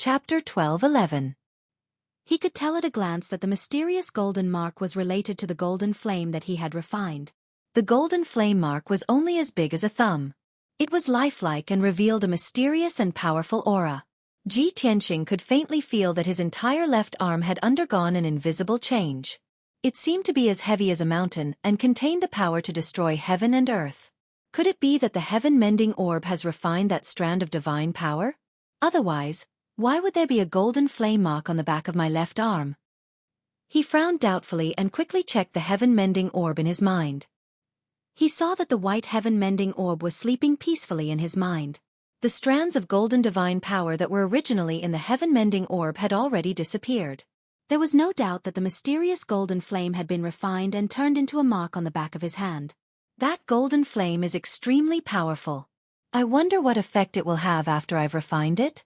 Chapter 12:11. He could tell at a glance that the mysterious golden mark was related to the golden flame that he had refined. The golden flame mark was only as big as a thumb. It was lifelike and revealed a mysterious and powerful aura. Ji Tianqing could faintly feel that his entire left arm had undergone an invisible change. It seemed to be as heavy as a mountain and contained the power to destroy heaven and earth. Could it be that the heaven-mending orb has refined that strand of divine power? Otherwise, why would there be a golden flame mark on the back of my left arm? He frowned doubtfully and quickly checked the heaven-mending orb in his mind. He saw that the white heaven-mending orb was sleeping peacefully in his mind. The strands of golden divine power that were originally in the heaven-mending orb had already disappeared. There was no doubt that the mysterious golden flame had been refined and turned into a mark on the back of his hand. That golden flame is extremely powerful. I wonder what effect it will have after I've refined it?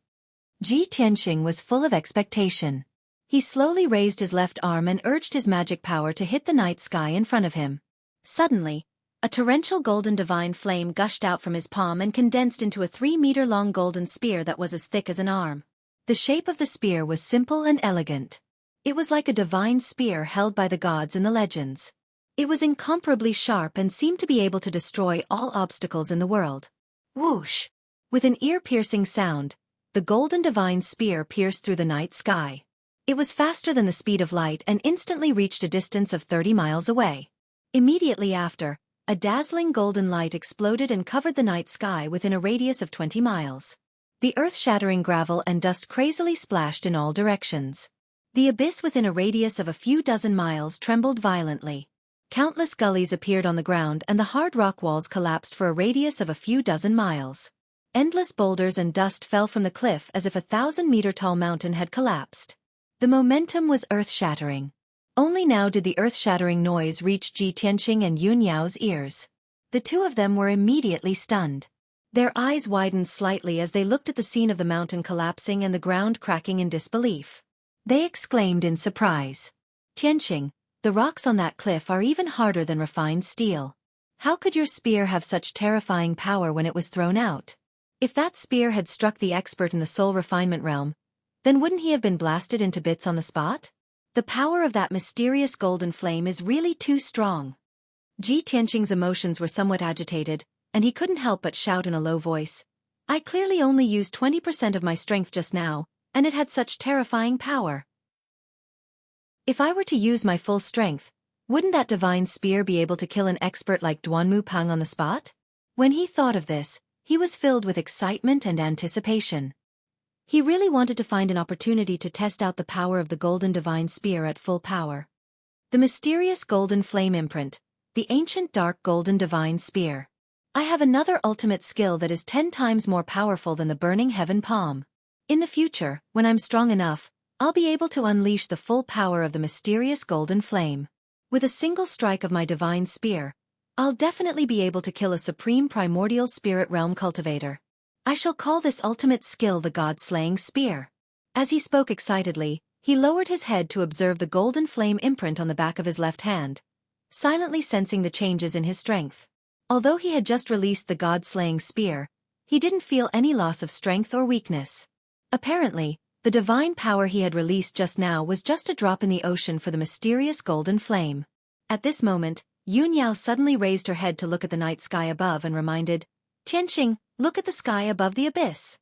Ji Tianqing was full of expectation. He slowly raised his left arm and urged his magic power to hit the night sky in front of him. Suddenly, a torrential golden divine flame gushed out from his palm and condensed into a 3-meter-long golden spear that was as thick as an arm. The shape of the spear was simple and elegant. It was like a divine spear held by the gods in the legends. It was incomparably sharp and seemed to be able to destroy all obstacles in the world. Whoosh! With an ear-piercing sound, the golden divine spear pierced through the night sky. It was faster than the speed of light and instantly reached a distance of 30 miles away. Immediately after, a dazzling golden light exploded and covered the night sky within a radius of 20 miles. The earth-shattering gravel and dust crazily splashed in all directions. The abyss within a radius of a few dozen miles trembled violently. Countless gullies appeared on the ground and the hard rock walls collapsed for a radius of a few dozen miles. Endless boulders and dust fell from the cliff as if a 1,000-meter-tall mountain had collapsed. The momentum was earth-shattering. Only now did the earth-shattering noise reach Ji Tianqing and Yun Yao's ears. The two of them were immediately stunned. Their eyes widened slightly as they looked at the scene of the mountain collapsing and the ground cracking in disbelief. They exclaimed in surprise. "Tianqing, the rocks on that cliff are even harder than refined steel. How could your spear have such terrifying power when it was thrown out? If that spear had struck the expert in the soul refinement realm, then wouldn't he have been blasted into bits on the spot? The power of that mysterious golden flame is really too strong." Ji Tianqing's emotions were somewhat agitated, and he couldn't help but shout in a low voice, "I clearly only used 20% of my strength just now, and it had such terrifying power. If I were to use my full strength, wouldn't that divine spear be able to kill an expert like Duanmu Pang on the spot?" When he thought of this, he was filled with excitement and anticipation. He really wanted to find an opportunity to test out the power of the golden divine spear at full power. The mysterious golden flame imprint, the ancient dark golden divine spear. I have another ultimate skill that is 10 times more powerful than the burning heaven palm. In the future, when I'm strong enough, I'll be able to unleash the full power of the mysterious golden flame. With a single strike of my divine spear, I'll definitely be able to kill a supreme primordial spirit realm cultivator. I shall call this ultimate skill the God-slaying spear. As he spoke excitedly, he lowered his head to observe the golden flame imprint on the back of his left hand, silently sensing the changes in his strength. Although he had just released the God-slaying spear, he didn't feel any loss of strength or weakness. Apparently, the divine power he had released just now was just a drop in the ocean for the mysterious golden flame. At this moment, Yun Yao suddenly raised her head to look at the night sky above and reminded, "Tianqing, look at the sky above the abyss."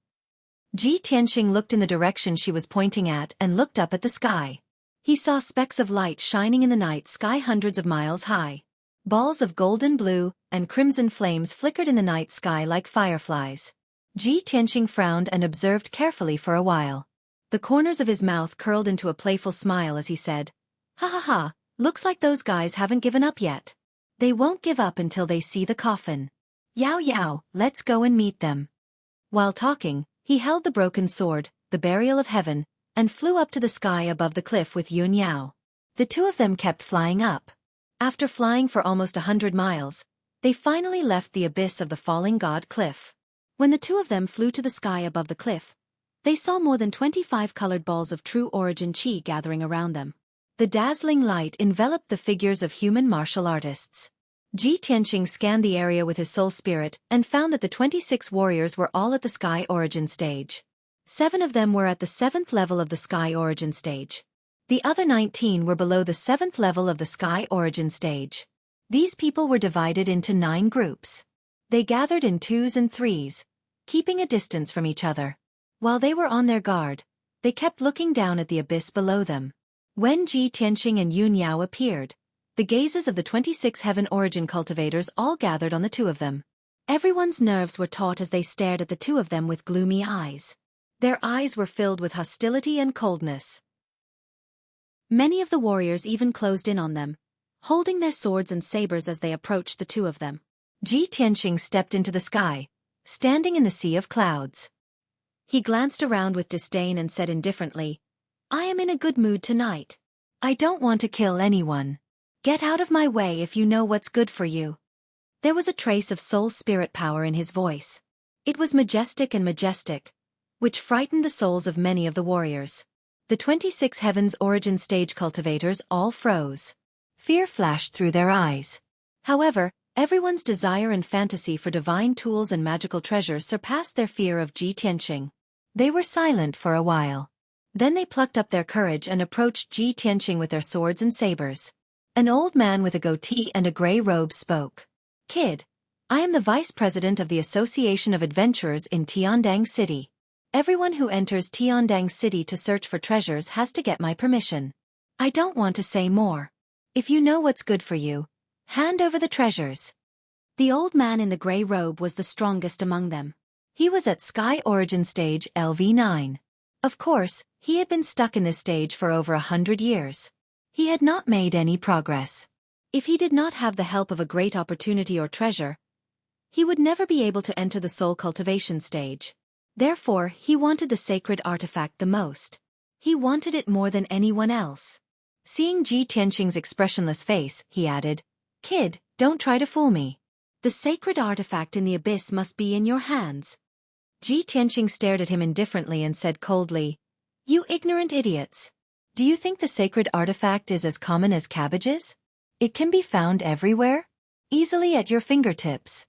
Ji Tianqing looked in the direction she was pointing at and looked up at the sky. He saw specks of light shining in the night sky hundreds of miles high. Balls of golden blue and crimson flames flickered in the night sky like fireflies. Ji Tianqing frowned and observed carefully for a while. The corners of his mouth curled into a playful smile as he said, "Ha ha ha, looks like those guys haven't given up yet. They won't give up until they see the coffin. Yao Yao, let's go and meet them." While talking, he held the broken sword, the burial of heaven, and flew up to the sky above the cliff with Yun Yao. The two of them kept flying up. After flying for almost 100 miles, they finally left the abyss of the falling god cliff. When the two of them flew to the sky above the cliff, they saw more than 25 colored balls of true origin chi gathering around them. The dazzling light enveloped the figures of human martial artists. Ji Tianqing scanned the area with his soul spirit and found that the 26 warriors were all at the sky origin stage. 7 of them were at the 7th level of the Sky Origin stage. The other 19 were below the 7th level of the Sky Origin stage. These people were divided into 9 groups. They gathered in 2s and 3s, keeping a distance from each other. While they were on their guard, they kept looking down at the abyss below them. When Ji Tianqing and Yun Yao appeared, the gazes of the 26 Heaven Origin cultivators all gathered on the two of them. Everyone's nerves were taut as they stared at the two of them with gloomy eyes. Their eyes were filled with hostility and coldness. Many of the warriors even closed in on them, holding their swords and sabers as they approached the two of them. Ji Tianqing stepped into the sky, standing in the sea of clouds. He glanced around with disdain and said indifferently, "I am in a good mood tonight. I don't want to kill anyone. Get out of my way if you know what's good for you." There was a trace of soul spirit power in his voice. It was majestic, which frightened the souls of many of the warriors. The 26 Heavens Origin stage cultivators all froze. Fear flashed through their eyes. However, everyone's desire and fantasy for divine tools and magical treasures surpassed their fear of Ji Tianqing. They were silent for a while. Then they plucked up their courage and approached Ji Tianqing with their swords and sabers. An old man with a goatee and a gray robe spoke. "Kid, I am the vice president of the Association of Adventurers in Tiandang City. Everyone who enters Tiandang City to search for treasures has to get my permission. I don't want to say more. If you know what's good for you, hand over the treasures." The old man in the gray robe was the strongest among them. He was at Sky Origin stage LV9. Of course, he had been stuck in this stage for over 100 years. He had not made any progress. If he did not have the help of a great opportunity or treasure, he would never be able to enter the soul cultivation stage. Therefore, he wanted the sacred artifact the most. He wanted it more than anyone else. Seeing Ji Tianqing's expressionless face, he added, "Kid, don't try to fool me. The sacred artifact in the abyss must be in your hands." Ji Tianqing stared at him indifferently and said coldly, "You ignorant idiots. Do you think the sacred artifact is as common as cabbages? It can be found everywhere, easily at your fingertips."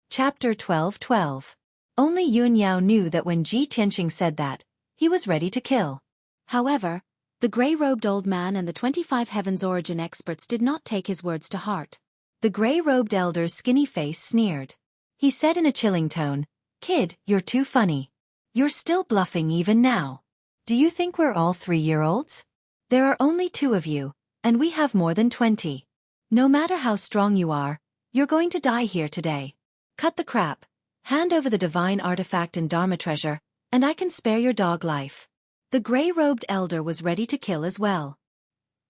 Chapter 12:12. Only Yun Yao knew that when Ji Tianqing said that, he was ready to kill. However, the gray-robed old man and the 25 Heavens Origin experts did not take his words to heart. The gray-robed elder's skinny face sneered. He said in a chilling tone, "Kid, you're too funny. You're still bluffing even now. Do you think we're all 3-year-olds? There are only 2 of you, and we have more than 20. No matter how strong you are, you're going to die here today. Cut the crap, hand over the divine artifact and Dharma treasure, and I can spare your dog life." The gray-robed elder was ready to kill as well.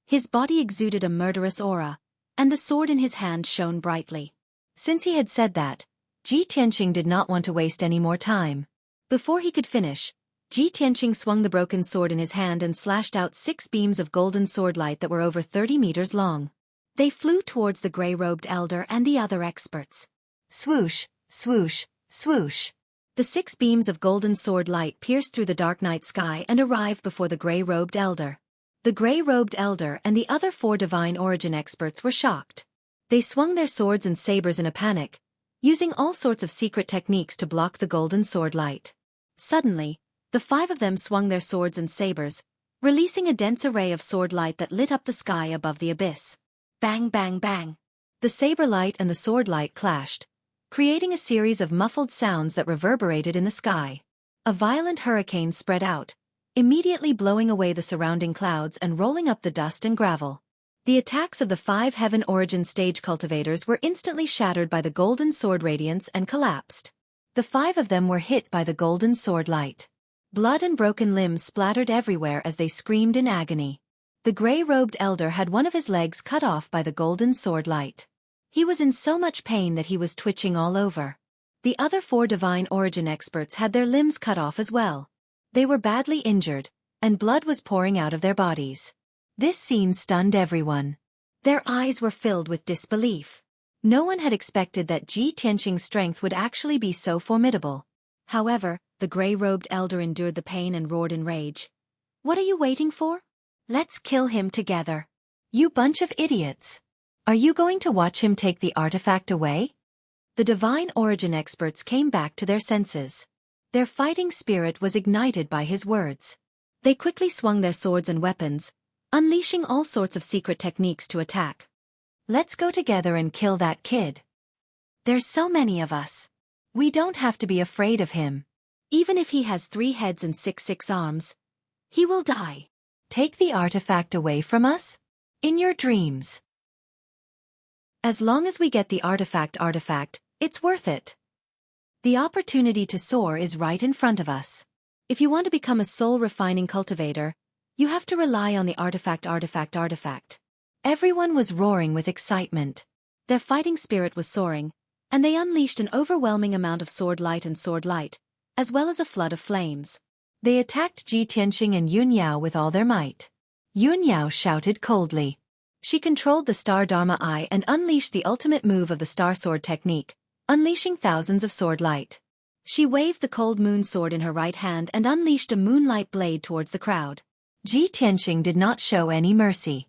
His body exuded a murderous aura, and the sword in his hand shone brightly. Since he had said that, Ji Tianqing did not want to waste any more time. Before he could finish, Ji Tianqing swung the broken sword in his hand and slashed out 6 beams of golden sword light that were over 30 meters long. They flew towards the gray-robed elder and the other experts. Swoosh, swoosh, swoosh. The 6 beams of golden sword light pierced through the dark night sky and arrived before the gray-robed elder. The gray-robed elder and the other 4 divine origin experts were shocked. They swung their swords and sabers in a panic, using all sorts of secret techniques to block the golden sword light. Suddenly, the 5 of them swung their swords and sabers, releasing a dense array of sword light that lit up the sky above the abyss. Bang, bang, bang. The saber light and the sword light clashed, creating a series of muffled sounds that reverberated in the sky. A violent hurricane spread out, immediately blowing away the surrounding clouds and rolling up the dust and gravel. The attacks of the 5 Heaven Origin stage cultivators were instantly shattered by the golden sword radiance and collapsed. The 5 of them were hit by the golden sword light. Blood and broken limbs splattered everywhere as they screamed in agony. The gray-robed elder had one of his legs cut off by the golden sword light. He was in so much pain that he was twitching all over. The other 4 divine origin experts had their limbs cut off as well. They were badly injured, and blood was pouring out of their bodies. This scene stunned everyone. Their eyes were filled with disbelief. No one had expected that Ji Tianqing's strength would actually be so formidable. However, the gray-robed elder endured the pain and roared in rage. "What are you waiting for? Let's kill him together. You bunch of idiots. Are you going to watch him take the artifact away?" The divine origin experts came back to their senses. Their fighting spirit was ignited by his words. They quickly swung their swords and weapons, unleashing all sorts of secret techniques to attack. Let's go together and kill that kid. There's so many of us. We don't have to be afraid of him. Even if he has 3 heads and six arms, he will die. Take the artifact away from us? In your dreams. As long as we get the artifact, it's worth it. The opportunity to soar is right in front of us. If you want to become a soul-refining cultivator, you have to rely on the artifact. Everyone was roaring with excitement. Their fighting spirit was soaring, and they unleashed an overwhelming amount of sword light, as well as a flood of flames. They attacked Ji Tianqing and Yun Yao with all their might. Yun Yao shouted coldly. She controlled the Star Dharma Eye and unleashed the ultimate move of the Star Sword technique, unleashing thousands of sword light. She waved the cold moon sword in her right hand and unleashed a moonlight blade towards the crowd. Ji Tianqing did not show any mercy.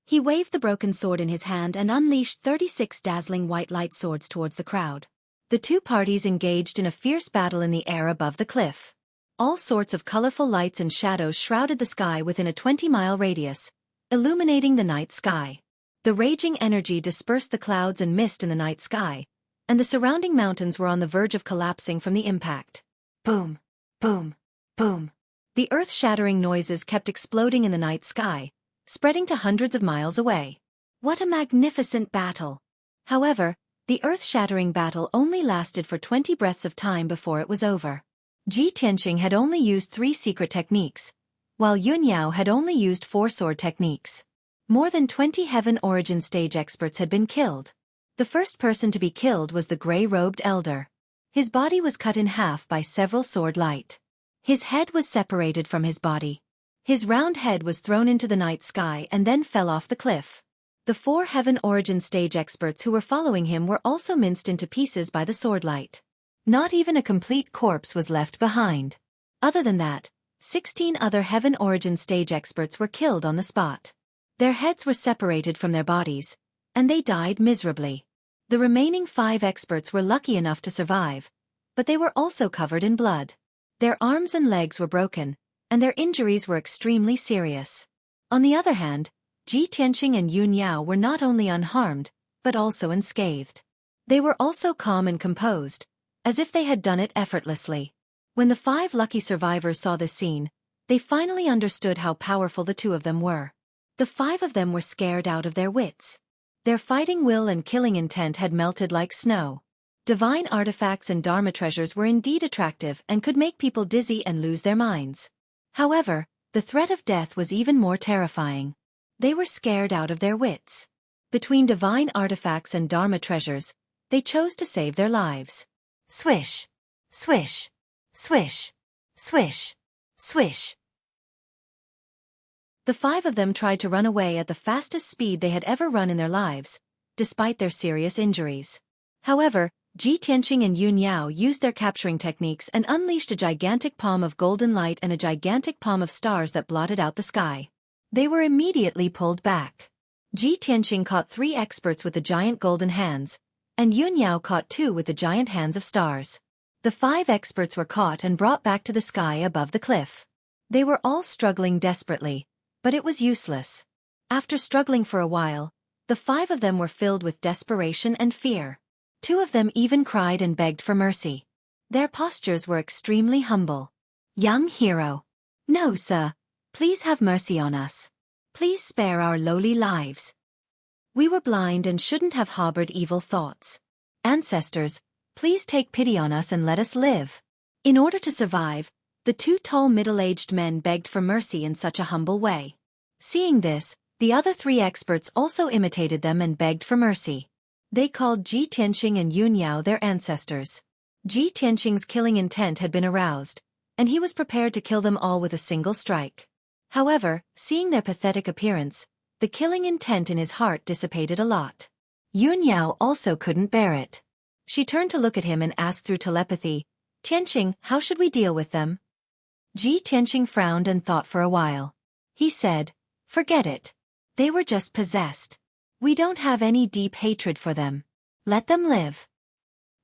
He waved the broken sword in his hand and unleashed 36 dazzling white light swords towards the crowd. The two parties engaged in a fierce battle in the air above the cliff. All sorts of colorful lights and shadows shrouded the sky within a 20-mile radius, illuminating the night sky. The raging energy dispersed the clouds and mist in the night sky, and the surrounding mountains were on the verge of collapsing from the impact. Boom, boom, boom. The earth-shattering noises kept exploding in the night sky, spreading to hundreds of miles away. What a magnificent battle! However, the earth-shattering battle only lasted for 20 breaths of time before it was over. Ji Tianqing had only used 3 secret techniques, while Yun Yao had only used 4 sword techniques. More than 20 Heaven Origin stage experts had been killed. The first person to be killed was the gray-robed elder. His body was cut in half by several sword light. His head was separated from his body. His round head was thrown into the night sky and then fell off the cliff. The 4 Heaven Origin stage experts who were following him were also minced into pieces by the sword light. Not even a complete corpse was left behind. Other than that, 16 other Heaven Origin stage experts were killed on the spot. Their heads were separated from their bodies, and they died miserably. The remaining 5 experts were lucky enough to survive, but they were also covered in blood. Their arms and legs were broken, and their injuries were extremely serious. On the other hand, Ji Tianqing and Yun Yao were not only unharmed, but also unscathed. They were also calm and composed, as if they had done it effortlessly. When the 5 lucky survivors saw this scene, they finally understood how powerful the 2 of them were. The 5 of them were scared out of their wits. Their fighting will and killing intent had melted like snow. Divine artifacts and Dharma treasures were indeed attractive and could make people dizzy and lose their minds. However, the threat of death was even more terrifying. They were scared out of their wits. Between divine artifacts and Dharma treasures, they chose to save their lives. Swish, swish, swish, swish, swish. The 5 of them tried to run away at the fastest speed they had ever run in their lives, despite their serious injuries. However, Ji Tianqing and Yun Yao used their capturing techniques and unleashed a gigantic palm of golden light and a gigantic palm of stars that blotted out the sky. They were immediately pulled back. Ji Tianqing caught 3 experts with the giant golden hands, and Yun Yao caught 2 with the giant hands of stars. The 5 experts were caught and brought back to the sky above the cliff. They were all struggling desperately, but it was useless. After struggling for a while, the 5 of them were filled with desperation and fear. 2 of them even cried and begged for mercy. Their postures were extremely humble. Young hero. No, sir. Please have mercy on us. Please spare our lowly lives. We were blind and shouldn't have harbored evil thoughts. Ancestors, please take pity on us and let us live. In order to survive, the 2 tall middle-aged men begged for mercy in such a humble way. Seeing this, the other 3 experts also imitated them and begged for mercy. They called Ji Tianqing and Yun Yao their ancestors. Ji Tianqing's killing intent had been aroused, and he was prepared to kill them all with a single strike. However, seeing their pathetic appearance, the killing intent in his heart dissipated a lot. Yun Yao also couldn't bear it. She turned to look at him and asked through telepathy, "Tianqing, how should we deal with them?" Ji Tianqing frowned and thought for a while. He said, "Forget it. They were just possessed. We don't have any deep hatred for them. Let them live."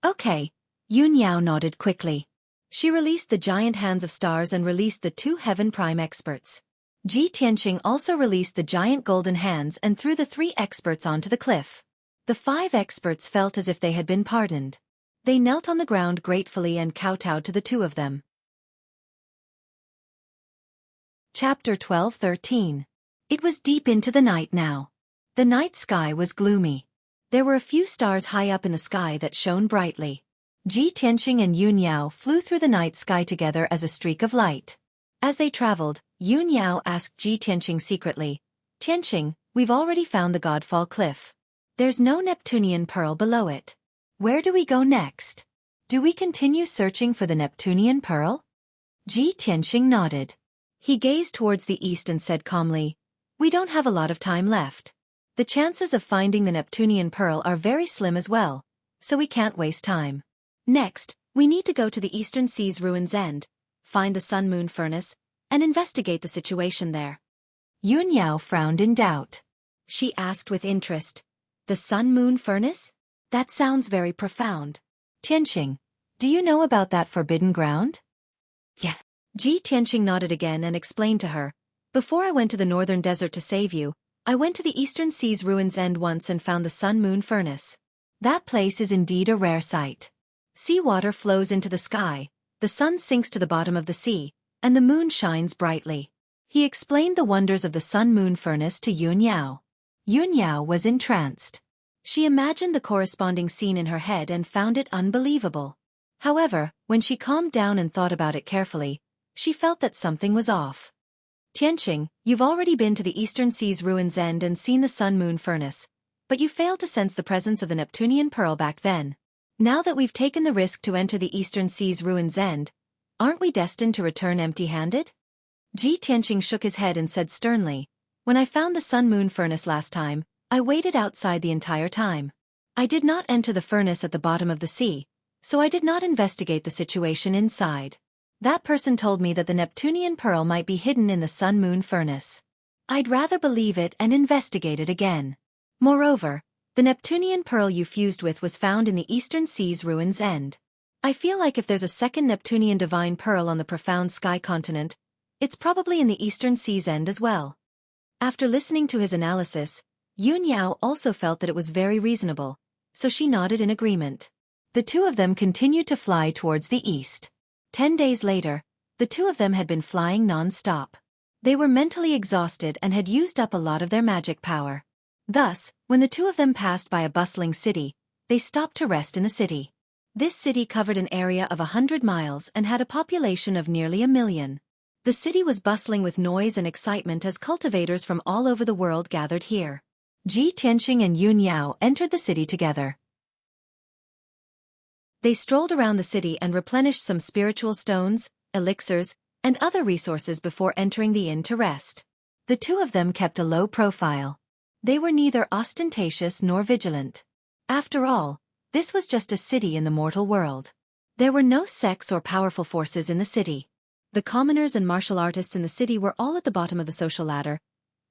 Okay, Yun Yao nodded quickly. She released the giant hands of stars and released the 2 heaven prime experts. Ji Tianqing also released the giant golden hands and threw the 3 experts onto the cliff. The 5 experts felt as if they had been pardoned. They knelt on the ground gratefully and kowtowed to the 2 of them. Chapter 12-13. It was deep into the night now. The night sky was gloomy. There were a few stars high up in the sky that shone brightly. Ji Tianqing and Yun Yao flew through the night sky together as a streak of light. As they traveled, Yun Yao asked Ji Tianqing secretly, "Tianqing, we've already found the Godfall Cliff. There's no Neptunian pearl below it. Where do we go next? Do we continue searching for the Neptunian pearl?" Ji Tianqing nodded. He gazed towards the east and said calmly, "We don't have a lot of time left. The chances of finding the Neptunian pearl are very slim as well, so we can't waste time. Next, we need to go to the Eastern Sea's ruins end, find the Sun-Moon furnace, and investigate the situation there." Yun Yao frowned in doubt. She asked with interest, "The Sun-Moon furnace? That sounds very profound. Tianqing, do you know about that forbidden ground?" "Yeah." Ji Tianqing nodded again and explained to her, "Before I went to the northern desert to save you, I went to the Eastern Sea's ruins end once and found the Sun-Moon furnace. That place is indeed a rare sight. Seawater flows into the sky, the sun sinks to the bottom of the sea, and the moon shines brightly." He explained the wonders of the Sun-Moon furnace to Yun Yao. Yun Yao was entranced. She imagined the corresponding scene in her head and found it unbelievable. However, when she calmed down and thought about it carefully, she felt that something was off. "Tianqing, you've already been to the Eastern Sea's ruins end and seen the Sun-Moon furnace, but you failed to sense the presence of the Neptunian pearl back then. Now that we've taken the risk to enter the Eastern Sea's ruins end, aren't we destined to return empty-handed?" Ji Tianqing shook his head and said sternly, "When I found the Sun-Moon furnace last time, I waited outside the entire time. I did not enter the furnace at the bottom of the sea, so I did not investigate the situation inside. That person told me that the Neptunian pearl might be hidden in the Sun-Moon furnace. I'd rather believe it and investigate it again. Moreover, the Neptunian pearl you fused with was found in the Eastern Sea's ruins end. I feel like if there's a second Neptunian divine pearl on the profound sky continent, it's probably in the Eastern Sea's end as well." After listening to his analysis, Yun Yao also felt that it was very reasonable, so she nodded in agreement. The 2 of them continued to fly towards the east. 10 days later, the 2 of them had been flying non-stop. They were mentally exhausted and had used up a lot of their magic power. Thus, when the 2 of them passed by a bustling city, they stopped to rest in the city. This city covered an area of 100 miles and had a population of nearly 1 million. The city was bustling with noise and excitement as cultivators from all over the world gathered here. Ji Tianqing and Yun Yao entered the city together. They strolled around the city and replenished some spiritual stones, elixirs, and other resources before entering the inn to rest. The 2 of them kept a low profile. They were neither ostentatious nor vigilant. After all, this was just a city in the mortal world. There were no sects or powerful forces in the city. The commoners and martial artists in the city were all at the bottom of the social ladder,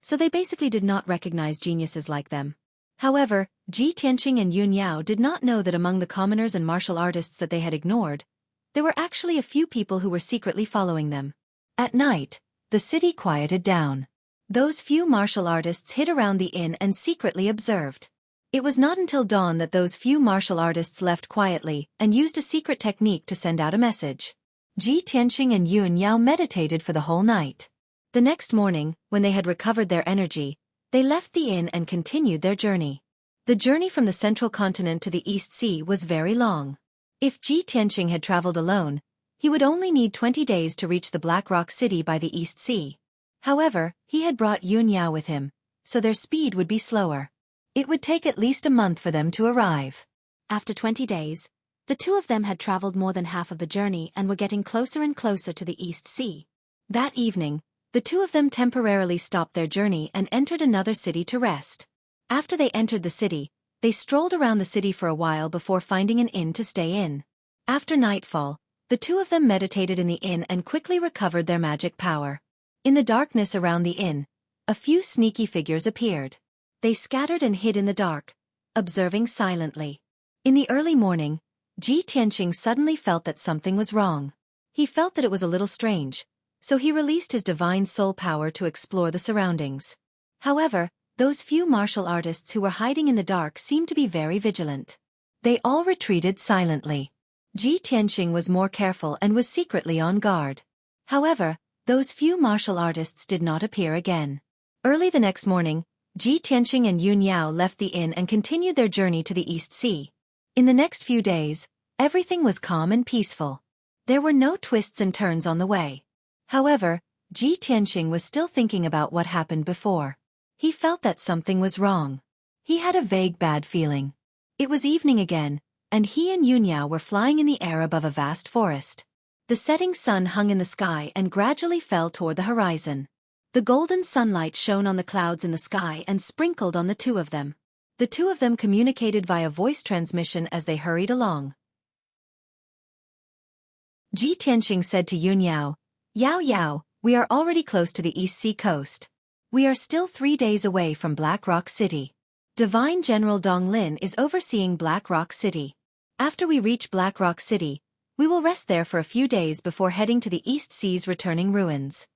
so they basically did not recognize geniuses like them. However, Ji Tianqing and Yun Yao did not know that among the commoners and martial artists that they had ignored, there were actually a few people who were secretly following them. At night, the city quieted down. Those few martial artists hid around the inn and secretly observed. It was not until dawn that those few martial artists left quietly and used a secret technique to send out a message. Ji Tianqing and Yun Yao meditated for the whole night. The next morning, when they had recovered their energy, they left the inn and continued their journey. The journey from the central continent to the East Sea was very long. If Ji Tianqing had traveled alone, he would only need 20 days to reach the Black Rock City by the East Sea. However, he had brought Yun Yao with him, so their speed would be slower. It would take at least a month for them to arrive. After 20 days, the 2 of them had traveled more than half of the journey and were getting closer and closer to the East Sea. That evening, the 2 of them temporarily stopped their journey and entered another city to rest. After they entered the city, they strolled around the city for a while before finding an inn to stay in. After nightfall, the 2 of them meditated in the inn and quickly recovered their magic power. In the darkness around the inn, a few sneaky figures appeared. They scattered and hid in the dark, observing silently. In the early morning, Ji Tianqing suddenly felt that something was wrong. He felt that it was a little strange, so he released his divine soul power to explore the surroundings. However, those few martial artists who were hiding in the dark seemed to be very vigilant. They all retreated silently. Ji Tianqing was more careful and was secretly on guard. However, those few martial artists did not appear again. Early the next morning, Ji Tianqing and Yun Yao left the inn and continued their journey to the East Sea. In the next few days, everything was calm and peaceful. There were no twists and turns on the way. However, Ji Tianqing was still thinking about what happened before. He felt that something was wrong. He had a vague bad feeling. It was evening again, and he and Yun Yao were flying in the air above a vast forest. The setting sun hung in the sky and gradually fell toward the horizon. The golden sunlight shone on the clouds in the sky and sprinkled on the two of them. The two of them communicated via voice transmission as they hurried along. Ji Tianqing said to Yun Yao, "Yao Yao, we are already close to the East Sea coast. We are still 3 days away from Black Rock City. Divine General Dong Lin is overseeing Black Rock City. After we reach Black Rock City, we will rest there for a few days before heading to the East Sea's returning ruins."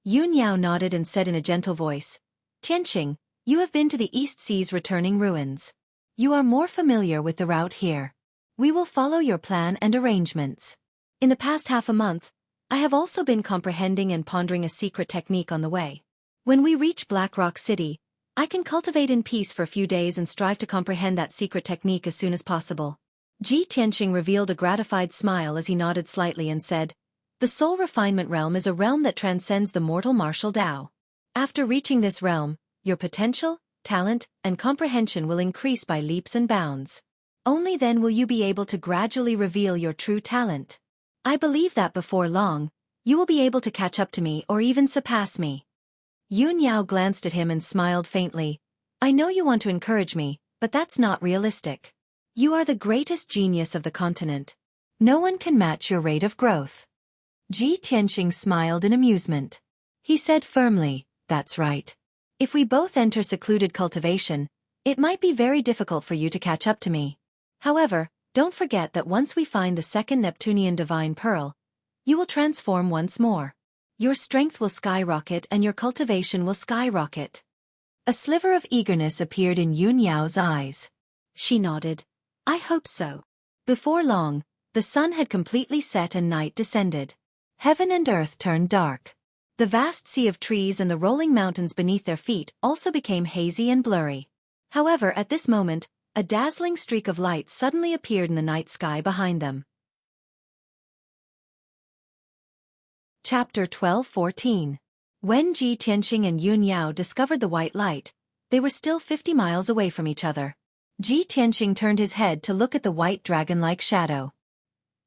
Yun Yao nodded and said in a gentle voice, "Tianqing, you have been to the East Sea's returning ruins. You are more familiar with the route here. We will follow your plan and arrangements. In the past half a month, I have also been comprehending and pondering a secret technique on the way. When we reach Black Rock City, I can cultivate in peace for a few days and strive to comprehend that secret technique as soon as possible." Ji Tianqing revealed a gratified smile as he nodded slightly and said, "The soul refinement realm is a realm that transcends the mortal martial Tao. After reaching this realm, your potential, talent, and comprehension will increase by leaps and bounds. Only then will you be able to gradually reveal your true talent. I believe that before long, you will be able to catch up to me or even surpass me." Yun Yao glanced at him and smiled faintly. "I know you want to encourage me, but that's not realistic. You are the greatest genius of the continent. No one can match your rate of growth." Ji Tianqing smiled in amusement. He said firmly, "That's right. If we both enter secluded cultivation, it might be very difficult for you to catch up to me. However, don't forget that once we find the second Neptunian divine pearl, you will transform once more. Your strength will skyrocket and your cultivation will skyrocket." A sliver of eagerness appeared in Yun Yao's eyes. She nodded. "I hope so." Before long, the sun had completely set and night descended. Heaven and earth turned dark. The vast sea of trees and the rolling mountains beneath their feet also became hazy and blurry. However, at this moment, a dazzling streak of light suddenly appeared in the night sky behind them. Chapter 12:14. When Ji Tianqing and Yun Yao discovered the white light, they were still 50 miles away from each other. Ji Tianqing turned his head to look at the white dragon-like shadow.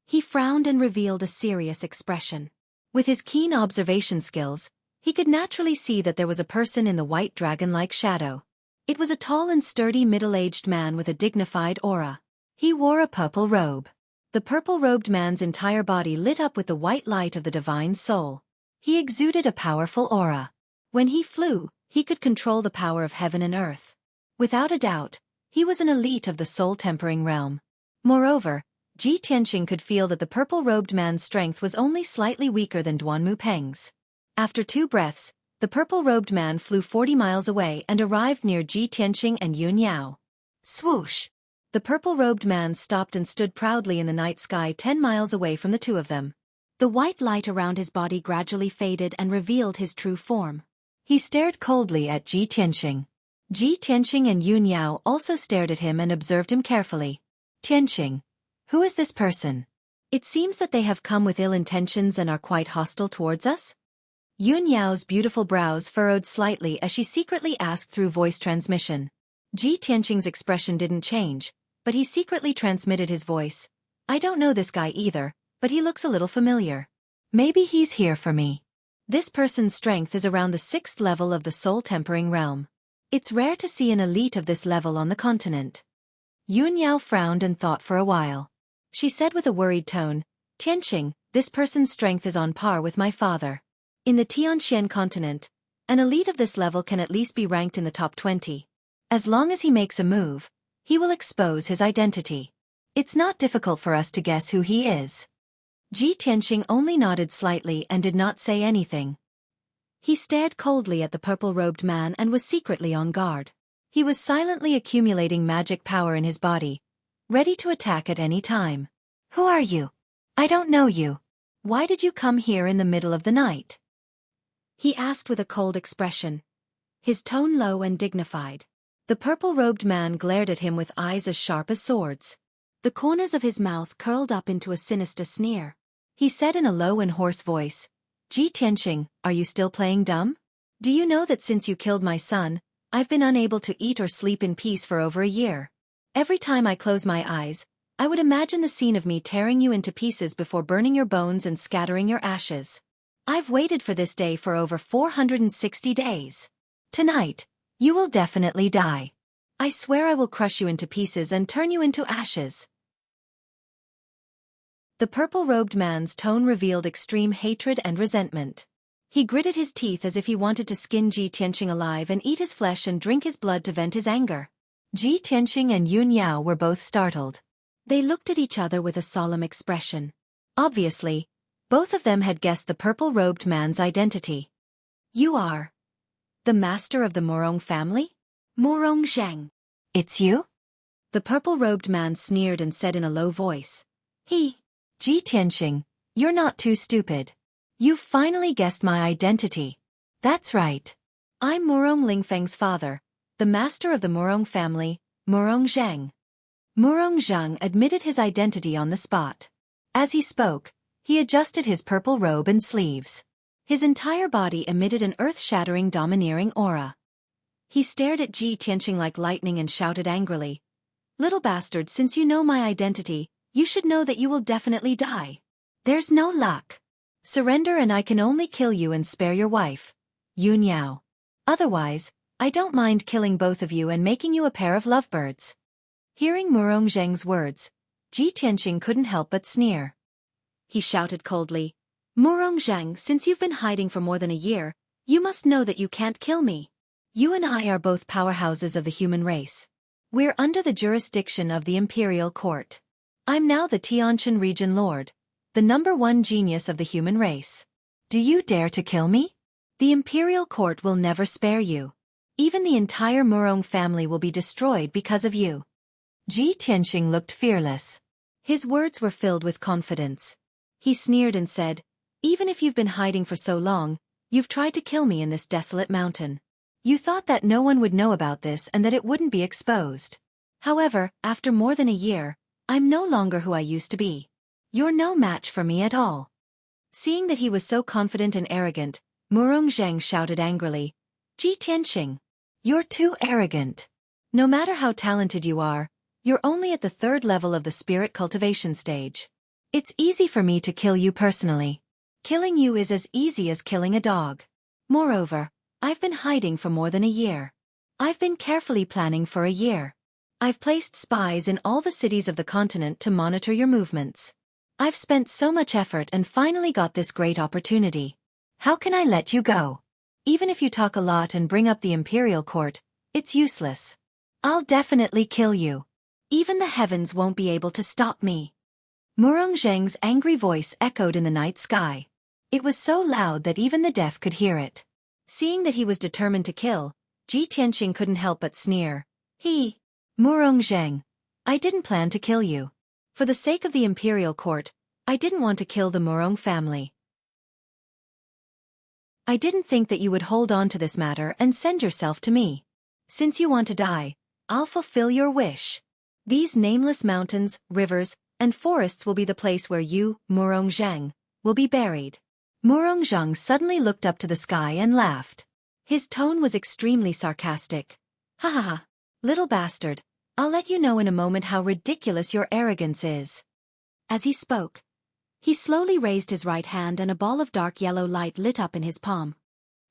He frowned and revealed a serious expression. With his keen observation skills, he could naturally see that there was a person in the white dragon-like shadow. It was a tall and sturdy middle-aged man with a dignified aura. He wore a purple robe. The purple-robed man's entire body lit up with the white light of the divine soul. He exuded a powerful aura. When he flew, he could control the power of heaven and earth. Without a doubt, he was an elite of the soul-tempering realm. Moreover, Ji Tianqing could feel that the purple-robed man's strength was only slightly weaker than Duanmu Peng's. After 2 breaths, the purple-robed man flew 40 miles away and arrived near Ji Tianqing and Yun Yao. Swoosh! The purple-robed man stopped and stood proudly in the night sky 10 miles away from the two of them. The white light around his body gradually faded and revealed his true form. He stared coldly at Ji Tianqing. Ji Tianqing and Yun Yao also stared at him and observed him carefully. "Tianqing, who is this person? It seems that they have come with ill intentions and are quite hostile towards us?" Yun Yao's beautiful brows furrowed slightly as she secretly asked through voice transmission. Ji Tianqing's expression didn't change, but he secretly transmitted his voice. "I don't know this guy either, but he looks a little familiar. Maybe he's here for me." This person's strength is around the 6th level of the soul-tempering realm. It's rare to see an elite of this level on the continent. Yun Yao frowned and thought for a while. She said with a worried tone, "Tianqing, this person's strength is on par with my father. In the Tianxian continent, an elite of this level can at least be ranked in the top 20. As long as he makes a move, he will expose his identity. It's not difficult for us to guess who he is." Ji Tianxing only nodded slightly and did not say anything. He stared coldly at the purple-robed man and was secretly on guard. He was silently accumulating magic power in his body, ready to attack at any time. "Who are you? I don't know you. Why did you come here in the middle of the night?" he asked with a cold expression, his tone low and dignified. The purple-robed man glared at him with eyes as sharp as swords. The corners of his mouth curled up into a sinister sneer. He said in a low and hoarse voice, "Ji Tianxing, are you still playing dumb? Do you know that since you killed my son, I've been unable to eat or sleep in peace for over a year? Every time I close my eyes, I would imagine the scene of me tearing you into pieces before burning your bones and scattering your ashes. I've waited for this day for over 460 days. Tonight, you will definitely die. I swear I will crush you into pieces and turn you into ashes." The purple-robed man's tone revealed extreme hatred and resentment. He gritted his teeth as if he wanted to skin Ji Tianxing alive and eat his flesh and drink his blood to vent his anger. Ji Tianxing and Yun Yao were both startled. They looked at each other with a solemn expression. Obviously, both of them had guessed the purple-robed man's identity. "You are the master of the Morong family? Morong Zhang. It's you?" The purple-robed man sneered and said in a low voice. Ji Tianxing, you're not too stupid. You've finally guessed my identity. That's right. I'm Morong Lingfeng's father, the master of the Morong family, Morong Zhang. Morong Zhang admitted his identity on the spot. As he spoke, he adjusted his purple robe and sleeves. His entire body emitted an earth-shattering domineering aura. He stared at Ji Tianxing like lightning and shouted angrily, "Little bastard, since you know my identity, you should know that you will definitely die. There's no luck. Surrender and I can only kill you and spare your wife, Yun Yao. Otherwise, I don't mind killing both of you and making you a pair of lovebirds." Hearing Morong Zheng's words, Ji Tianxing couldn't help but sneer. He shouted coldly, "Morong Zheng, since you've been hiding for more than a year, you must know that you can't kill me. You and I are both powerhouses of the human race. We're under the jurisdiction of the Imperial Court. I'm now the Tianqian Region Lord, the #1 genius of the human race. Do you dare to kill me? The Imperial Court will never spare you. Even the entire Morong family will be destroyed because of you." Ji Tianxing looked fearless. His words were filled with confidence. He sneered and said, "Even if you've been hiding for so long, you've tried to kill me in this desolate mountain. You thought that no one would know about this and that it wouldn't be exposed. However, after more than a year, I'm no longer who I used to be. You're no match for me at all." Seeing that he was so confident and arrogant, Morong Zheng shouted angrily, "Ji Tianxing, you're too arrogant. No matter how talented you are, you're only at the 3rd level of the spirit cultivation stage. It's easy for me to kill you personally. Killing you is as easy as killing a dog. Moreover, I've been hiding for more than a year. I've been carefully planning for a year. I've placed spies in all the cities of the continent to monitor your movements. I've spent so much effort and finally got this great opportunity. How can I let you go? Even if you talk a lot and bring up the Imperial Court, it's useless. I'll definitely kill you. Even the heavens won't be able to stop me." Morong Zheng's angry voice echoed in the night sky. It was so loud that even the deaf could hear it. Seeing that he was determined to kill, Ji Tianxing couldn't help but sneer. "Morong Zheng, I didn't plan to kill you. For the sake of the Imperial Court, I didn't want to kill the Morong family. I didn't think that you would hold on to this matter and send yourself to me. Since you want to die, I'll fulfill your wish. These nameless mountains, rivers, and forests will be the place where you, Morong Zheng, will be buried." Morong Zheng suddenly looked up to the sky and laughed. His tone was extremely sarcastic. "Ha ha ha, little bastard, I'll let you know in a moment how ridiculous your arrogance is." As he spoke, he slowly raised his right hand and a ball of dark yellow light lit up in his palm.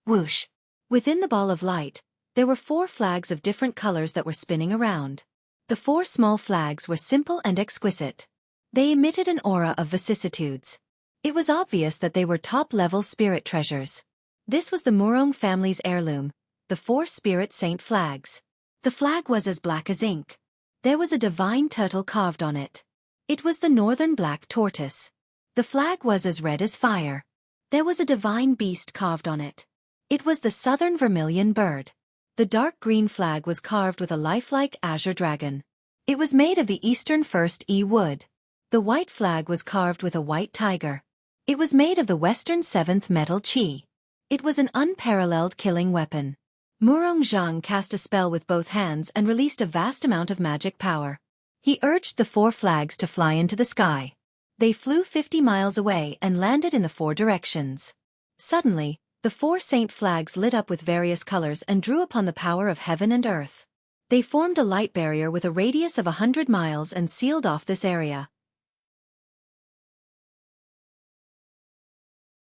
Whoosh! Within the ball of light, there were 4 flags of different colors that were spinning around. The 4 small flags were simple and exquisite. They emitted an aura of vicissitudes. It was obvious that they were top-level spirit treasures. This was the Morong family's heirloom, the 4 spirit saint flags. The flag was as black as ink. There was a divine turtle carved on it. It was the northern black tortoise. The flag was as red as fire. There was a divine beast carved on it. It was the southern vermilion bird. The dark green flag was carved with a lifelike azure dragon. It was made of the eastern first wood. The white flag was carved with a white tiger. It was made of the western seventh metal chi. It was an unparalleled killing weapon. Murong Zhang cast a spell with both hands and released a vast amount of magic power. He urged the 4 flags to fly into the sky. They flew 50 miles away and landed in the 4 directions. Suddenly, the 4 saint flags lit up with various colors and drew upon the power of heaven and earth. They formed a light barrier with a radius of 100 miles and sealed off this area.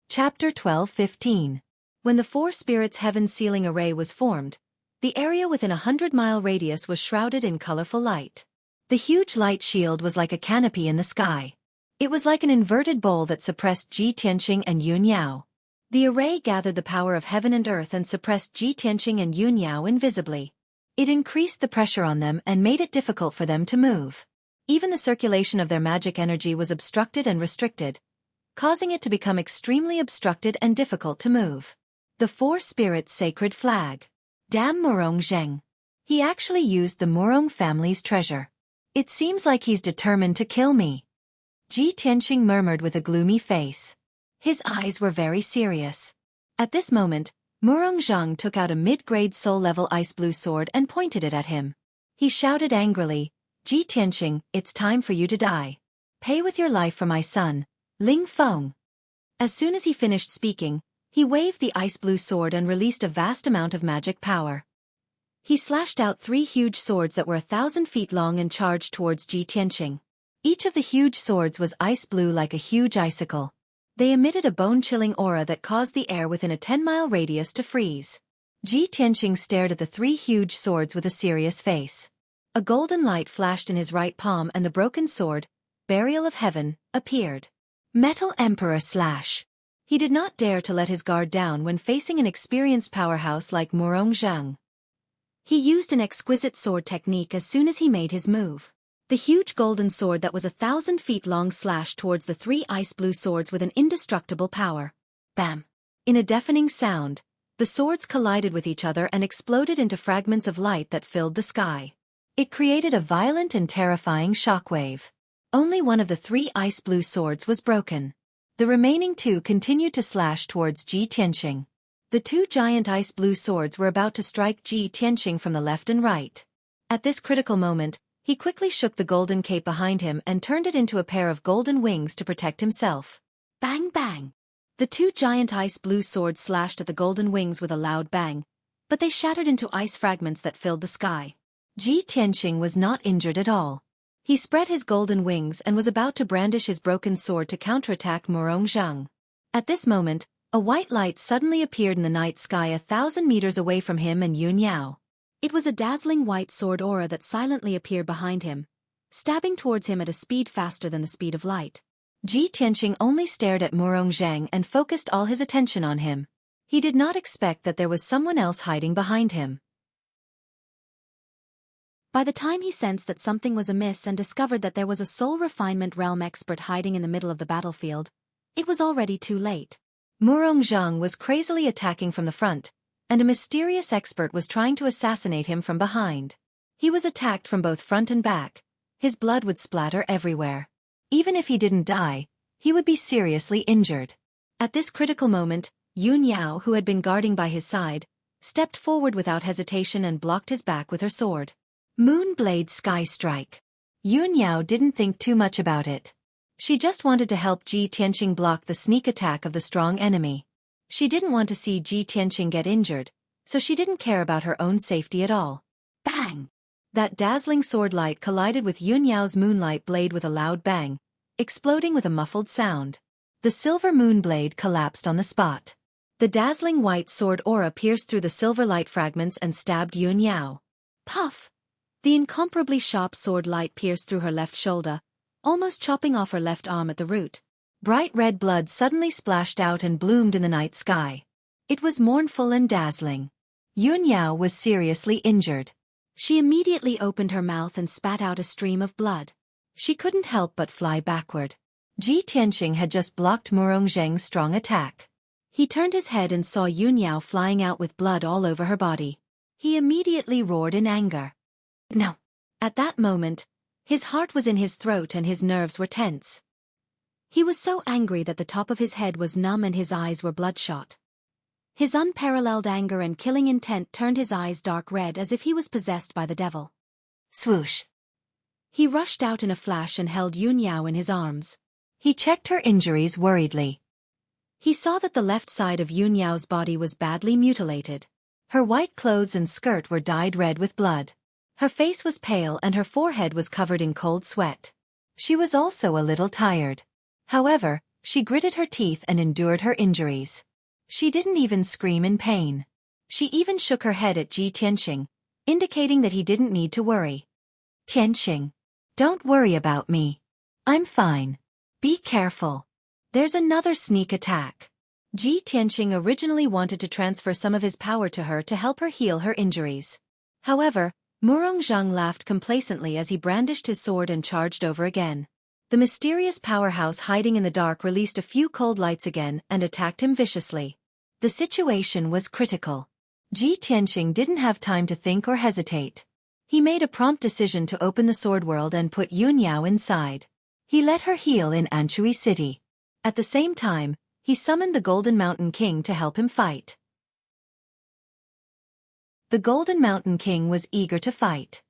Chapter 12:15. When the 4 spirits' heaven sealing array was formed, the area within a 100-mile radius was shrouded in colorful light. The huge light shield was like a canopy in the sky. It was like an inverted bowl that suppressed Ji Tianqing and Yun Yao. The array gathered the power of heaven and earth and suppressed Ji Tianqing and Yun Yao invisibly. It increased the pressure on them and made it difficult for them to move. Even the circulation of their magic energy was obstructed and restricted, causing it to become extremely obstructed and difficult to move. The 4 spirits' sacred flag. Damn Murong Zheng. He actually used the Murong family's treasure. It seems like he's determined to kill me. Ji Tianqing murmured with a gloomy face. His eyes were very serious. At this moment, Murong Zhang took out a mid-grade soul-level ice blue sword and pointed it at him. He shouted angrily, Ji Tianqing, it's time for you to die. Pay with your life for my son, Ling Feng. As soon as he finished speaking, he waved the ice blue sword and released a vast amount of magic power. He slashed out 3 huge swords that were 1,000 feet long and charged towards Ji Tianqing. Each of the huge swords was ice blue like a huge icicle. They emitted a bone-chilling aura that caused the air within a 10-mile radius to freeze. Ji Tianqing stared at the 3 huge swords with a serious face. A golden light flashed in his right palm and the broken sword, Burial of Heaven, appeared. Metal Emperor Slash. He did not dare to let his guard down when facing an experienced powerhouse like Murong Zhang. He used an exquisite sword technique as soon as he made his move. The huge golden sword that was 1,000 feet long slashed towards the 3 ice blue swords with an indestructible power. Bam! In a deafening sound, the swords collided with each other and exploded into fragments of light that filled the sky. It created a violent and terrifying shockwave. Only one of the 3 ice blue swords was broken. The remaining 2 continued to slash towards Ji Tianqing. The 2 giant ice blue swords were about to strike Ji Tianqing from the left and right. At this critical moment, he quickly shook the golden cape behind him and turned it into a pair of golden wings to protect himself. Bang bang! The 2 giant ice blue swords slashed at the golden wings with a loud bang, but they shattered into ice fragments that filled the sky. Ji Tianqing was not injured at all. He spread his golden wings and was about to brandish his broken sword to counterattack Murong Zhang. At this moment, a white light suddenly appeared in the night sky 1,000 meters away from him and Yun Yao. It was a dazzling white sword aura that silently appeared behind him, stabbing towards him at a speed faster than the speed of light. Ji Tianqing only stared at Murong Zhang and focused all his attention on him. He did not expect that there was someone else hiding behind him. By the time he sensed that something was amiss and discovered that there was a soul refinement realm expert hiding in the middle of the battlefield, it was already too late. Murong Zhang was crazily attacking from the front, and a mysterious expert was trying to assassinate him from behind. He was attacked from both front and back. His blood would splatter everywhere. Even if he didn't die, he would be seriously injured. At this critical moment, Yun Yao, who had been guarding by his side, stepped forward without hesitation and blocked his back with her sword. Moonblade Sky Strike. Yun Yao didn't think too much about it. She just wanted to help Ji Tianqing block the sneak attack of the strong enemy. She didn't want to see Ji Tianqing get injured, so she didn't care about her own safety at all. Bang! That dazzling sword light collided with Yun Yao's moonlight blade with a loud bang, exploding with a muffled sound. The silver moonblade collapsed on the spot. The dazzling white sword aura pierced through the silver light fragments and stabbed Yun Yao. Puff! The incomparably sharp sword light pierced through her left shoulder, almost chopping off her left arm at the root. Bright red blood suddenly splashed out and bloomed in the night sky. It was mournful and dazzling. Yun Yao was seriously injured. She immediately opened her mouth and spat out a stream of blood. She couldn't help but fly backward. Ji Tianqing had just blocked Murong Zheng's strong attack. He turned his head and saw Yun Yao flying out with blood all over her body. He immediately roared in anger. No! At that moment, his heart was in his throat and his nerves were tense. He was so angry that the top of his head was numb and his eyes were bloodshot. His unparalleled anger and killing intent turned his eyes dark red as if he was possessed by the devil. Swoosh! He rushed out in a flash and held Yun Yao in his arms. He checked her injuries worriedly. He saw that the left side of Yun Yao's body was badly mutilated. Her white clothes and skirt were dyed red with blood. Her face was pale and her forehead was covered in cold sweat. She was also a little tired. However, she gritted her teeth and endured her injuries. She didn't even scream in pain. She even shook her head at Ji Tianqing, indicating that he didn't need to worry. Tianqing, don't worry about me. I'm fine. Be careful. There's another sneak attack. Ji Tianqing originally wanted to transfer some of his power to her to help her heal her injuries. However, Murong Zhang laughed complacently as he brandished his sword and charged over again. The mysterious powerhouse hiding in the dark released a few cold lights again and attacked him viciously. The situation was critical. Ji Tianqing didn't have time to think or hesitate. He made a prompt decision to open the sword world and put Yun Yao inside. He let her heal in Anshui City. At the same time, he summoned the Golden Mountain King to help him fight. The Golden Mountain King was eager to fight.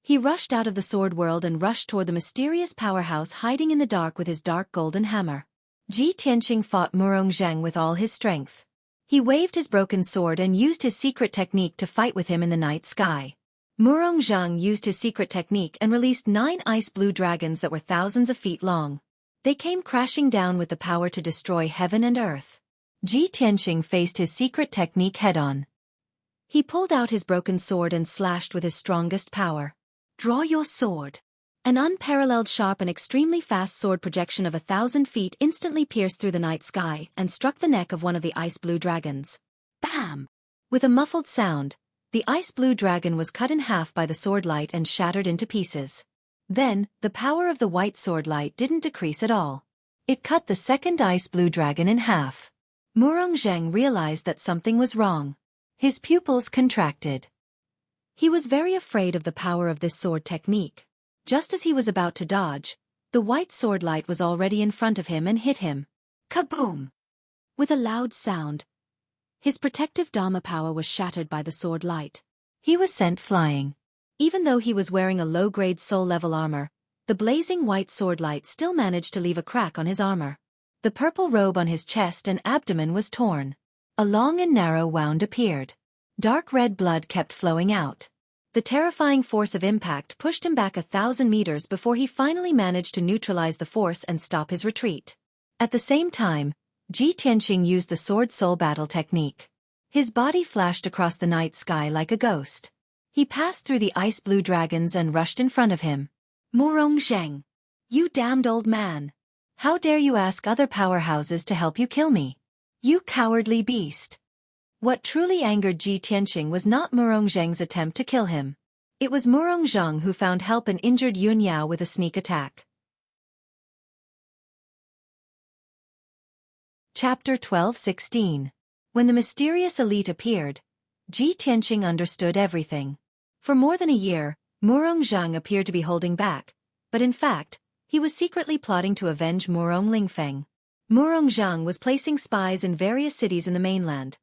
He rushed out of the sword world and rushed toward the mysterious powerhouse hiding in the dark with his dark golden hammer. Ji Tianqing fought Murong Zhang with all his strength. He waved his broken sword and used his secret technique to fight with him in the night sky. Murong Zhang used his secret technique and released 9 ice blue dragons that were thousands of feet long. They came crashing down with the power to destroy heaven and earth. Ji Tianqing faced his secret technique head-on. He pulled out his broken sword and slashed with his strongest power. Draw your sword. An unparalleled sharp and extremely fast sword projection of 1,000 feet instantly pierced through the night sky and struck the neck of one of the ice blue dragons. Bam! With a muffled sound, the ice blue dragon was cut in half by the sword light and shattered into pieces. Then, the power of the white sword light didn't decrease at all. It cut the second ice blue dragon in half. Murong Zhang realized that something was wrong. His pupils contracted. He was very afraid of the power of this sword technique. Just as he was about to dodge, the white sword light was already in front of him and hit him. Kaboom! With a loud sound, his protective Dharma power was shattered by the sword light. He was sent flying. Even though he was wearing a low-grade soul-level armor, the blazing white sword light still managed to leave a crack on his armor. The purple robe on his chest and abdomen was torn. A long and narrow wound appeared. Dark red blood kept flowing out. The terrifying force of impact pushed him back 1,000 meters before he finally managed to neutralize the force and stop his retreat. At the same time, Ji Tianqing used the sword soul battle technique. His body flashed across the night sky like a ghost. He passed through the ice blue dragons and rushed in front of him. Murong Zhang! You damned old man! How dare you ask other powerhouses to help you kill me? You cowardly beast! What truly angered Ji Tianqing was not Murong Zhang's attempt to kill him. It was Murong Zhang who found help and injured Yun Yao with a sneak attack. Chapter 12:16. When the mysterious elite appeared, Ji Tianqing understood everything. For more than a year, Murong Zhang appeared to be holding back, but in fact, he was secretly plotting to avenge Murong Lingfeng. Murong Zhang was placing spies in various cities in the mainland,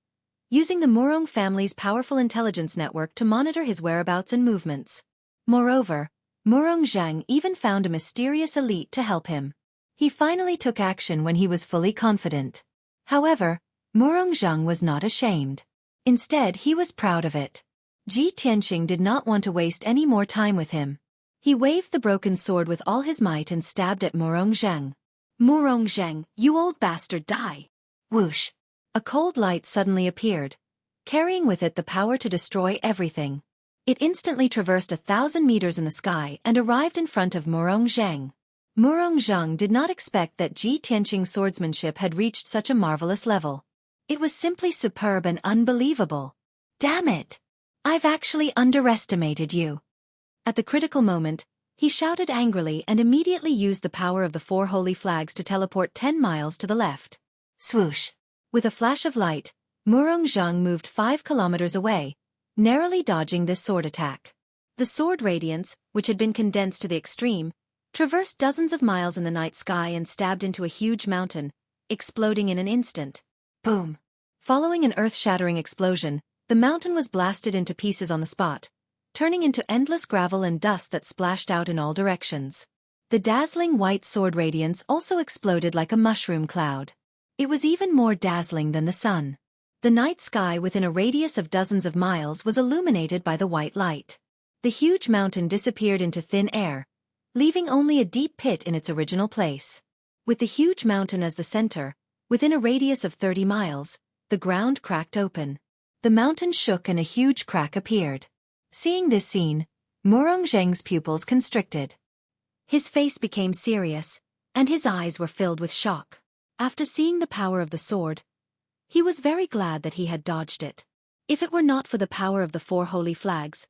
using the Murong family's powerful intelligence network to monitor his whereabouts and movements. Moreover, Murong Zhang even found a mysterious elite to help him. He finally took action when he was fully confident. However, Murong Zhang was not ashamed. Instead, he was proud of it. Ji Tianqing did not want to waste any more time with him. He waved the broken sword with all his might and stabbed at Murong Zhang. Murong Zhang, you old bastard, die! Whoosh! A cold light suddenly appeared, carrying with it the power to destroy everything. It instantly traversed 1,000 meters in the sky and arrived in front of Murong Zhang. Murong Zhang did not expect that Ji Tianqing's swordsmanship had reached such a marvelous level. It was simply superb and unbelievable. Damn it! I've actually underestimated you. At the critical moment, He shouted angrily and immediately used the power of the 4 holy flags to teleport 10 miles to the left. Swoosh! With a flash of light, Murong moved 5 kilometers away, narrowly dodging this sword attack. The sword radiance, which had been condensed to the extreme, traversed dozens of miles in the night sky and stabbed into a huge mountain, exploding in an instant. Boom! Following an earth-shattering explosion, the mountain was blasted into pieces on the spot, turning into endless gravel and dust that splashed out in all directions. The dazzling white sword radiance also exploded like a mushroom cloud. It was even more dazzling than the sun. The night sky within a radius of dozens of miles was illuminated by the white light. The huge mountain disappeared into thin air, leaving only a deep pit in its original place. With the huge mountain as the center, within a radius of 30 miles, the ground cracked open. The mountain shook and a huge crack appeared. Seeing this scene, Murong pupils constricted. His face became serious, and his eyes were filled with shock. After seeing the power of the sword, he was very glad that he had dodged it. If it were not for the power of the 4 holy flags,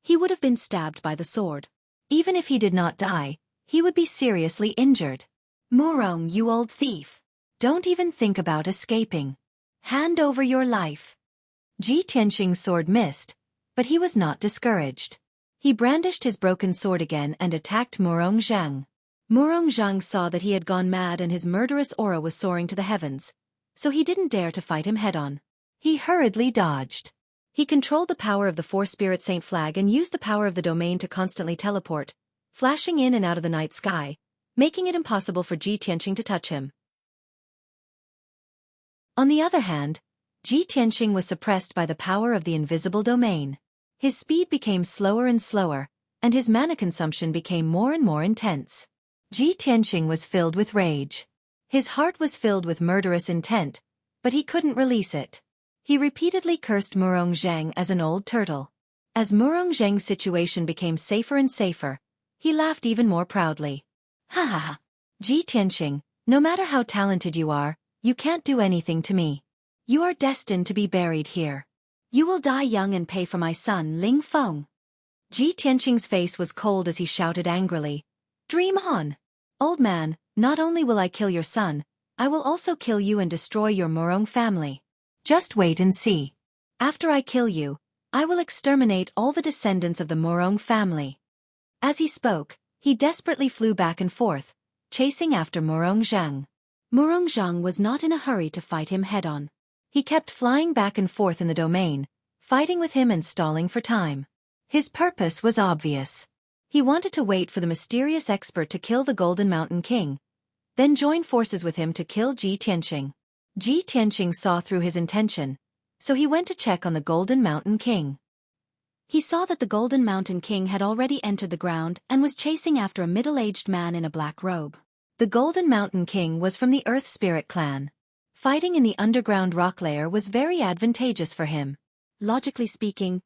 he would have been stabbed by the sword. Even if he did not die, he would be seriously injured. Murong, you old thief! Don't even think about escaping. Hand over your life. Ji Tianxing's sword missed, but he was not discouraged. He brandished his broken sword again and attacked Murong. Murong saw that he had gone mad and his murderous aura was soaring to the heavens, so he didn't dare to fight him head-on. He hurriedly dodged. He controlled the power of the 4 Spirit Saint flag and used the power of the domain to constantly teleport, flashing in and out of the night sky, making it impossible for Ji Tianxing to touch him. On the other hand, Ji Tianxing was suppressed by the power of the invisible domain. His speed became slower and slower, and his mana consumption became more and more intense. Ji Tianxing was filled with rage. His heart was filled with murderous intent, but he couldn't release it. He repeatedly cursed Murong as an old turtle. As Murong situation became safer and safer, he laughed even more proudly. Ha ha ha! Ji Tianxing, no matter how talented you are, you can't do anything to me. You are destined to be buried here. You will die young and pay for my son Ling Feng. Ji Tianxing's face was cold as he shouted angrily. Dream on! Old man, not only will I kill your son, I will also kill you and destroy your Murong family. Just wait and see. After I kill you, I will exterminate all the descendants of the Murong family. As he spoke, he desperately flew back and forth, chasing after Murong. Murong was not in a hurry to fight him head-on. He kept flying back and forth in the domain, fighting with him and stalling for time. His purpose was obvious. He wanted to wait for the mysterious expert to kill the Golden Mountain King, then join forces with him to kill Ji Tianxing. Ji Tianxing saw through his intention, so he went to check on the Golden Mountain King. He saw that the Golden Mountain King had already entered the ground and was chasing after a middle-aged man in a black robe. The Golden Mountain King was from the Earth Spirit clan. Fighting in the underground rock layer was very advantageous for him. Logically speaking,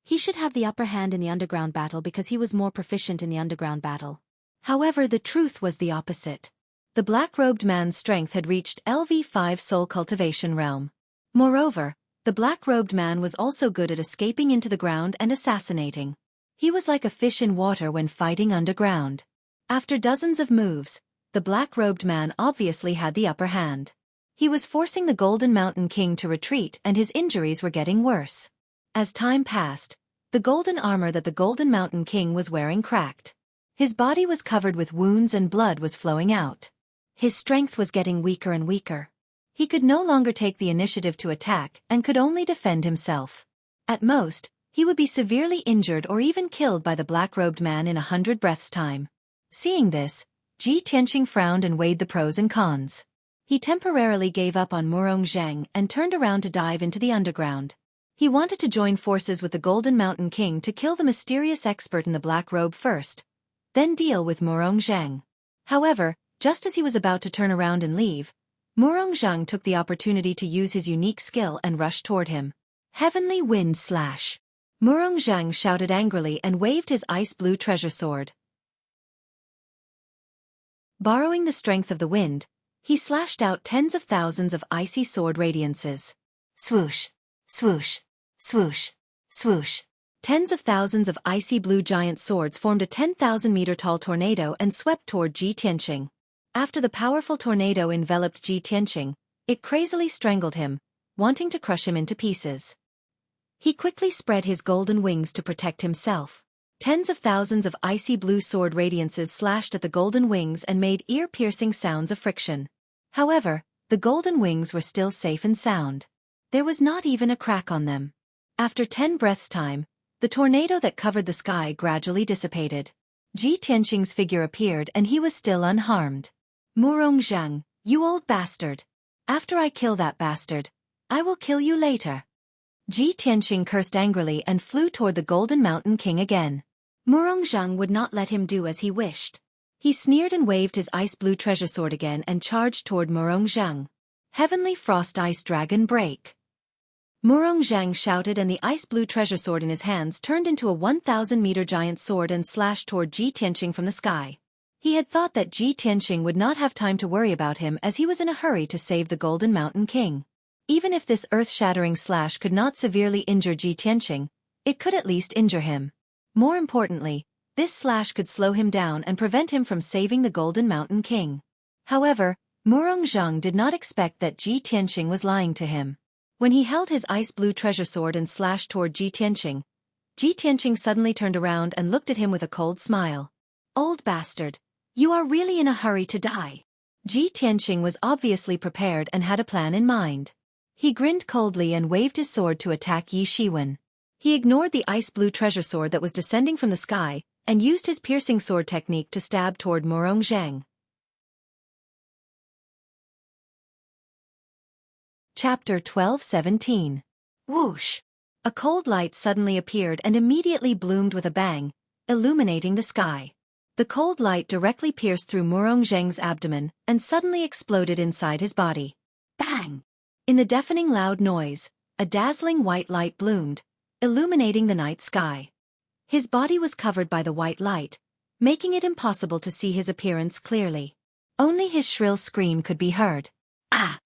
he should have the upper hand in the underground battle because he was more proficient in the underground battle. However, the truth was the opposite. The black-robed man's strength had reached LV5 Soul Cultivation Realm. Moreover, the black-robed man was also good at escaping into the ground and assassinating. He was like a fish in water when fighting underground. After dozens of moves, the black-robed man obviously had the upper hand. He was forcing the Golden Mountain King to retreat and his injuries were getting worse. As time passed, the golden armor that the Golden Mountain King was wearing cracked. His body was covered with wounds and blood was flowing out. His strength was getting weaker and weaker. He could no longer take the initiative to attack and could only defend himself. At most, he would be severely injured or even killed by the black-robed man in 100 breaths' time. Seeing this, Ji Tianxing frowned and weighed the pros and cons. He temporarily gave up on Murong and turned around to dive into the underground. He wanted to join forces with the Golden Mountain King to kill the mysterious expert in the black robe first, then deal with Murong. However, just as he was about to turn around and leave, Murong took the opportunity to use his unique skill and rushed toward him. Heavenly Wind Slash! Murong shouted angrily and waved his ice-blue treasure sword. Borrowing the strength of the wind, he slashed out tens of thousands of icy sword radiances. Swoosh! Swoosh! Swoosh! Swoosh! Tens of thousands of icy blue giant swords formed a 10,000-meter-tall tornado and swept toward Ji Tianqing. After the powerful tornado enveloped Ji Tianqing, it crazily strangled him, wanting to crush him into pieces. He quickly spread his golden wings to protect himself. Tens of thousands of icy blue sword radiances slashed at the golden wings and made ear-piercing sounds of friction. However, the golden wings were still safe and sound. There was not even a crack on them. After 10 breaths' time, the tornado that covered the sky gradually dissipated. Ji Tianqing's figure appeared and he was still unharmed. Murongzhang, you old bastard. After I kill that bastard, I will kill you later. Ji Tianqing cursed angrily and flew toward the Golden Mountain King again. Murongzhang would not let him do as he wished. He sneered and waved his ice-blue treasure sword again and charged toward Murongzhang. Heavenly Frost Ice Dragon Break. Murongzhang shouted and the ice-blue treasure sword in his hands turned into a 1,000-meter giant sword and slashed toward Ji Tianqing from the sky. He had thought that Ji Tianqing would not have time to worry about him as he was in a hurry to save the Golden Mountain King. Even if this earth-shattering slash could not severely injure Ji Tianqing, it could at least injure him. More importantly, this slash could slow him down and prevent him from saving the Golden Mountain King. However, Murongzhang did not expect that Ji Tianqing was lying to him. When he held his ice-blue treasure sword and slashed toward Ji Tianqing suddenly turned around and looked at him with a cold smile. Old bastard, you are really in a hurry to die. Ji Tianqing was obviously prepared and had a plan in mind. He grinned coldly and waved his sword to attack Yi Shiwen. He ignored the ice-blue treasure sword that was descending from the sky and used his piercing sword technique to stab toward Murongzhang. Chapter 12:17. Whoosh! A cold light suddenly appeared and immediately bloomed with a bang, illuminating the sky. The cold light directly pierced through Murongzhang's abdomen and suddenly exploded inside his body. Bang! In the deafening loud noise, a dazzling white light bloomed, illuminating the night sky. His body was covered by the white light, making it impossible to see his appearance clearly. Only his shrill scream could be heard. Ah!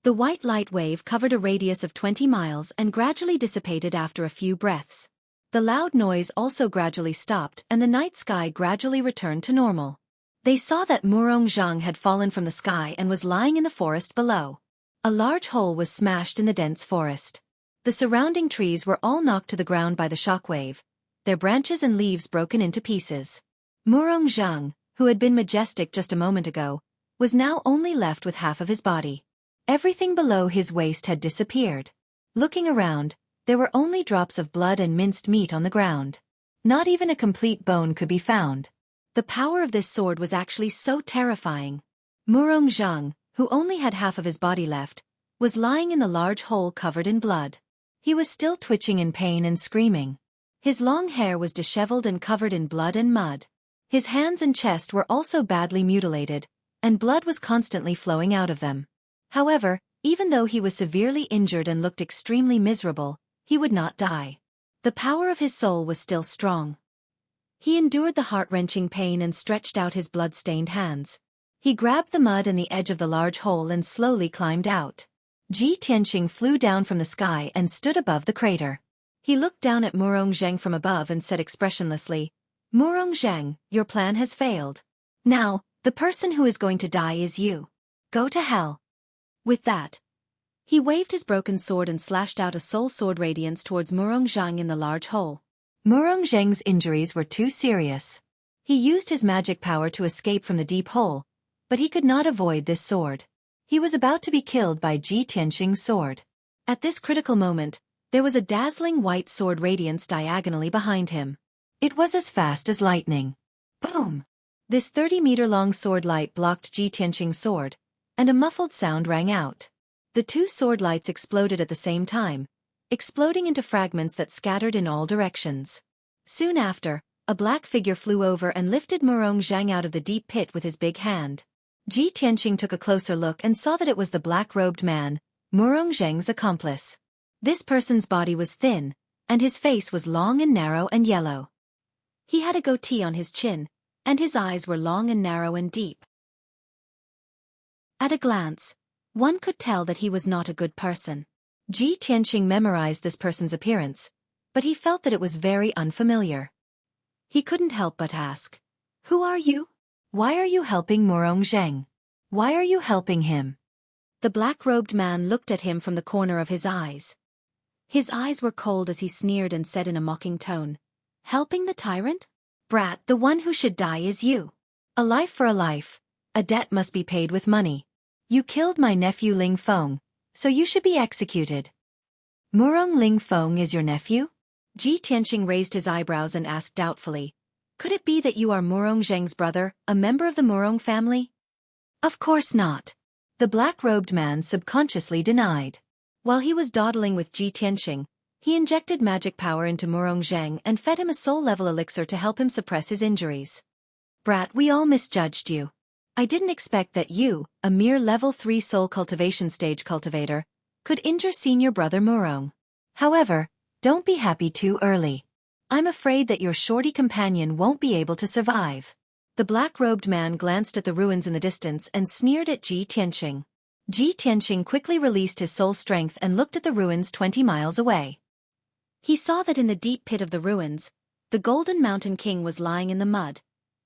The white light wave covered a radius of 20 miles and gradually dissipated after a few breaths. The loud noise also gradually stopped and the night sky gradually returned to normal. They saw that Murongzhang had fallen from the sky and was lying in the forest below. A large hole was smashed in the dense forest. The surrounding trees were all knocked to the ground by the shockwave, their branches and leaves broken into pieces. Murongzhang, who had been majestic just a moment ago, was now only left with half of his body. Everything below his waist had disappeared. Looking around, there were only drops of blood and minced meat on the ground. Not even a complete bone could be found. The power of this sword was actually so terrifying. Murongzhang, who only had half of his body left, was lying in the large hole covered in blood. He was still twitching in pain and screaming. His long hair was disheveled and covered in blood and mud. His hands and chest were also badly mutilated, and blood was constantly flowing out of them. However, even though he was severely injured and looked extremely miserable, he would not die. The power of his soul was still strong. He endured the heart-wrenching pain and stretched out his blood-stained hands. He grabbed the mud and the edge of the large hole and slowly climbed out. Ji Tianqing flew down from the sky and stood above the crater. He looked down at Murongzhang from above and said expressionlessly, "Murongzhang, your plan has failed. Now, the person who is going to die is you. Go to hell." With that, he waved his broken sword and slashed out a soul sword radiance towards Murongzhang in the large hole. Murongzhang's injuries were too serious. He used his magic power to escape from the deep hole, but he could not avoid this sword. He was about to be killed by Ji Tianqing's sword. At this critical moment, there was a dazzling white sword radiance diagonally behind him. It was as fast as lightning. Boom! This 30-meter-long sword light blocked Ji Tianqing's sword, and a muffled sound rang out. The two sword lights exploded at the same time, exploding into fragments that scattered in all directions. Soon after, a black figure flew over and lifted Murongzhang out of the deep pit with his big hand. Ji Tianqing took a closer look and saw that it was the black-robed man, Murongzhang's accomplice. This person's body was thin, and his face was long and narrow and yellow. He had a goatee on his chin, and his eyes were long and narrow and deep. At a glance, one could tell that he was not a good person. Ji Tianqing memorized this person's appearance, but he felt that it was very unfamiliar. He couldn't help but ask, "Who are you? Why are you helping Murong Zheng? Why are you helping him?" The black-robed man looked at him from the corner of his eyes. His eyes were cold as he sneered and said in a mocking tone, "Helping the tyrant? Brat, the one who should die is you. A life for a life. A debt must be paid with money. You killed my nephew Ling Feng, so you should be executed." "Murong Ling Feng is your nephew?" Ji Tianqing raised his eyebrows and asked doubtfully, "Could it be that you are Murong Zheng's brother, a member of the Murong family?" "Of course not," the black-robed man subconsciously denied. While he was dawdling with Ji Tianqing, he injected magic power into Murong Zheng and fed him a soul-level elixir to help him suppress his injuries. "Brat, we all misjudged you. I didn't expect that you, a mere level 3 soul cultivation stage cultivator, could injure senior brother Murong. However, don't be happy too early. I'm afraid that your shorty companion won't be able to survive." The black-robed man glanced at the ruins in the distance and sneered at Ji Tianqing. Ji Tianqing quickly released his soul strength and looked at the ruins 20 miles away. He saw that in the deep pit of the ruins, the Golden Mountain King was lying in the mud,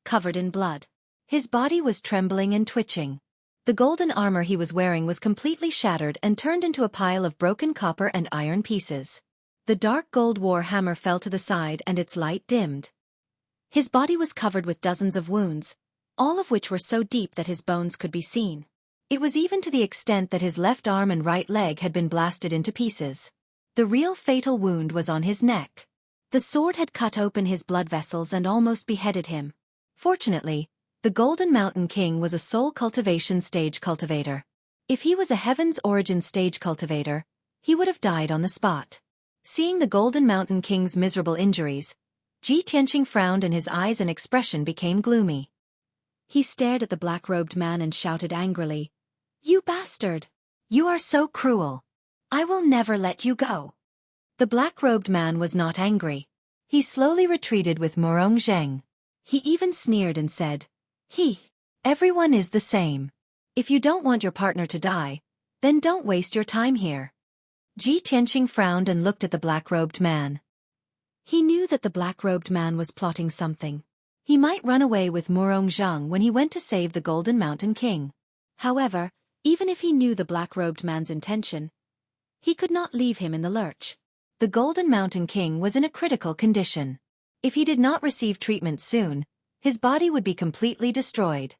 covered in blood. His body was trembling and twitching. The golden armor he was wearing was completely shattered and turned into a pile of broken copper and iron pieces. The dark gold war hammer fell to the side and its light dimmed. His body was covered with dozens of wounds, all of which were so deep that his bones could be seen. It was even to the extent that his left arm and right leg had been blasted into pieces. The real fatal wound was on his neck. The sword had cut open his blood vessels and almost beheaded him. Fortunately, the Golden Mountain King was a soul cultivation stage cultivator. If he was a Heaven's Origin stage cultivator, he would have died on the spot. Seeing the Golden Mountain King's miserable injuries, Ji Tianqing frowned and his eyes and expression became gloomy. He stared at the black-robed man and shouted angrily, "You bastard! You are so cruel! I will never let you go!" The black-robed man was not angry. He slowly retreated with Murong Zheng. He even sneered and said, Everyone is the same. If you don't want your partner to die, then don't waste your time here." Ji Tianqing frowned and looked at the black-robed man. He knew that the black-robed man was plotting something. He might run away with Murong Zheng when he went to save the Golden Mountain King. However, even if he knew the black-robed man's intention, he could not leave him in the lurch. The Golden Mountain King was in a critical condition. If he did not receive treatment soon, his body would be completely destroyed.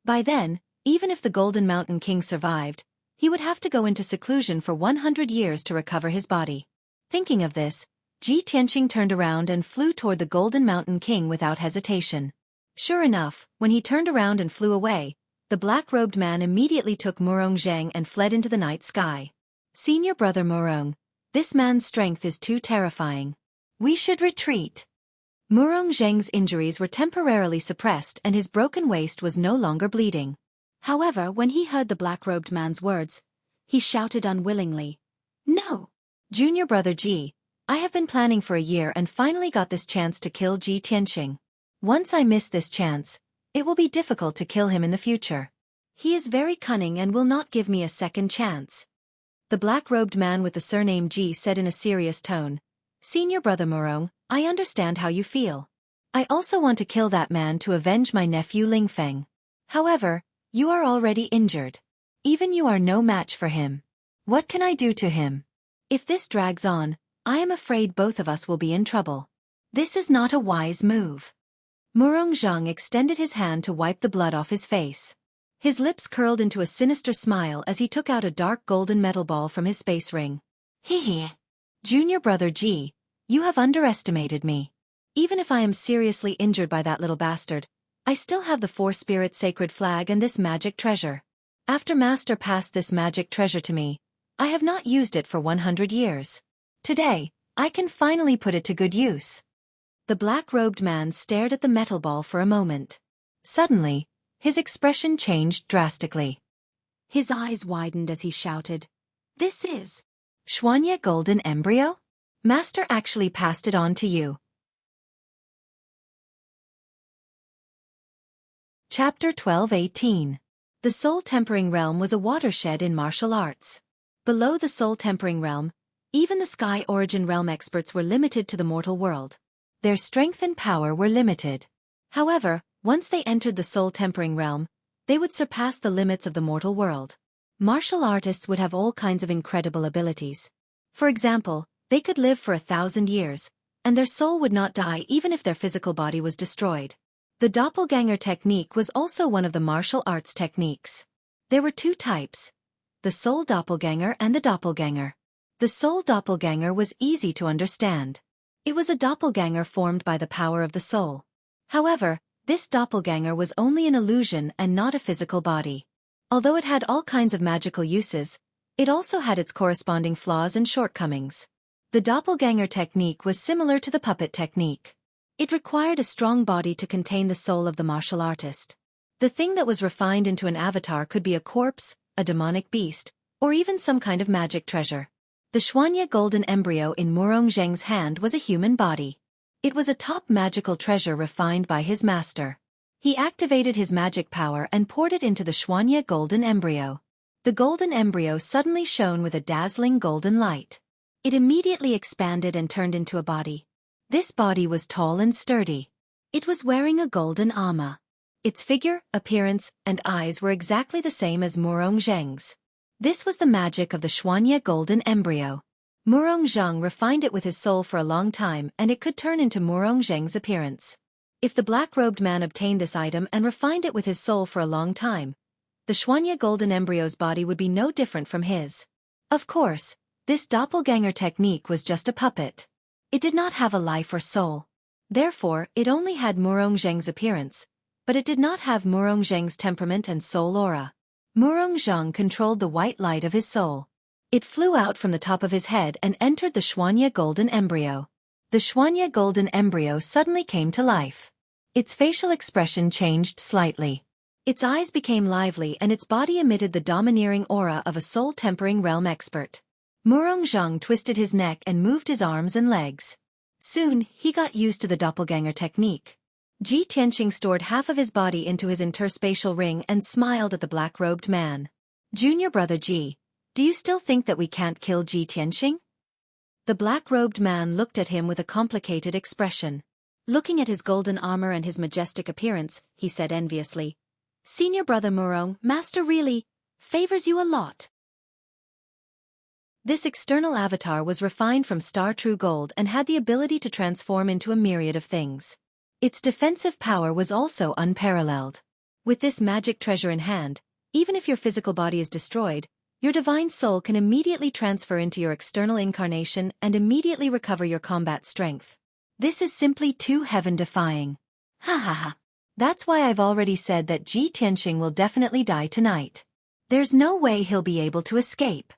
By then, even if the Golden Mountain King survived, he would have to go into seclusion for 100 years to recover his body. Thinking of this, Ji Tianqing turned around and flew toward the Golden Mountain King without hesitation. Sure enough, when he turned around and flew away, the black-robed man immediately took Murong Zheng and fled into the night sky. "Senior brother Murong, this man's strength is too terrifying. We should retreat." Murong Zheng's injuries were temporarily suppressed and his broken waist was no longer bleeding. However, when he heard the black-robed man's words, he shouted unwillingly, "No! Junior brother Ji, I have been planning for a year and finally got this chance to kill Ji Tianqing. Once I miss this chance, it will be difficult to kill him in the future. He is very cunning and will not give me a second chance." The black-robed man with the surname Ji said in a serious tone, "Senior brother Murong, I understand how you feel. I also want to kill that man to avenge my nephew Ling Feng. However, you are already injured. Even you are no match for him. What can I do to him? If this drags on, I am afraid both of us will be in trouble. This is not a wise move." Murong Zheng extended his hand to wipe the blood off his face. His lips curled into a sinister smile as he took out a dark golden metal ball from his space ring. "Junior brother Ji, you have underestimated me. Even if I am seriously injured by that little bastard, I still have the Four-Spirit Sacred Flag and this magic treasure. After Master passed this magic treasure to me, I have not used it for 100 years. Today, I can finally put it to good use." The black-robed man stared at the metal ball for a moment. Suddenly, his expression changed drastically. His eyes widened as he shouted, "This is Xueqi golden embryo? Master actually passed it on to you." Chapter 12:18. The Soul Tempering Realm was a watershed in martial arts. Below the Soul Tempering Realm, Even the Sky Origin Realm experts were limited to the mortal world. Their strength and power were limited. However, once they entered the soul-tempering realm, they would surpass the limits of the mortal world. Martial artists would have all kinds of incredible abilities. For example, they could live for 1,000 years, and their soul would not die even if their physical body was destroyed. The doppelganger technique was also one of the martial arts techniques. There were two types: the soul doppelganger and the doppelganger. The soul doppelganger was easy to understand. It was a doppelganger formed by the power of the soul. However, this doppelganger was only an illusion and not a physical body. Although it had all kinds of magical uses, it also had its corresponding flaws and shortcomings. The doppelganger technique was similar to the puppet technique. It required a strong body to contain the soul of the martial artist. The thing that was refined into an avatar could be a corpse, a demonic beast, or even some kind of magic treasure. The Xueqi golden embryo in Murong Zheng's hand was a human body. It was a top magical treasure refined by his master. He activated his magic power and poured it into the Xueqi golden embryo. The golden embryo suddenly shone with a dazzling golden light. It immediately expanded and turned into a body. This body was tall and sturdy. It was wearing a golden armor. Its figure, appearance, and eyes were exactly the same as Murong Zheng's. This was the magic of the Xueqi golden embryo. Murong Zheng refined it with his soul for a long time, and it could turn into Murong Zheng's appearance. If the black-robed man obtained this item and refined it with his soul for a long time, the Xueqi golden embryo's body would be no different from his. Of course, this doppelganger technique was just a puppet. It did not have a life or soul. Therefore, it only had Murong Zheng's appearance, but it did not have Murong Zheng's temperament and soul aura. Murong Zheng controlled the white light of his soul. It flew out from the top of his head and entered the Xueqi golden embryo. The Xueqi golden embryo suddenly came to life. Its facial expression changed slightly. Its eyes became lively and its body emitted the domineering aura of a soul-tempering realm expert. Murong Zheng twisted his neck and moved his arms and legs. Soon, he got used to the doppelganger technique. Ji Tianqing stored half of his body into his interspatial ring and smiled at the black-robed man. "Junior brother Ji, do you still think that we can't kill Ji Tianqing?" The black-robed man looked at him with a complicated expression. Looking at his golden armor and his majestic appearance, he said enviously, "Senior brother Murong, master really favors you a lot." This external avatar was refined from star true gold and had the ability to transform into a myriad of things. Its defensive power was also unparalleled. With this magic treasure in hand, even if your physical body is destroyed, your divine soul can immediately transfer into your external incarnation and immediately recover your combat strength. This is simply too heaven-defying. Ha ha ha. That's why I've already said that Ji Tianqing will definitely die tonight. There's no way he'll be able to escape.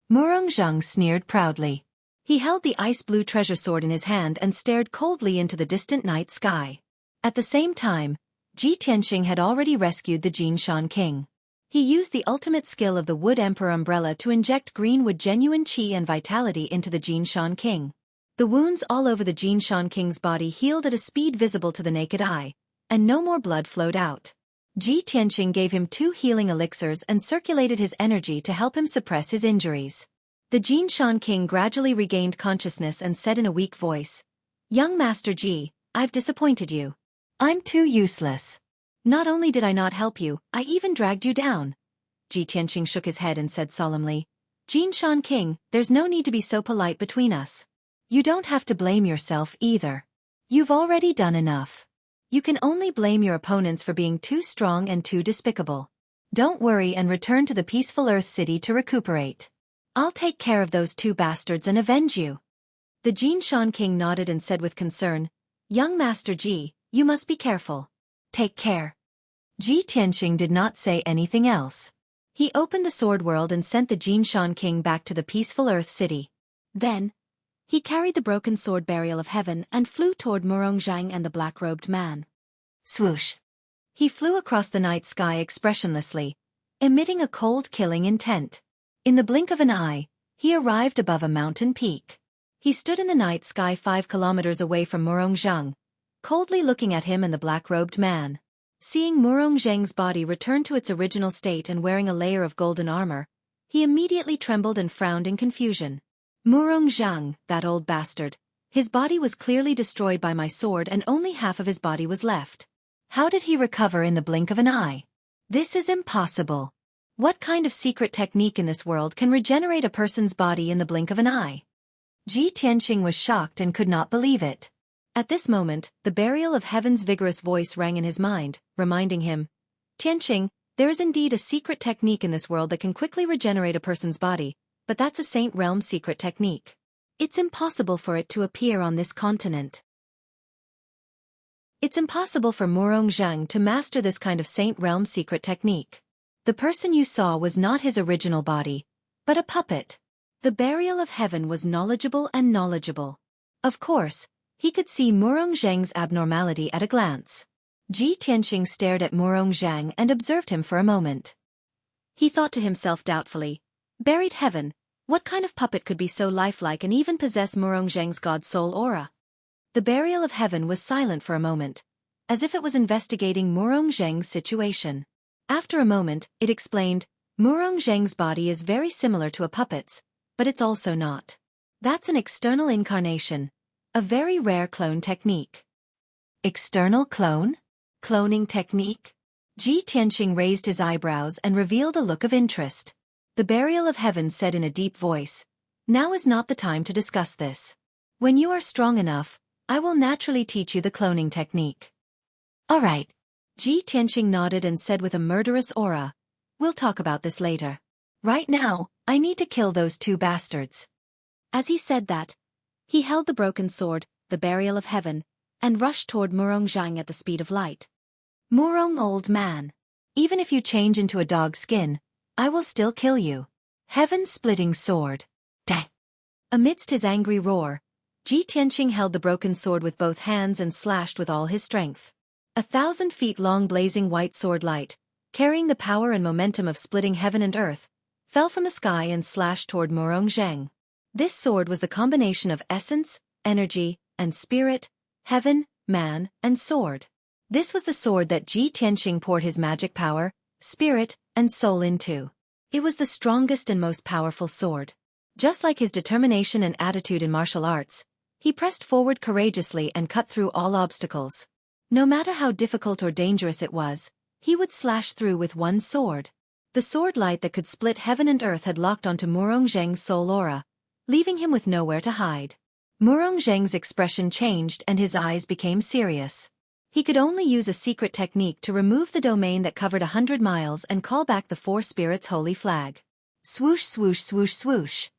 Murong Zheng sneered proudly. He held the ice-blue treasure sword in his hand and stared coldly into the distant night sky. At the same time, Ji Tianqing had already rescued the Jinshan King. He used the ultimate skill of the Wood Emperor umbrella to inject greenwood genuine qi and vitality into the Jinshan King. The wounds all over the Jinshan King's body healed at a speed visible to the naked eye, and no more blood flowed out. Ji Tianqing gave him 2 healing elixirs and circulated his energy to help him suppress his injuries. The Jinshan King gradually regained consciousness and said in a weak voice, "Young Master Ji, I've disappointed you. I'm too useless. Not only did I not help you, I even dragged you down." Ji Tianqing shook his head and said solemnly, "Jinshan King, there's no need to be so polite between us. You don't have to blame yourself either. You've already done enough. You can only blame your opponents for being too strong and too despicable. Don't worry and return to the peaceful Earth City to recuperate. I'll take care of those 2 bastards and avenge you." The Jinshan King nodded and said with concern, "Young Master Ji, you must be careful. Take care." Ji Tianqing did not say anything else. He opened the sword world and sent the Jinshan King back to the peaceful Earth City. Then, he carried the broken sword burial of heaven and flew toward Murong Zheng and the black-robed man. Swoosh! He flew across the night sky expressionlessly, emitting a cold killing intent. In the blink of an eye, he arrived above a mountain peak. He stood in the night sky 5 kilometers away from Murong Zheng, coldly looking at him and the black-robed man. Seeing Murong Zheng's body return to its original state and wearing a layer of golden armor, he immediately trembled and frowned in confusion. Murong Zhang, that old bastard. His body was clearly destroyed by my sword and only half of his body was left. How did he recover in the blink of an eye? This is impossible. What kind of secret technique in this world can regenerate a person's body in the blink of an eye? Ji Tianqing was shocked and could not believe it. At this moment, the burial of heaven's vigorous voice rang in his mind, reminding him, Tianqing, there is indeed a secret technique in this world that can quickly regenerate a person's body, but that's a Saint Realm secret technique. It's impossible for it to appear on this continent. It's impossible for Murong Zhang to master this kind of Saint Realm secret technique. The person you saw was not his original body, but a puppet. The burial of heaven was knowledgeable and knowledgeable. Of course, he could see Murong Zhang's abnormality at a glance. Ji Tianqing stared at Murong Zhang and observed him for a moment. He thought to himself doubtfully, buried heaven, what kind of puppet could be so lifelike and even possess Murong Zhang's god soul aura? The burial of heaven was silent for a moment, as if it was investigating Murong Zhang's situation. After a moment, it explained, Murong Zhang's body is very similar to a puppet's, but it's also not. That's an external incarnation, a very rare clone technique. External clone? Cloning technique? Ji Tianqing raised his eyebrows and revealed a look of interest. The burial of heaven said in a deep voice, now is not the time to discuss this. When you are strong enough, I will naturally teach you the cloning technique. All right. Ji Tianqing nodded and said with a murderous aura, we'll talk about this later. Right now, I need to kill those two bastards. As he said that, he held the broken sword, the burial of heaven, and rushed toward Murong Zhang at the speed of light. Murong, old man. Even if you change into a dog's skin, I will still kill you. Heaven-splitting sword. Dang. Amidst his angry roar, Ji Tianqing held the broken sword with both hands and slashed with all his strength. 1,000 feet long blazing white sword light, carrying the power and momentum of splitting heaven and earth, fell from the sky and slashed toward Murong Zhang. This sword was the combination of essence, energy, and spirit, heaven, man, and sword. This was the sword that Ji Tianqing poured his magic power, spirit, and soul into. It was the strongest and most powerful sword. Just like his determination and attitude in martial arts, he pressed forward courageously and cut through all obstacles. No matter how difficult or dangerous it was, he would slash through with one sword. The sword light that could split heaven and earth had locked onto Murong Zhang's soul aura, leaving him with nowhere to hide. Murong Zhang's expression changed and his eyes became serious. He could only use a secret technique to remove the domain that covered 100 miles and call back the four spirits' holy flag. Swoosh, swoosh, swoosh, swoosh.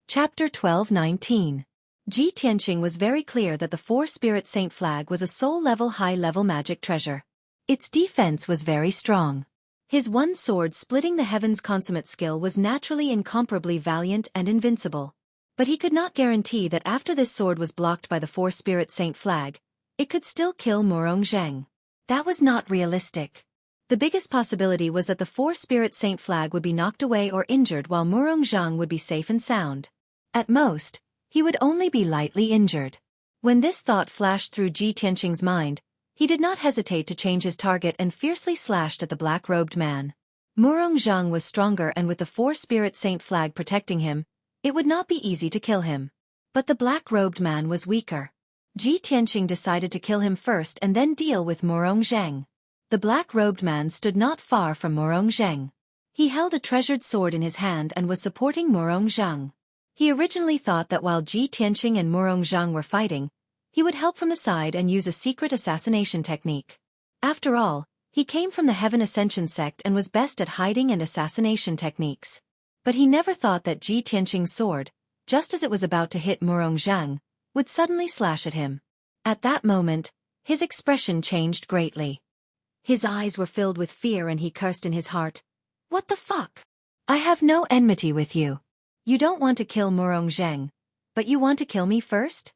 Chapter 12:19. Ji Tianqing was very clear that the four-spirit saint flag was a soul-level high-level magic treasure. Its defense was very strong. His one sword splitting the heavens consummate skill was naturally incomparably valiant and invincible. But he could not guarantee that after this sword was blocked by the four-spirit saint flag, it could still kill Murong Zhang. That was not realistic. The biggest possibility was that the four-spirit saint flag would be knocked away or injured while Murong Zhang would be safe and sound. At most, he would only be lightly injured. When this thought flashed through Ji Tianqing's mind, he did not hesitate to change his target and fiercely slashed at the black-robed man. Murong Zhang was stronger and with the four-spirit saint flag protecting him, it would not be easy to kill him. But the black-robed man was weaker. Ji Tianqing decided to kill him first and then deal with Murong Zhang. The black-robed man stood not far from Murong Zhang. He held a treasured sword in his hand and was supporting Murong Zhang. He originally thought that while Ji Tianqing and Murong Zhang were fighting, he would help from the side and use a secret assassination technique. After all, he came from the Heaven Ascension sect and was best at hiding and assassination techniques. But he never thought that Ji Tianqing's sword, just as it was about to hit Murong Zhang, would suddenly slash at him. At that moment, his expression changed greatly. His eyes were filled with fear and he cursed in his heart. What the fuck? I have no enmity with you. You don't want to kill Murong Zhang, but you want to kill me first?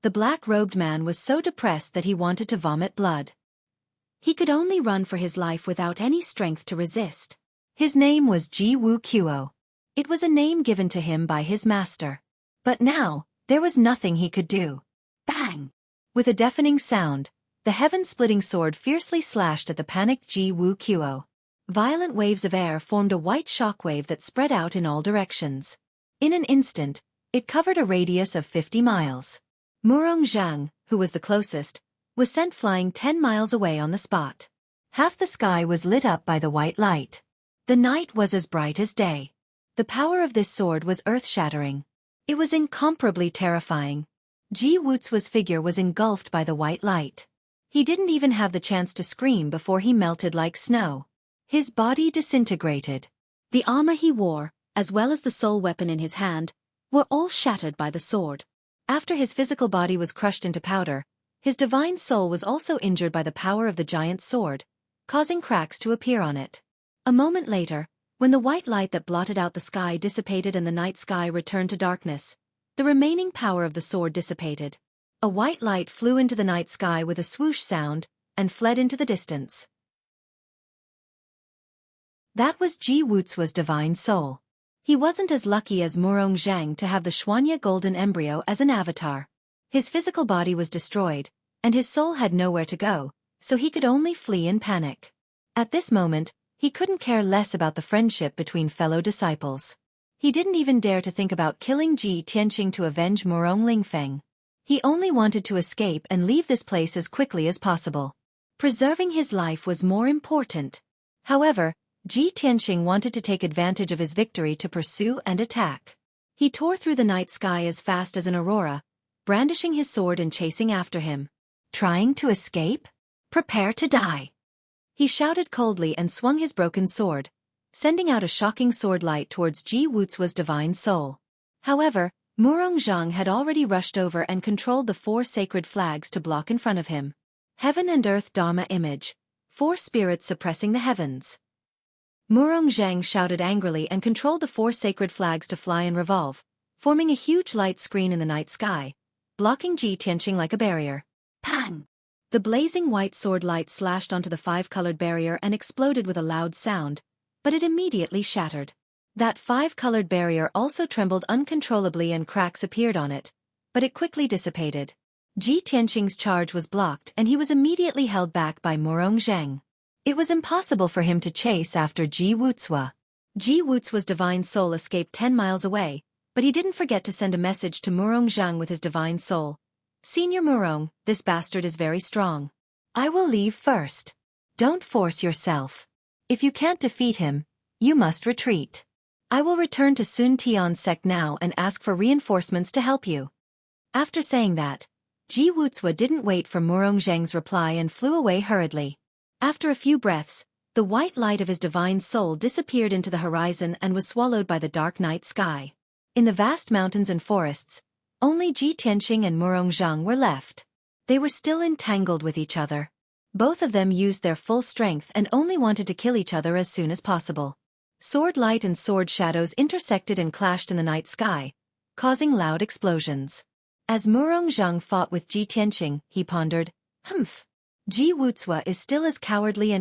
The black-robed man was so depressed that he wanted to vomit blood. He could only run for his life without any strength to resist. His name was Ji Wu Quo. It was a name given to him by his master. But now, there was nothing he could do. Bang! With a deafening sound, the heaven-splitting sword fiercely slashed at the panicked Ji Wu Quo. Violent waves of air formed a white shockwave that spread out in all directions. In an instant, it covered a radius of 50 miles. Murong Zhang, who was the closest, was sent flying 10 miles away on the spot. Half the sky was lit up by the white light. The night was as bright as day. The power of this sword was earth-shattering. It was incomparably terrifying. Ji Wuzuo's figure was engulfed by the white light. He didn't even have the chance to scream before he melted like snow. His body disintegrated. The armor he wore, as well as the soul weapon in his hand, were all shattered by the sword. After his physical body was crushed into powder, his divine soul was also injured by the power of the giant sword, causing cracks to appear on it. A moment later, when the white light that blotted out the sky dissipated and the night sky returned to darkness, the remaining power of the sword dissipated. A white light flew into the night sky with a swoosh sound and fled into the distance. That was Ji Wuzuo's divine soul. He wasn't as lucky as Murong Zhang to have the Xueqi golden embryo as an avatar. His physical body was destroyed, and his soul had nowhere to go, so he could only flee in panic. At this moment, he couldn't care less about the friendship between fellow disciples. He didn't even dare to think about killing Ji Tianqing to avenge Murong Lingfeng. He only wanted to escape and leave this place as quickly as possible. Preserving his life was more important. However, Ji Tianqing wanted to take advantage of his victory to pursue and attack. He tore through the night sky as fast as an aurora, brandishing his sword and chasing after him. Trying to escape? Prepare to die! He shouted coldly and swung his broken sword, sending out a shocking sword light towards Ji Wuzuo's divine soul. However, Murong Zhang had already rushed over and controlled the 4 sacred flags to block in front of him. Heaven and Earth Dharma image. 4 spirits suppressing the heavens. Murong Zhang shouted angrily and controlled the 4 sacred flags to fly and revolve, forming a huge light screen in the night sky, blocking Ji Tianqing like a barrier. Pang! The blazing white sword light slashed onto the 5-colored barrier and exploded with a loud sound, but it immediately shattered. That 5-colored barrier also trembled uncontrollably and cracks appeared on it, but it quickly dissipated. Ji Tianqing's charge was blocked and he was immediately held back by Murong Zhang. It was impossible for him to chase after Ji Wuzuo. Ji Wuzuo's divine soul escaped 10 miles away, but he didn't forget to send a message to Murong Zhang with his divine soul. Senior Murong, this bastard is very strong. I will leave first. Don't force yourself. If you can't defeat him, you must retreat. I will return to Sun Tian sect now and ask for reinforcements to help you. After saying that, Ji Wuzuo didn't wait for Murong Zhang's reply and flew away hurriedly. After a few breaths, the white light of his divine soul disappeared into the horizon and was swallowed by the dark night sky. In the vast mountains and forests, only Ji Tianqing and Murong Zhang were left. They were still entangled with each other. Both of them used their full strength and only wanted to kill each other as soon as possible. Sword light and sword shadows intersected and clashed in the night sky, causing loud explosions. As Murong Zhang fought with Ji Tianqing, he pondered, Ji Wuzuo is still as cowardly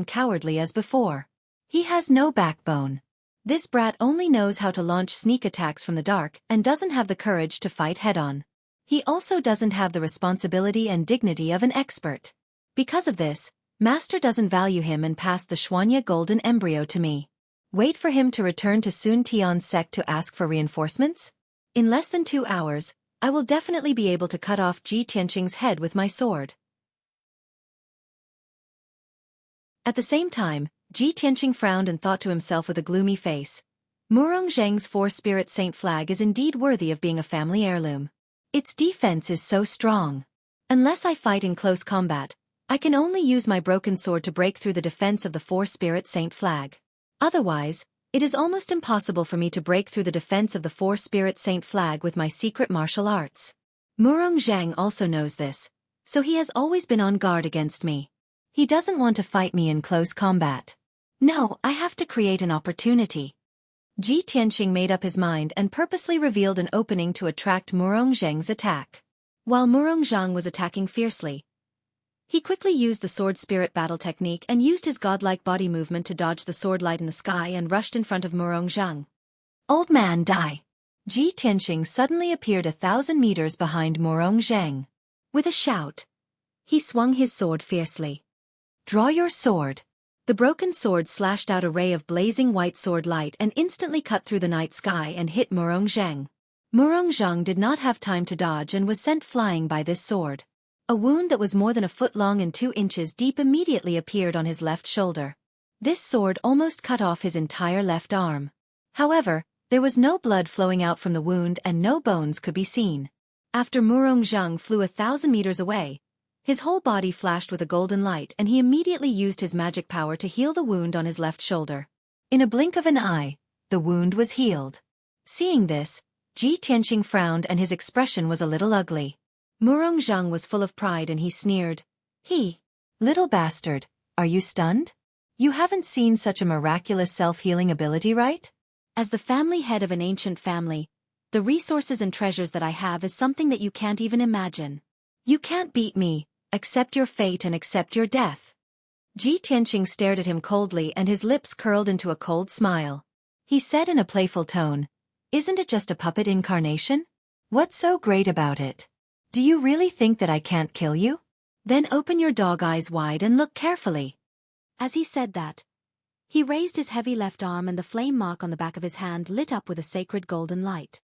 as before. He has no backbone. This brat only knows how to launch sneak attacks from the dark and doesn't have the courage to fight head-on. He also doesn't have the responsibility and dignity of an expert. Because of this, Master doesn't value him and passed the Xueqi golden embryo to me. Wait for him to return to Sun Tian sect to ask for reinforcements? In less than 2 hours, I will definitely be able to cut off Ji Tianqing's head with my sword. At the same time, Ji Tianqing frowned and thought to himself with a gloomy face. Murong Zhang's 4-spirit saint flag is indeed worthy of being a family heirloom. Its defense is so strong. Unless I fight in close combat, I can only use my broken sword to break through the defense of the 4-spirit saint flag. Otherwise, it is almost impossible for me to break through the defense of the 4-spirit saint flag with my secret martial arts. Murong Zhang also knows this, so he has always been on guard against me. He doesn't want to fight me in close combat. No, I have to create an opportunity. Ji Tianqing made up his mind and purposely revealed an opening to attract Murong Zhang's attack. While Murong Zhang was attacking fiercely, he quickly used the sword spirit battle technique and used his godlike body movement to dodge the sword light in the sky and rushed in front of Murong Zhang. Old man, die! Ji Tianqing suddenly appeared 1,000 meters behind Murong Zhang. With a shout, he swung his sword fiercely. Draw your sword. The broken sword slashed out a ray of blazing white sword light and instantly cut through the night sky and hit Murong Zheng. Murong Zheng did not have time to dodge and was sent flying by this sword. A wound that was more than a foot long and 2 inches deep immediately appeared on his left shoulder. This sword almost cut off his entire left arm. However, there was no blood flowing out from the wound and no bones could be seen. After Murong Zheng flew 1,000 meters away, his whole body flashed with a golden light and he immediately used his magic power to heal the wound on his left shoulder. In a blink of an eye, the wound was healed. Seeing this, Ji Tianqing frowned and his expression was a little ugly. Murong Zheng was full of pride and he sneered. Little bastard, are you stunned? You haven't seen such a miraculous self-healing ability, right? As the family head of an ancient family, the resources and treasures that I have is something that you can't even imagine. You can't beat me. Accept your fate and accept your death. Ji Tianqing stared at him coldly and his lips curled into a cold smile. He said in a playful tone, "Isn't it just a puppet incarnation? What's so great about it? Do you really think that I can't kill you? Then open your dog eyes wide and look carefully." As he said that, he raised his heavy left arm and the flame mark on the back of his hand lit up with a sacred golden light.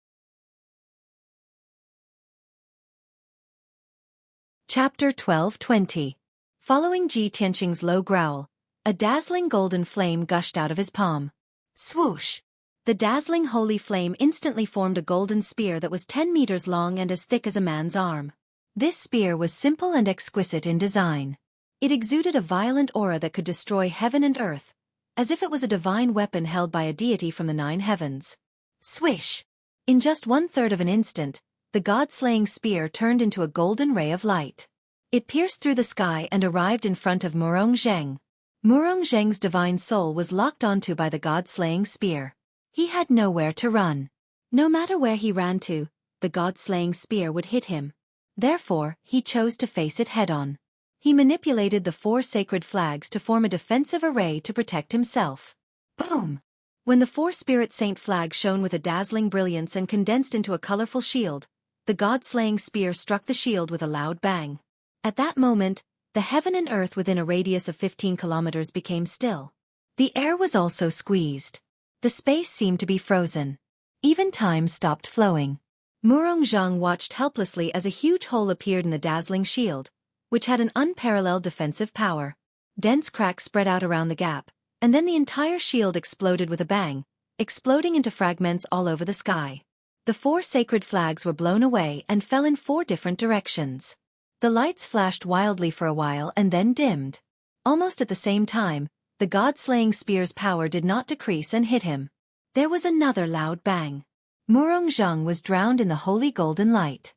Chapter 12:20. Following Ji Tianqing's low growl, a dazzling golden flame gushed out of his palm. Swoosh! The dazzling holy flame instantly formed a golden spear that was 10 meters long and as thick as a man's arm. This spear was simple and exquisite in design. It exuded a violent aura that could destroy heaven and earth, as if it was a divine weapon held by a deity from the 9 heavens. Swish! In just 1/3 of an instant, the god-slaying spear turned into a golden ray of light. It pierced through the sky and arrived in front of Murong Zheng. Murong Zheng's divine soul was locked onto by the god-slaying spear. He had nowhere to run. No matter where he ran to, the god-slaying spear would hit him. Therefore, he chose to face it head-on. He manipulated the 4 sacred flags to form a defensive array to protect himself. Boom! When the 4 spirit saint flags shone with a dazzling brilliance and condensed into a colorful shield, the god-slaying spear struck the shield with a loud bang. At that moment, the heaven and earth within a radius of 15 kilometers became still. The air was also squeezed. The space seemed to be frozen. Even time stopped flowing. Murong Zheng watched helplessly as a huge hole appeared in the dazzling shield, which had an unparalleled defensive power. Dense cracks spread out around the gap, and then the entire shield exploded with a bang, exploding into fragments all over the sky. The 4 sacred flags were blown away and fell in 4 different directions. The lights flashed wildly for a while and then dimmed. Almost at the same time, the god-slaying spear's power did not decrease and hit him. There was another loud bang. Murong Zheng was drowned in the holy golden light.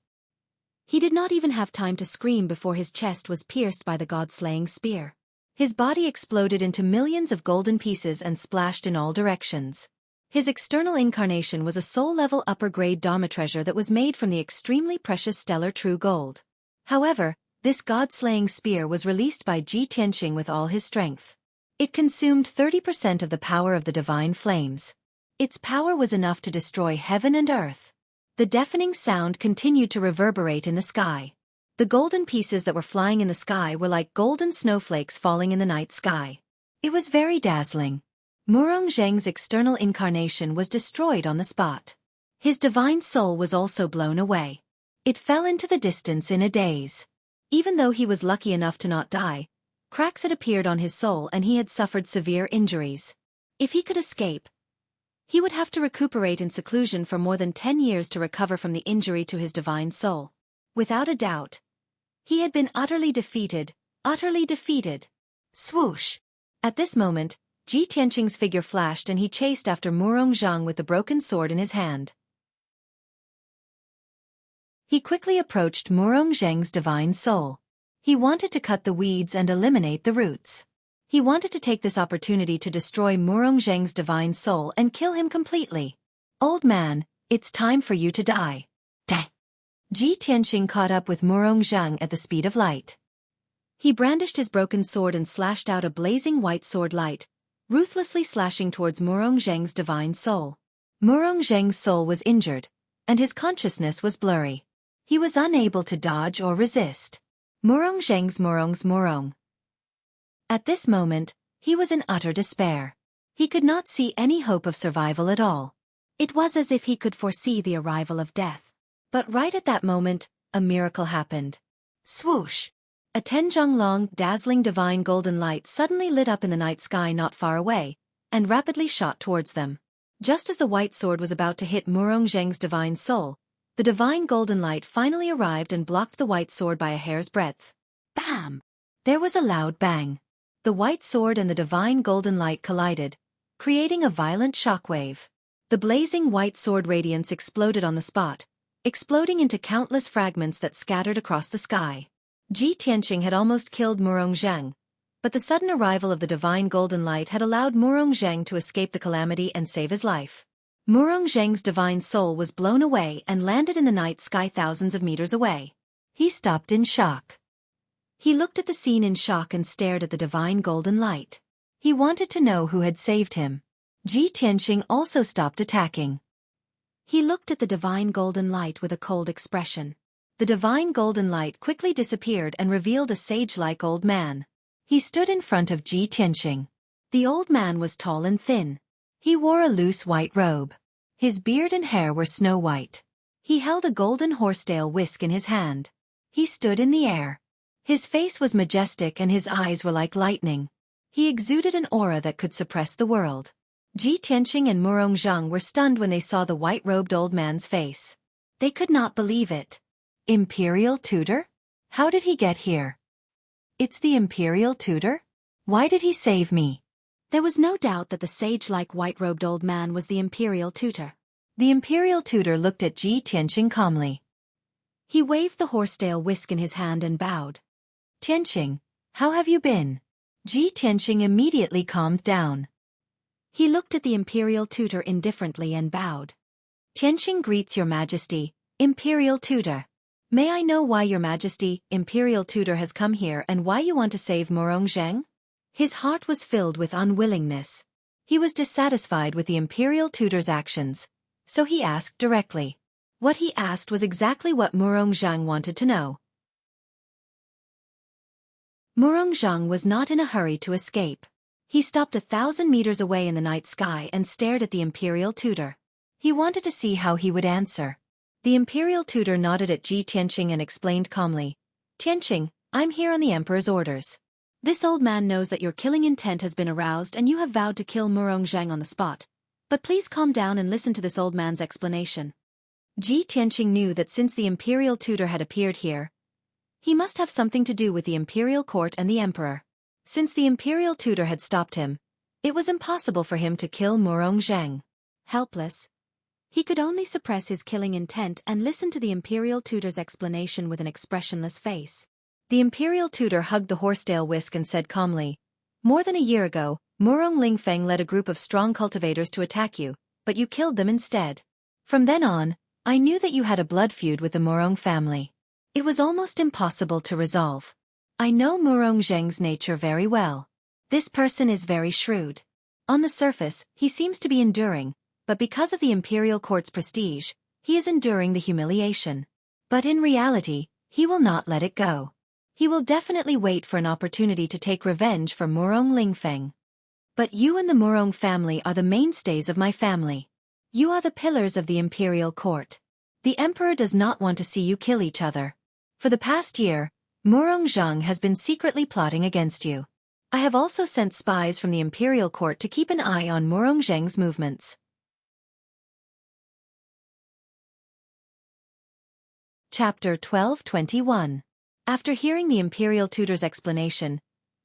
He did not even have time to scream before his chest was pierced by the god-slaying spear. His body exploded into millions of golden pieces and splashed in all directions. His external incarnation was a soul-level upper-grade Dharma treasure that was made from the extremely precious stellar true gold. However, this god-slaying spear was released by Ji Tianqing with all his strength. It consumed 30% of the power of the divine flames. Its power was enough to destroy heaven and earth. The deafening sound continued to reverberate in the sky. The golden pieces that were flying in the sky were like golden snowflakes falling in the night sky. It was very dazzling. Murong Zheng's external incarnation was destroyed on the spot. His divine soul was also blown away. It fell into the distance in a daze. Even though he was lucky enough to not die, cracks had appeared on his soul and he had suffered severe injuries. If he could escape, he would have to recuperate in seclusion for more than 10 years to recover from the injury to his divine soul. Without a doubt, he had been utterly defeated, utterly defeated. Swoosh! At this moment, Ji Tianqing's figure flashed and he chased after Murong Zheng with the broken sword in his hand. He quickly approached Murong Zheng's divine soul. He wanted to cut the weeds and eliminate the roots. He wanted to take this opportunity to destroy Murong Zheng's divine soul and kill him completely. Old man, it's time for you to die. Dang! Ji Tianqing caught up with Murong Zheng at the speed of light. He brandished his broken sword and slashed out a blazing white sword light, ruthlessly slashing towards Murong Zheng's divine soul. Murong Zheng's soul was injured, and his consciousness was blurry. He was unable to dodge or resist. Murong Zheng's Murong. At this moment, He was in utter despair. He could not see any hope of survival at all. It was as if he could foresee the arrival of death. But right at that moment, a miracle happened. Swoosh! A 10-jong-long, dazzling divine golden light suddenly lit up in the night sky not far away, and rapidly shot towards them. Just as the white sword was about to hit Murong Zheng's divine soul, the divine golden light finally arrived and blocked the white sword by a hair's breadth. Bam! There was a loud bang. The white sword and the divine golden light collided, creating a violent shockwave. The blazing white sword radiance exploded on the spot, exploding into countless fragments that scattered across the sky. Ji Tianqing had almost killed Murong Zheng, but the sudden arrival of the divine golden light had allowed Murong Zheng to escape the calamity and save his life. Murong Zheng's divine soul was blown away and landed in the night sky thousands of meters away. He stopped in shock. He looked at the scene in shock and stared at the divine golden light. He wanted to know who had saved him. Ji Tianqing also stopped attacking. He looked at the divine golden light with a cold expression. The divine golden light quickly disappeared and revealed a sage-like old man. He stood in front of Ji Tianqing. The old man was tall and thin. He wore a loose white robe. His beard and hair were snow-white. He held a golden horsetail whisk in his hand. He stood in the air. His face was majestic and his eyes were like lightning. He exuded an aura that could suppress the world. Ji Tianqing and Murong Zheng were stunned when they saw the white-robed old man's face. They could not believe it. Imperial Tutor? How did he get here? It's the Imperial Tutor? Why did he save me? There was no doubt that the sage-like white-robed old man was the Imperial Tutor. The Imperial Tutor looked at Ji Tianqing calmly. He waved the horsetail whisk in his hand and bowed. Tianqing, how have you been? Ji Tianqing immediately calmed down. He looked at the Imperial Tutor indifferently and bowed. Tianqing greets your Majesty, Imperial Tutor. May I know why your Majesty, Imperial Tutor has come here and why you want to save Murong Zheng? His heart was filled with unwillingness. He was dissatisfied with the Imperial Tutor's actions, so he asked directly. What he asked was exactly what Murong Zheng wanted to know. Murong Zheng was not in a hurry to escape. He stopped 1,000 meters away in the night sky and stared at the Imperial Tutor. He wanted to see how he would answer. The Imperial Tutor nodded at Ji Tianqing and explained calmly. Tianqing, I'm here on the Emperor's orders. This old man knows that your killing intent has been aroused and you have vowed to kill Murong Zheng on the spot. But please calm down and listen to this old man's explanation. Ji Tianqing knew that since the Imperial Tutor had appeared here, he must have something to do with the Imperial Court and the Emperor. Since the Imperial Tutor had stopped him, it was impossible for him to kill Murong Zheng. Helpless, he could only suppress his killing intent and listen to the Imperial Tutor's explanation with an expressionless face. The Imperial Tutor hugged the horsetail whisk and said calmly, More than a year ago, Murong Lingfeng led a group of strong cultivators to attack you, but you killed them instead. From then on, I knew that you had a blood feud with the Murong family. It was almost impossible to resolve. I know Murong Zheng's nature very well. This person is very shrewd. On the surface, he seems to be enduring, but because of the Imperial Court's prestige, he is enduring the humiliation. But in reality, he will not let it go. He will definitely wait for an opportunity to take revenge for Murong Lingfeng. But you and the Murong family are the mainstays of my family. You are the pillars of the Imperial Court. The Emperor does not want to see you kill each other. For the past year, Murong Zheng has been secretly plotting against you. I have also sent spies from the Imperial Court to keep an eye on Murong Zheng's movements. Chapter 12:21. After hearing the Imperial Tutor's explanation,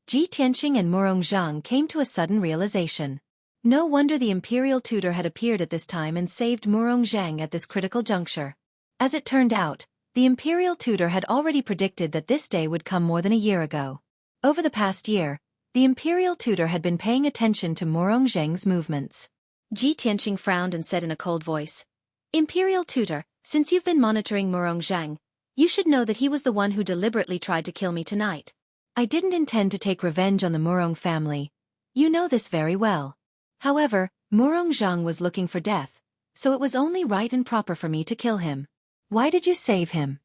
Ji Tianqing and Murong Zheng came to a sudden realization. No wonder the Imperial Tutor had appeared at this time and saved Murong Zheng at this critical juncture. As it turned out, the Imperial Tutor had already predicted that this day would come more than a year ago. Over the past year, the Imperial Tutor had been paying attention to Murong Zheng's movements. Ji Tianqing frowned and said in a cold voice, Imperial Tutor, since you've been monitoring Murong Zheng, you should know that he was the one who deliberately tried to kill me tonight. I didn't intend to take revenge on the Murong family. You know this very well. However, Murong Zheng was looking for death, so it was only right and proper for me to kill him. Why did you save him?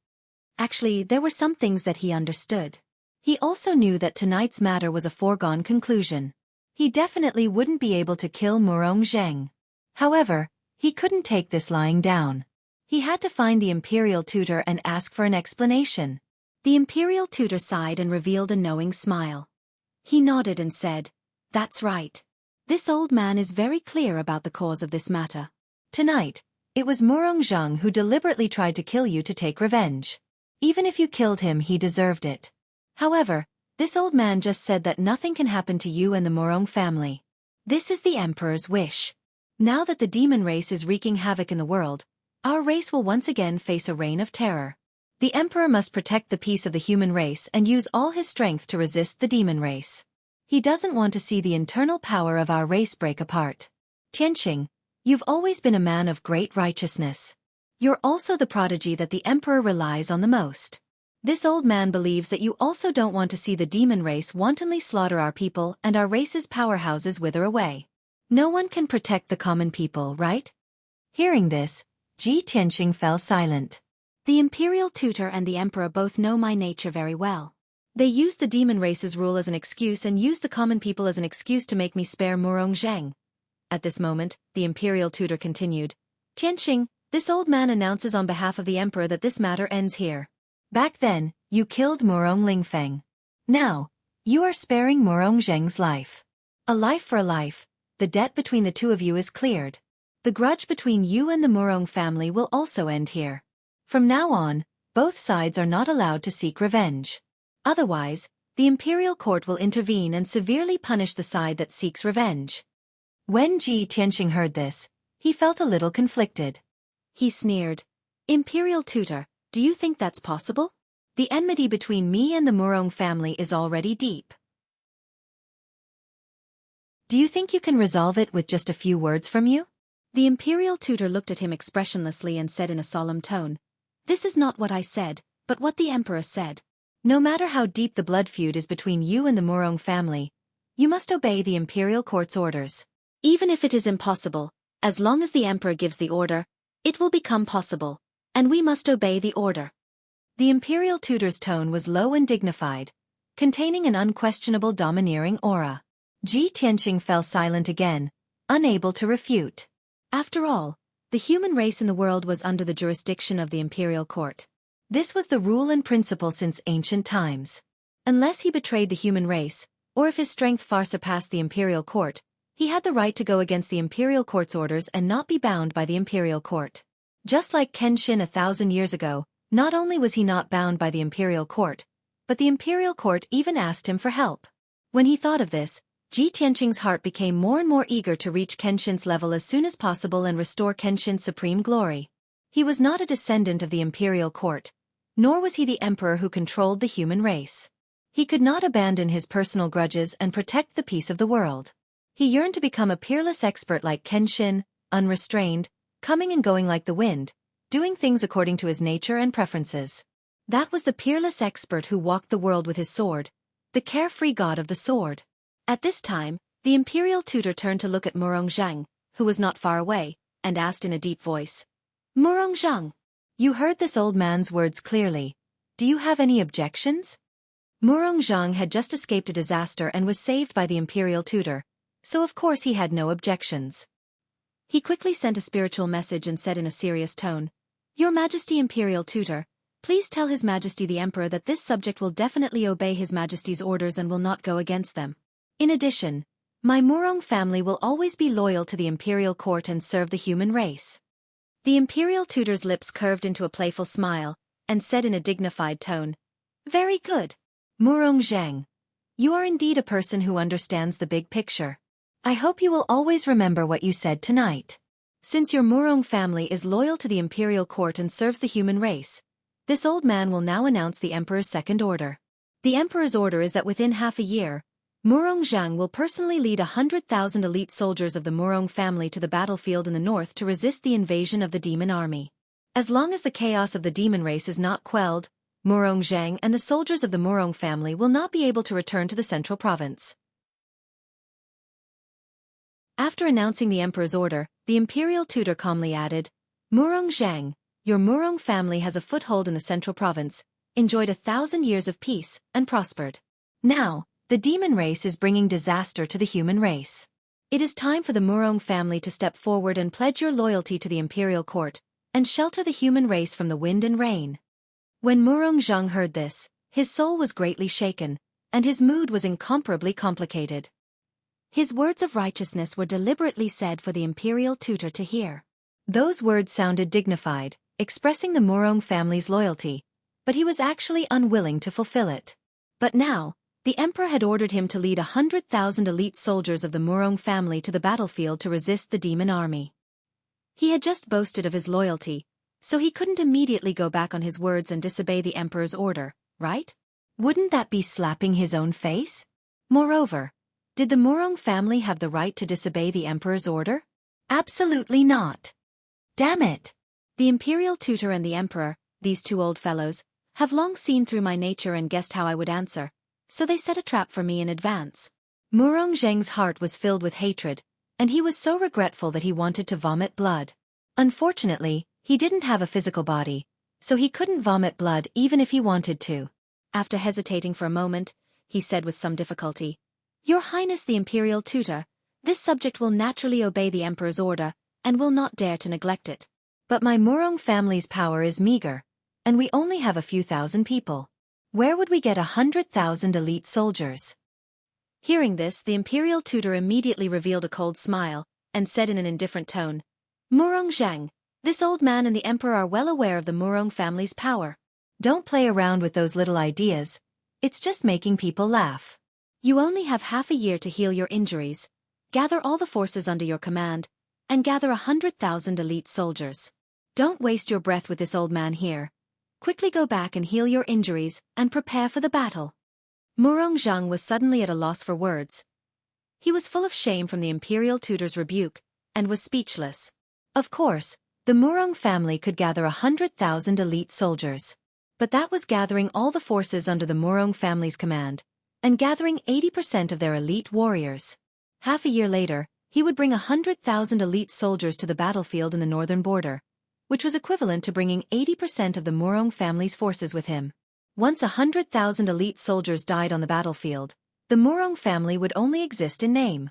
Actually, there were some things that he understood. He also knew that tonight's matter was a foregone conclusion. He definitely wouldn't be able to kill Murong Zheng. However, he couldn't take this lying down. He had to find the imperial tutor and ask for an explanation. The imperial tutor sighed and revealed a knowing smile. He nodded and said, "That's right. This old man is very clear about the cause of this matter. Tonight, it was Murong Zheng who deliberately tried to kill you to take revenge. Even if you killed him, he deserved it. However, this old man just said that nothing can happen to you and the Murong family. This is the Emperor's wish. Now that the demon race is wreaking havoc in the world, our race will once again face a reign of terror. The Emperor must protect the peace of the human race and use all his strength to resist the demon race. He doesn't want to see the internal power of our race break apart. Tianqing, you've always been a man of great righteousness. You're also the prodigy that the Emperor relies on the most. This old man believes that you also don't want to see the demon race wantonly slaughter our people and our race's powerhouses wither away. No one can protect the common people, right?" Hearing this, Tianqing fell silent. The imperial tutor and the Emperor both know my nature very well. They used the demon race's rule as an excuse and used the common people as an excuse to make me spare Murong Zheng. At this moment, the imperial tutor continued, "Tianqing, this old man announces on behalf of the Emperor that this matter ends here. Back then, you killed Murong Lingfeng. Now, you are sparing Murong Zheng's life. A life for a life, the debt between the two of you is cleared. The grudge between you and the Murong family will also end here. From now on, both sides are not allowed to seek revenge. Otherwise, the imperial court will intervene and severely punish the side that seeks revenge." When Tianqing heard this, he felt a little conflicted. He sneered, "Imperial tutor, do you think that's possible? The enmity between me and the Murong family is already deep. Do you think you can resolve it with just a few words from you?" The imperial tutor looked at him expressionlessly and said in a solemn tone, "This is not what I said, but what the Emperor said. No matter how deep the blood feud is between you and the Murong family, you must obey the imperial court's orders. Even if it is impossible, as long as the Emperor gives the order, it will become possible, and we must obey the order." The imperial tutor's tone was low and dignified, containing an unquestionable domineering aura. Tianqing fell silent again, unable to refute. After all, the human race in the world was under the jurisdiction of the imperial court. This was the rule and principle since ancient times. Unless he betrayed the human race, or if his strength far surpassed the imperial court, he had the right to go against the imperial court's orders and not be bound by the imperial court. Just like Kenshin 1,000 years ago, not only was he not bound by the imperial court, but the imperial court even asked him for help. When he thought of this, Tianqing's heart became more and more eager to reach Kenshin's level as soon as possible and restore Kenshin's supreme glory. He was not a descendant of the imperial court, nor was he the emperor who controlled the human race. He could not abandon his personal grudges and protect the peace of the world. He yearned to become a peerless expert like Kenshin, unrestrained, coming and going like the wind, doing things according to his nature and preferences. That was the peerless expert who walked the world with his sword, the carefree god of the sword. At this time, the imperial tutor turned to look at Murong Zheng, who was not far away, and asked in a deep voice, "Murong Zheng, you heard this old man's words clearly. Do you have any objections?" Murong Zheng had just escaped a disaster and was saved by the imperial tutor, so of course he had no objections. He quickly sent a spiritual message and said in a serious tone, "Your Majesty Imperial Tutor, please tell His Majesty the Emperor that this subject will definitely obey His Majesty's orders and will not go against them. In addition, my Murong family will always be loyal to the imperial court and serve the human race." The imperial tutor's lips curved into a playful smile, and said in a dignified tone, "Very good. Murong Zheng, you are indeed a person who understands the big picture. I hope you will always remember what you said tonight. Since your Murong family is loyal to the imperial court and serves the human race, this old man will now announce the emperor's second order. The emperor's order is that within half a year, Murong Zheng will personally lead 100,000 elite soldiers of the Murong family to the battlefield in the north to resist the invasion of the demon army. As long as the chaos of the demon race is not quelled, Murong Zheng and the soldiers of the Murong family will not be able to return to the central province." After announcing the emperor's order, the imperial tutor calmly added, "Murong Zheng, your Murong family has a foothold in the central province, enjoyed 1,000 years of peace, and prospered. Now, The demon race is bringing disaster to the human race. It is time for the Murong family to step forward and pledge your loyalty to the imperial court, and shelter the human race from the wind and rain. When Murong Zhang heard this, his soul was greatly shaken, and his mood was incomparably complicated. His words of righteousness were deliberately said for the imperial tutor to hear. Those words sounded dignified, expressing the Murong family's loyalty, but he was actually unwilling to fulfill it. But now, the emperor had ordered him to lead 100,000 elite soldiers of the Murong family to the battlefield to resist the demon army. He had just boasted of his loyalty, so he couldn't immediately go back on his words and disobey the emperor's order, right? Wouldn't that be slapping his own face? Moreover, did the Murong family have the right to disobey the emperor's order? Absolutely not. Damn it! The imperial tutor and the emperor, these two old fellows, have long seen through my nature and guessed how I would answer, so they set a trap for me in advance. Murong Zheng's heart was filled with hatred, and he was so regretful that he wanted to vomit blood. Unfortunately, he didn't have a physical body, so he couldn't vomit blood even if he wanted to. After hesitating for a moment, he said with some difficulty, "Your Highness the imperial tutor, this subject will naturally obey the emperor's order, and will not dare to neglect it. But my Murong family's power is meager, and we only have a few thousand people. Where would we get 100,000 elite soldiers?" Hearing this, the imperial tutor immediately revealed a cold smile, and said in an indifferent tone, "Murong Zhang, this old man and the emperor are well aware of the Murong family's power. Don't play around with those little ideas, it's just making people laugh. You only have half a year to heal your injuries, gather all the forces under your command, and gather 100,000 elite soldiers. Don't waste your breath with this old man here. Quickly go back and heal your injuries, and prepare for the battle." Murong Zhang was suddenly at a loss for words. He was full of shame from the imperial tutor's rebuke, and was speechless. Of course, the Murong family could gather 100,000 elite soldiers. But that was gathering all the forces under the Murong family's command, and gathering 80% of their elite warriors. Half a year later, he would bring 100,000 elite soldiers to the battlefield in the northern border, which was equivalent to bringing 80% of the Murong family's forces with him. Once 100,000 elite soldiers died on the battlefield, the Murong family would only exist in name.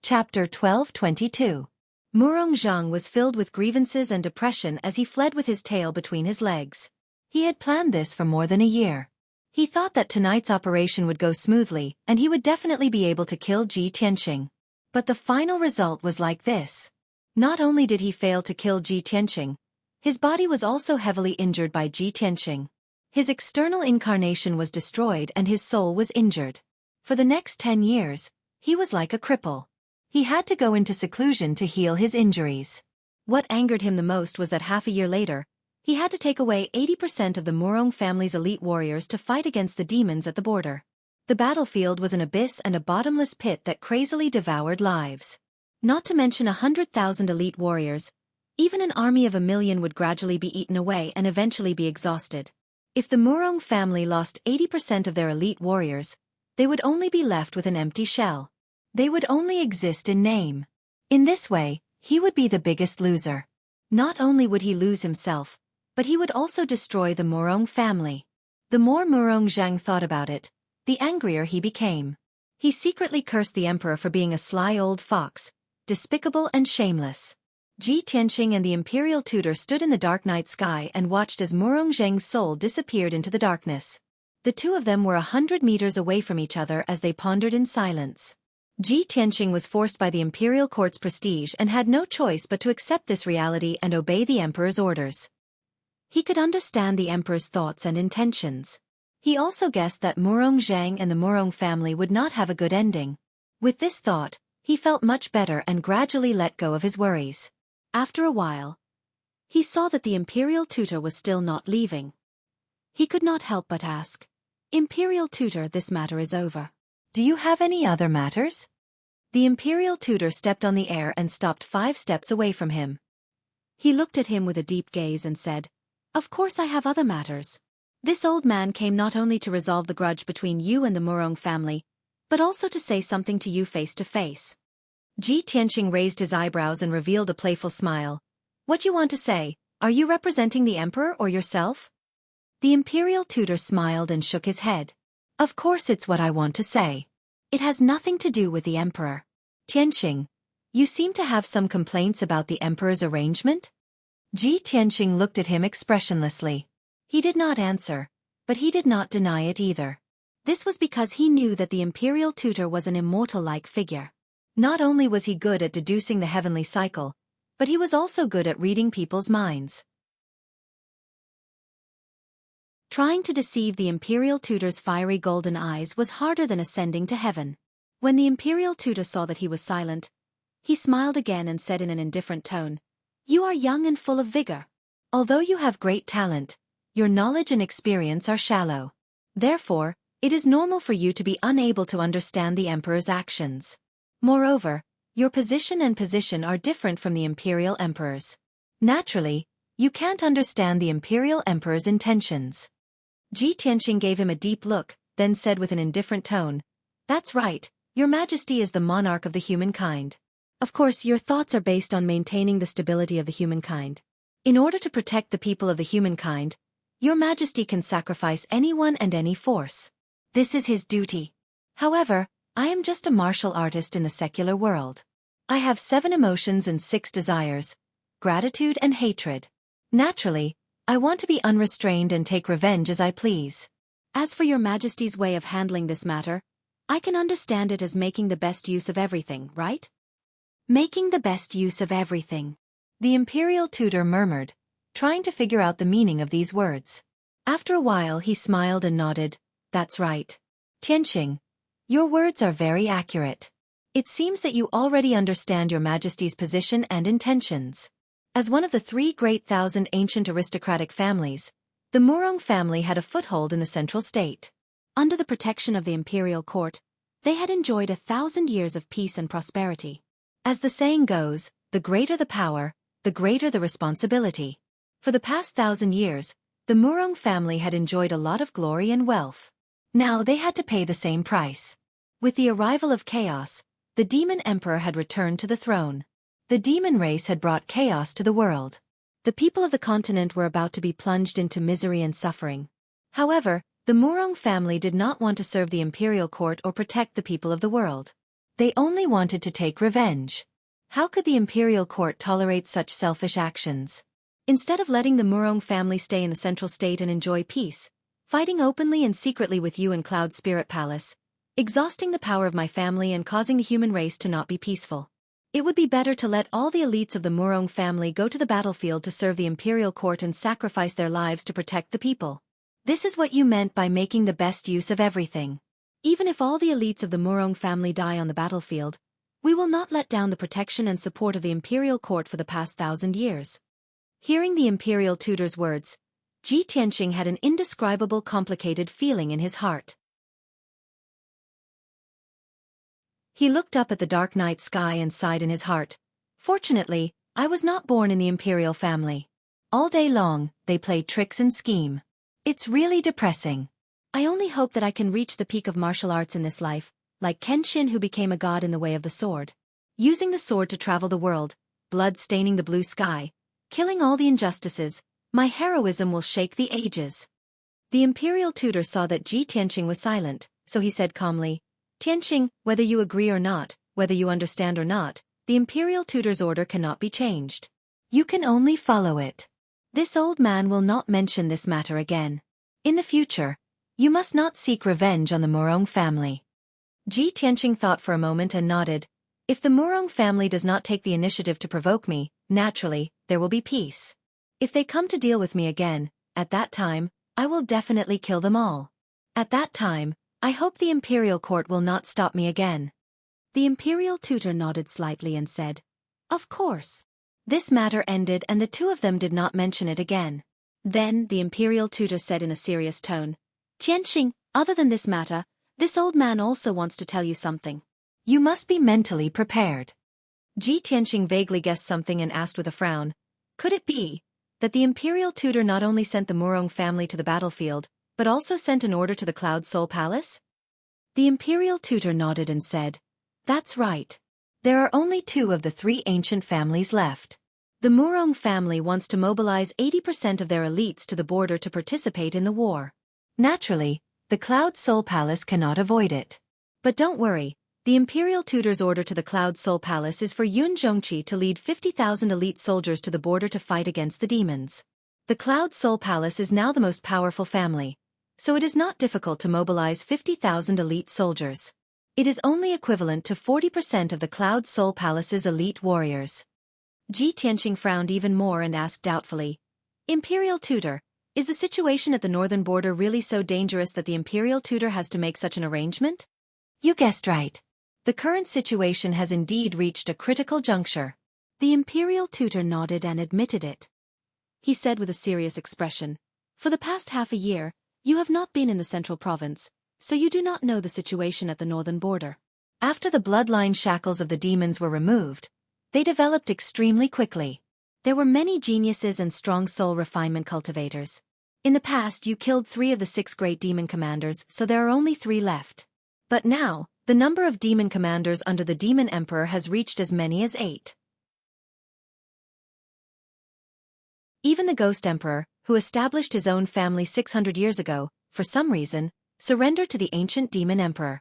Chapter 12:22. Murong Zhang was filled with grievances and depression as he fled with his tail between his legs. He had planned this for more than a year. He thought that tonight's operation would go smoothly and he would definitely be able to kill Ji Tianxing. But the final result was like this. Not only did he fail to kill Ji Tianxing, his body was also heavily injured by Ji Tianxing. His external incarnation was destroyed and his soul was injured. For the next 10 years, he was like a cripple. He had to go into seclusion to heal his injuries. What angered him the most was that half a year later, he had to take away 80% of the Murong family's elite warriors to fight against the demons at the border. The battlefield was an abyss and a bottomless pit that crazily devoured lives. Not to mention 100,000 elite warriors, even an army of 1,000,000 would gradually be eaten away and eventually be exhausted. If the Murong family lost 80% of their elite warriors, they would only be left with an empty shell. They would only exist in name. In this way, he would be the biggest loser. Not only would he lose himself, but he would also destroy the Murong family. The more Murong Zhang thought about it, the angrier he became. He secretly cursed the emperor for being a sly old fox, despicable and shameless. Ji Tianxing and the imperial tutor stood in the dark night sky and watched as Murong Zhang's soul disappeared into the darkness. The two of them were 100 meters away from each other as they pondered in silence. Ji Tianxing was forced by the imperial court's prestige and had no choice but to accept this reality and obey the emperor's orders. He could understand the emperor's thoughts and intentions. He also guessed that Murong Zhang and the Murong family would not have a good ending. With this thought, he felt much better and gradually let go of his worries. After a while, he saw that the imperial tutor was still not leaving. He could not help but ask, "Imperial tutor, this matter is over. Do you have any other matters?" The imperial tutor stepped on the air and stopped 5 steps away from him. He looked at him with a deep gaze and said, "Of course I have other matters. This old man came not only to resolve the grudge between you and the Murong family, but also to say something to you face to face." Ji Tianxing raised his eyebrows and revealed a playful smile. "What you want to say? Are you representing the emperor or yourself?" The imperial tutor smiled and shook his head. Of course it's what I want to say. It has nothing to do with the emperor. Tianqing, you seem to have some complaints about the emperor's arrangement? Tianqing looked at him expressionlessly. He did not answer, but he did not deny it either. This was because he knew that the imperial tutor was an immortal-like figure. Not only was he good at deducing the heavenly cycle, but he was also good at reading people's minds. Trying to deceive the imperial tutor's fiery golden eyes was harder than ascending to heaven. When the imperial tutor saw that he was silent, he smiled again and said in an indifferent tone, "You are young and full of vigor. Although you have great talent, your knowledge and experience are shallow. Therefore, it is normal for you to be unable to understand the emperor's actions. Moreover, your position and position are different from the imperial emperor's. Naturally, you can't understand the imperial emperor's intentions." Tianqing gave him a deep look, then said with an indifferent tone, "That's right, your majesty is the monarch of the humankind. Of course, your thoughts are based on maintaining the stability of the humankind. In order to protect the people of the humankind, your majesty can sacrifice anyone and any force. This is his duty. However, I am just a martial artist in the secular world. I have 7 emotions and 6 desires: gratitude and hatred. Naturally, I want to be unrestrained and take revenge as I please. As for your majesty's way of handling this matter, I can understand it as making the best use of everything, right?" Making the best use of everything. The imperial tutor murmured, trying to figure out the meaning of these words. After a while he smiled and nodded, "That's right. Tianqing, your words are very accurate. It seems that you already understand your majesty's position and intentions. As one of the 3 great thousand ancient aristocratic families, the Murong family had a foothold in the central state. Under the protection of the imperial court, they had enjoyed 1,000 years of peace and prosperity. As the saying goes, the greater the power, the greater the responsibility. For the past 1,000 years, the Murong family had enjoyed a lot of glory and wealth. Now they had to pay the same price. With the arrival of chaos, the demon emperor had returned to the throne. The demon race had brought chaos to the world. The people of the continent were about to be plunged into misery and suffering. However, the Murong family did not want to serve the imperial court or protect the people of the world. They only wanted to take revenge. How could the imperial court tolerate such selfish actions? Instead of letting the Murong family stay in the central state and enjoy peace, fighting openly and secretly with you in Cloud Spirit Palace, exhausting the power of my family and causing the human race to not be peaceful, it would be better to let all the elites of the Murong family go to the battlefield to serve the imperial court and sacrifice their lives to protect the people. This is what you meant by making the best use of everything. Even if all the elites of the Murong family die on the battlefield, we will not let down the protection and support of the imperial court for the past 1,000 years. Hearing the imperial tutor's words, Tianqing had an indescribable complicated feeling in his heart. He looked up at the dark night sky and sighed in his heart. Fortunately, I was not born in the imperial family. All day long, they played tricks and scheme. It's really depressing. I only hope that I can reach the peak of martial arts in this life, like Kenshin, who became a god in the way of the sword. Using the sword to travel the world, blood staining the blue sky, killing all the injustices, my heroism will shake the ages. The imperial tutor saw that Tianqing was silent, so he said calmly, "Tianqing, whether you agree or not, whether you understand or not, the imperial tutor's order cannot be changed. You can only follow it. This old man will not mention this matter again. In the future, you must not seek revenge on the Murong family." Tianqing thought for a moment and nodded. "If the Murong family does not take the initiative to provoke me, naturally, there will be peace. If they come to deal with me again, at that time, I will definitely kill them all. At that time, I hope the imperial court will not stop me again." The imperial tutor nodded slightly and said, "Of course." This matter ended and the 2 of them did not mention it again. Then the imperial tutor said in a serious tone, "Tianqing, other than this matter, this old man also wants to tell you something. You must be mentally prepared." Tianqing vaguely guessed something and asked with a frown, "Could it be that the imperial tutor not only sent the Murong family to the battlefield, but also sent an order to the Cloud Soul Palace?" The imperial tutor nodded and said, "That's right. There are only 2 of the 3 ancient families left. The Murong family wants to mobilize 80% of their elites to the border to participate in the war. Naturally, the Cloud Soul Palace cannot avoid it. But don't worry, the Imperial Tutor's order to the Cloud Soul Palace is for Xueqi to lead 50,000 elite soldiers to the border to fight against the demons. The Cloud Soul Palace is now the most powerful family, so it is not difficult to mobilize 50,000 elite soldiers. It is only equivalent to 40% of the Cloud Soul Palace's elite warriors. Ji Tianqing frowned even more and asked doubtfully, Imperial Tutor, is the situation at the northern border really so dangerous that the Imperial Tutor has to make such an arrangement? You guessed right. The current situation has indeed reached a critical juncture. The Imperial Tutor nodded and admitted it. He said with a serious expression, For the past half a year, you have not been in the central province, so you do not know the situation at the northern border. After the bloodline shackles of the demons were removed, they developed extremely quickly. There were many geniuses and strong soul refinement cultivators. In the past you killed 3 of the 6 great demon commanders, so there are only 3 left. But now, the number of demon commanders under the Demon Emperor has reached as many as 8. Even the Ghost Emperor, who established his own family 600 years ago, for some reason, surrendered to the ancient Demon Emperor.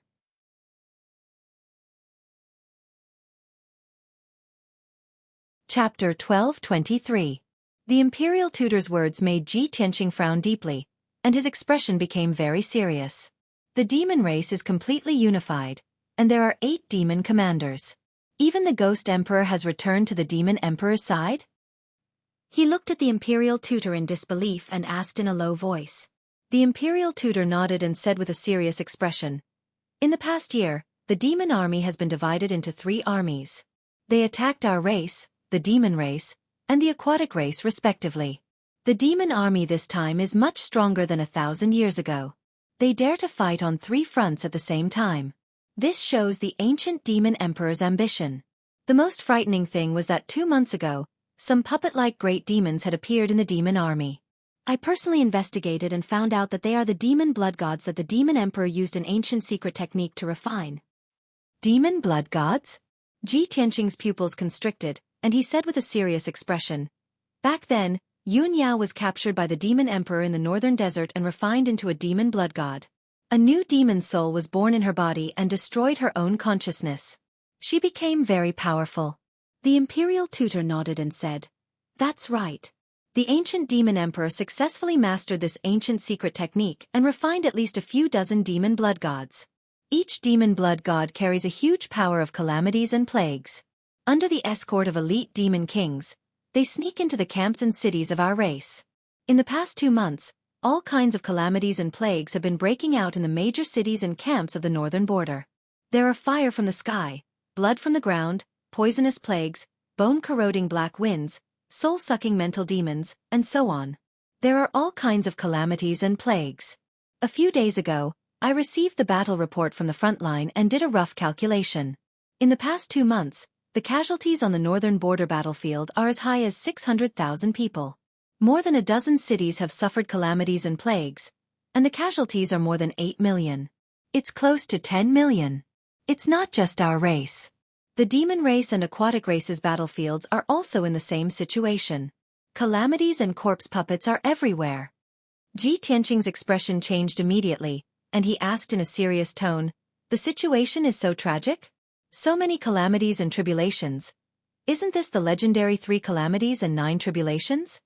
Chapter 12:23. The Imperial Tutor's words made Ji Tianqing frown deeply, and his expression became very serious. The demon race is completely unified, and there are 8 demon commanders. Even the Ghost Emperor has returned to the Demon Emperor's side? He looked at the Imperial Tutor in disbelief and asked in a low voice. The Imperial Tutor nodded and said with a serious expression, In the past year, the demon army has been divided into 3 armies. They attacked our race, the demon race, and the aquatic race respectively. The demon army this time is much stronger than 1,000 years ago. They dare to fight on 3 fronts at the same time. This shows the ancient Demon Emperor's ambition. The most frightening thing was that 2 months ago, some puppet-like great demons had appeared in the demon army. I personally investigated and found out that they are the demon blood gods that the Demon Emperor used an ancient secret technique to refine. Demon blood gods? Ji Tianqing's pupils constricted, and he said with a serious expression, Back then, Yun Yao was captured by the Demon Emperor in the northern desert and refined into a demon blood god. A new demon soul was born in her body and destroyed her own consciousness. She became very powerful. The Imperial Tutor nodded and said, That's right. The ancient Demon Emperor successfully mastered this ancient secret technique and refined at least a few dozen demon blood gods. Each demon blood god carries a huge power of calamities and plagues. Under the escort of elite demon kings, they sneak into the camps and cities of our race. In the past 2 months, all kinds of calamities and plagues have been breaking out in the major cities and camps of the northern border. There are fire from the sky, blood from the ground, poisonous plagues, bone-corroding black winds, soul-sucking mental demons, and so on. There are all kinds of calamities and plagues. A few days ago, I received the battle report from the front line and did a rough calculation. In the past 2 months, the casualties on the northern border battlefield are as high as 600,000 people. More than a dozen cities have suffered calamities and plagues, and the casualties are more than 8 million. It's close to 10 million. It's not just our race. The demon race and aquatic race's battlefields are also in the same situation. Calamities and corpse puppets are everywhere. Ji Tianqing's expression changed immediately, and he asked in a serious tone, The situation is so tragic? So many calamities and tribulations. Isn't this the legendary 3 calamities and 9 tribulations?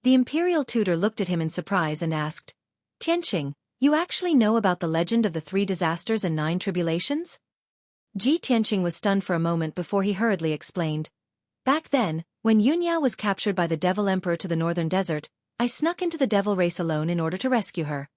The Imperial Tutor looked at him in surprise and asked, Tianqing, you actually know about the legend of the 3 disasters and 9 tribulations? Ji Tianqing was stunned for a moment before he hurriedly explained. Back then, when Yun Yao was captured by the Devil Emperor to the northern desert, I snuck into the devil race alone in order to rescue her.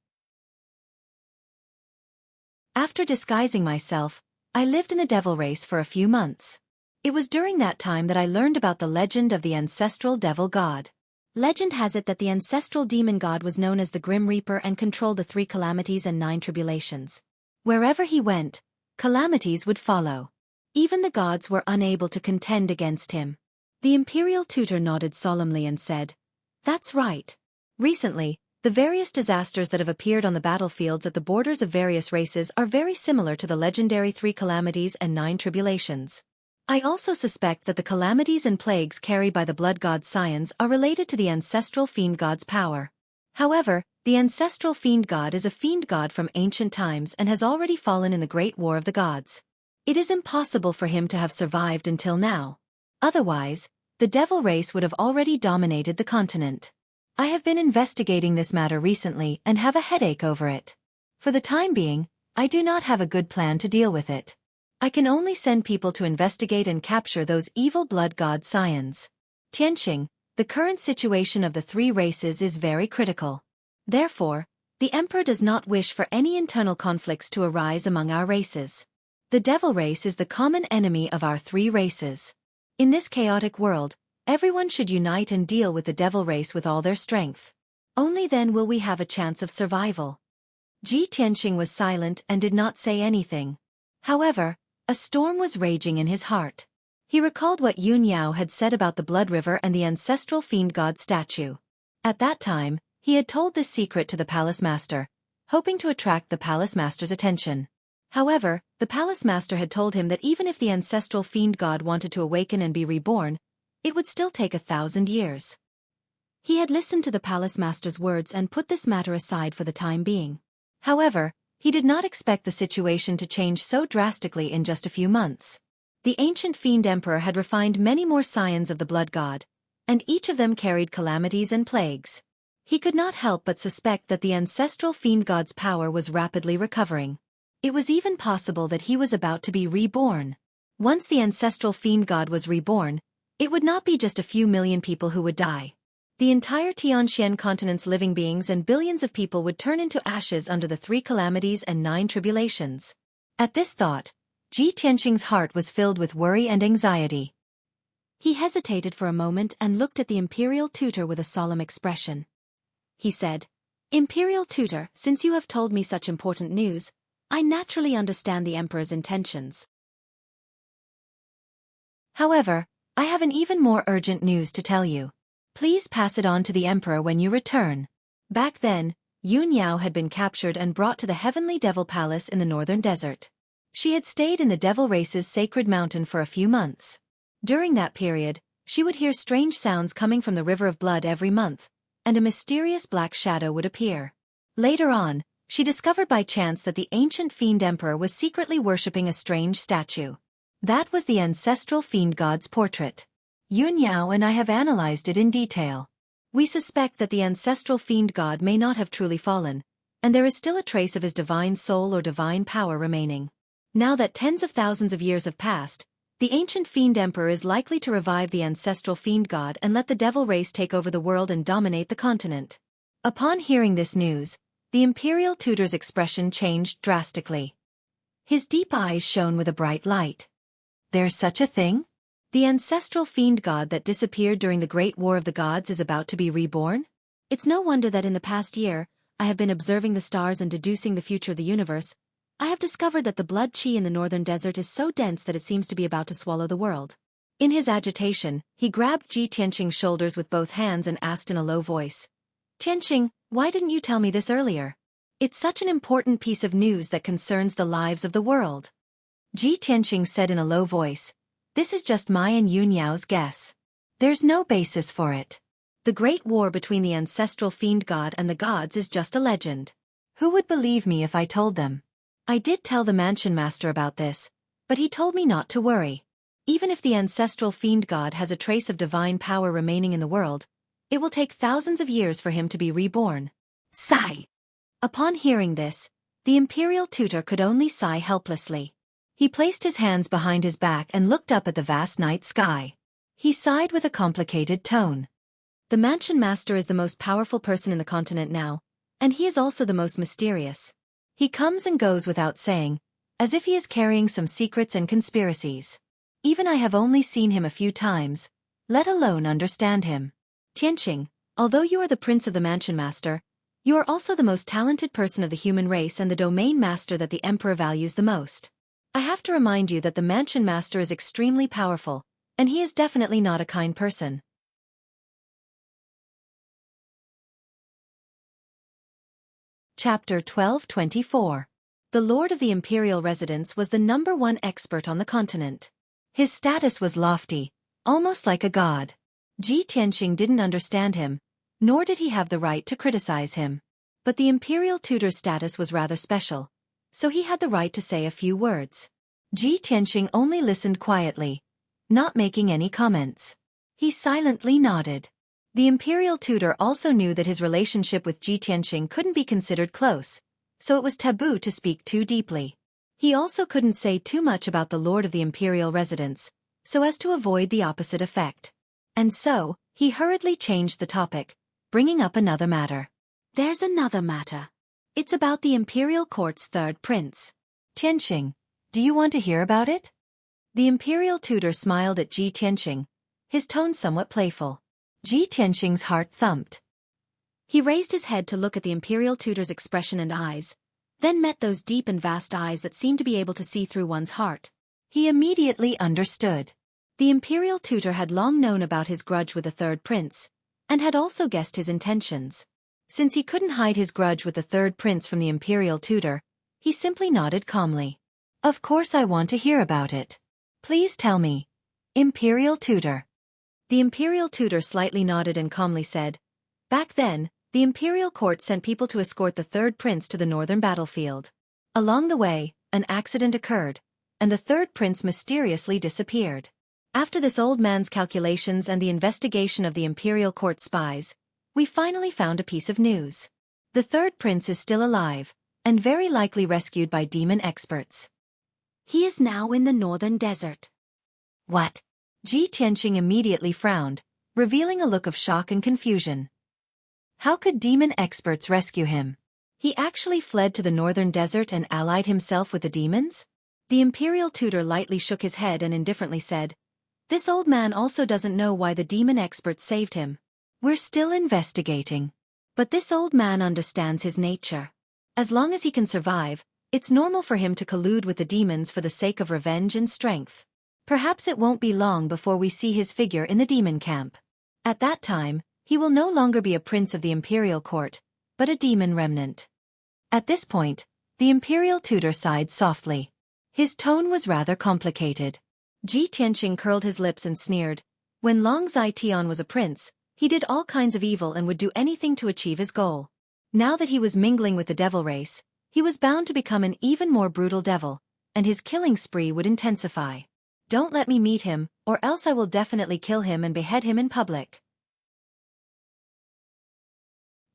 After disguising myself, I lived in the devil race for a few months. It was during that time that I learned about the legend of the ancestral devil god. Legend has it that the ancestral demon god was known as the Grim Reaper and controlled the 3 calamities and 9 tribulations. Wherever he went, calamities would follow. Even the gods were unable to contend against him. The Imperial Tutor nodded solemnly and said, That's right. Recently, the various disasters that have appeared on the battlefields at the borders of various races are very similar to the legendary 3 calamities and 9 tribulations. I also suspect that the calamities and plagues carried by the blood god scions are related to the ancestral fiend god's power. However, the ancestral fiend god is a fiend god from ancient times and has already fallen in the Great War of the Gods. It is impossible for him to have survived until now. Otherwise, the devil race would have already dominated the continent. I have been investigating this matter recently and have a headache over it. For the time being, I do not have a good plan to deal with it. I can only send people to investigate and capture those evil blood god scions. Tianqing, the current situation of the three races is very critical. Therefore, the Emperor does not wish for any internal conflicts to arise among our races. The devil race is the common enemy of our three races. In this chaotic world, everyone should unite and deal with the devil race with all their strength. Only then will we have a chance of survival. Ji Tianqing was silent and did not say anything. However, a storm was raging in his heart. He recalled what Yun Yao had said about the Blood River and the ancestral fiend god statue. At that time, he had told this secret to the palace master, hoping to attract the palace master's attention. However, the palace master had told him that even if the ancestral fiend god wanted to awaken and be reborn, it would still take 1,000 years. He had listened to the palace master's words and put this matter aside for the time being. However, he did not expect the situation to change so drastically in just a few months. The ancient fiend emperor had refined many more scions of the blood god, and each of them carried calamities and plagues. He could not help but suspect that the ancestral fiend god's power was rapidly recovering. It was even possible that he was about to be reborn. Once the ancestral fiend god was reborn, it would not be just a few million people who would die. The entire Tianxian continent's living beings and billions of people would turn into ashes under the 3 calamities and 9 tribulations. At this thought, Ji Tianqing's heart was filled with worry and anxiety. He hesitated for a moment and looked at the imperial tutor with a solemn expression. He said, "Imperial tutor, since you have told me such important news, I naturally understand the emperor's intentions. However, I have an even more urgent news to tell you. Please pass it on to the emperor when you return." Back then, Yun Yao had been captured and brought to the Heavenly Devil Palace in the northern desert. She had stayed in the devil race's sacred mountain for a few months. During that period, she would hear strange sounds coming from the river of blood every month, and a mysterious black shadow would appear. Later on, she discovered by chance that the ancient fiend emperor was secretly worshipping a strange statue. That was the ancestral fiend god's portrait. Yun Yao and I have analyzed it in detail. We suspect that the ancestral fiend god may not have truly fallen, and there is still a trace of his divine soul or divine power remaining. Now that tens of thousands of years have passed, the ancient fiend emperor is likely to revive the ancestral fiend god and let the devil race take over the world and dominate the continent. Upon hearing this news, the imperial tutor's expression changed drastically. His deep eyes shone with a bright light. There's such a thing? The ancestral fiend god that disappeared during the Great War of the Gods is about to be reborn? It's no wonder that in the past year, I have been observing the stars and deducing the future of the universe. I have discovered that the blood qi in the northern desert is so dense that it seems to be about to swallow the world. In his agitation, he grabbed Ji Tianqing's shoulders with both hands and asked in a low voice, "Tianqing, why didn't you tell me this earlier? It's such an important piece of news that concerns the lives of the world." Ji Tianqing said in a low voice, "This is just my and Yun Yao's guess. There's no basis for it. The great war between the ancestral fiend god and the gods is just a legend. Who would believe me if I told them? I did tell the mansion master about this, but he told me not to worry. Even if the ancestral fiend god has a trace of divine power remaining in the world, it will take thousands of years for him to be reborn." Sigh. Upon hearing this, the imperial tutor could only sigh helplessly. He placed his hands behind his back and looked up at the vast night sky. He sighed with a complicated tone. The mansion master is the most powerful person in the continent now, and he is also the most mysterious. He comes and goes without saying, as if he is carrying some secrets and conspiracies. Even I have only seen him a few times, let alone understand him. Tianqing, although you are the prince of the mansion master, you are also the most talented person of the human race and the domain master that the emperor values the most. I have to remind you that the mansion master is extremely powerful, and he is definitely not a kind person. Chapter 1224. The lord of the imperial residence was the #1 expert on the continent. His status was lofty, almost like a god. Ji Tianqing didn't understand him, nor did he have the right to criticize him. But the imperial tutor's status was rather special, so he had the right to say a few words. Ji Tianqing only listened quietly, not making any comments. He silently nodded. The imperial tutor also knew that his relationship with Ji Tianqing couldn't be considered close, so it was taboo to speak too deeply. He also couldn't say too much about the lord of the imperial residence, so as to avoid the opposite effect. And so, he hurriedly changed the topic, bringing up another matter. There's another matter. It's about the imperial court's third prince. Tianqing, do you want to hear about it? The imperial tutor smiled at Ji Tianqing, his tone somewhat playful. Ji Tianqing's heart thumped. He raised his head to look at the imperial tutor's expression and eyes, then met those deep and vast eyes that seemed to be able to see through one's heart. He immediately understood. The imperial tutor had long known about his grudge with the third prince, and had also guessed his intentions. Since he couldn't hide his grudge with the third prince from the imperial tutor, he simply nodded calmly. Of course I want to hear about it. Please tell me. Imperial tutor. The imperial tutor slightly nodded and calmly said, Back then, the imperial court sent people to escort the third prince to the northern battlefield. Along the way, an accident occurred, and the third prince mysteriously disappeared. After this old man's calculations and the investigation of the imperial court spies, we finally found a piece of news. The third prince is still alive, and very likely rescued by demon experts. He is now in the northern desert. What? Ji Tianqing immediately frowned, revealing a look of shock and confusion. How could demon experts rescue him? He actually fled to the northern desert and allied himself with the demons? The imperial tutor lightly shook his head and indifferently said, This old man also doesn't know why the demon experts saved him. We're still investigating. But this old man understands his nature. As long as he can survive, it's normal for him to collude with the demons for the sake of revenge and strength. Perhaps it won't be long before we see his figure in the demon camp. At that time, he will no longer be a prince of the imperial court, but a demon remnant. At this point, the imperial tutor sighed softly. His tone was rather complicated. Ji Tianqing curled his lips and sneered. When Long Zai Tian was a prince, he did all kinds of evil and would do anything to achieve his goal. Now that he was mingling with the devil race, he was bound to become an even more brutal devil, and his killing spree would intensify. Don't let me meet him, or else I will definitely kill him and behead him in public.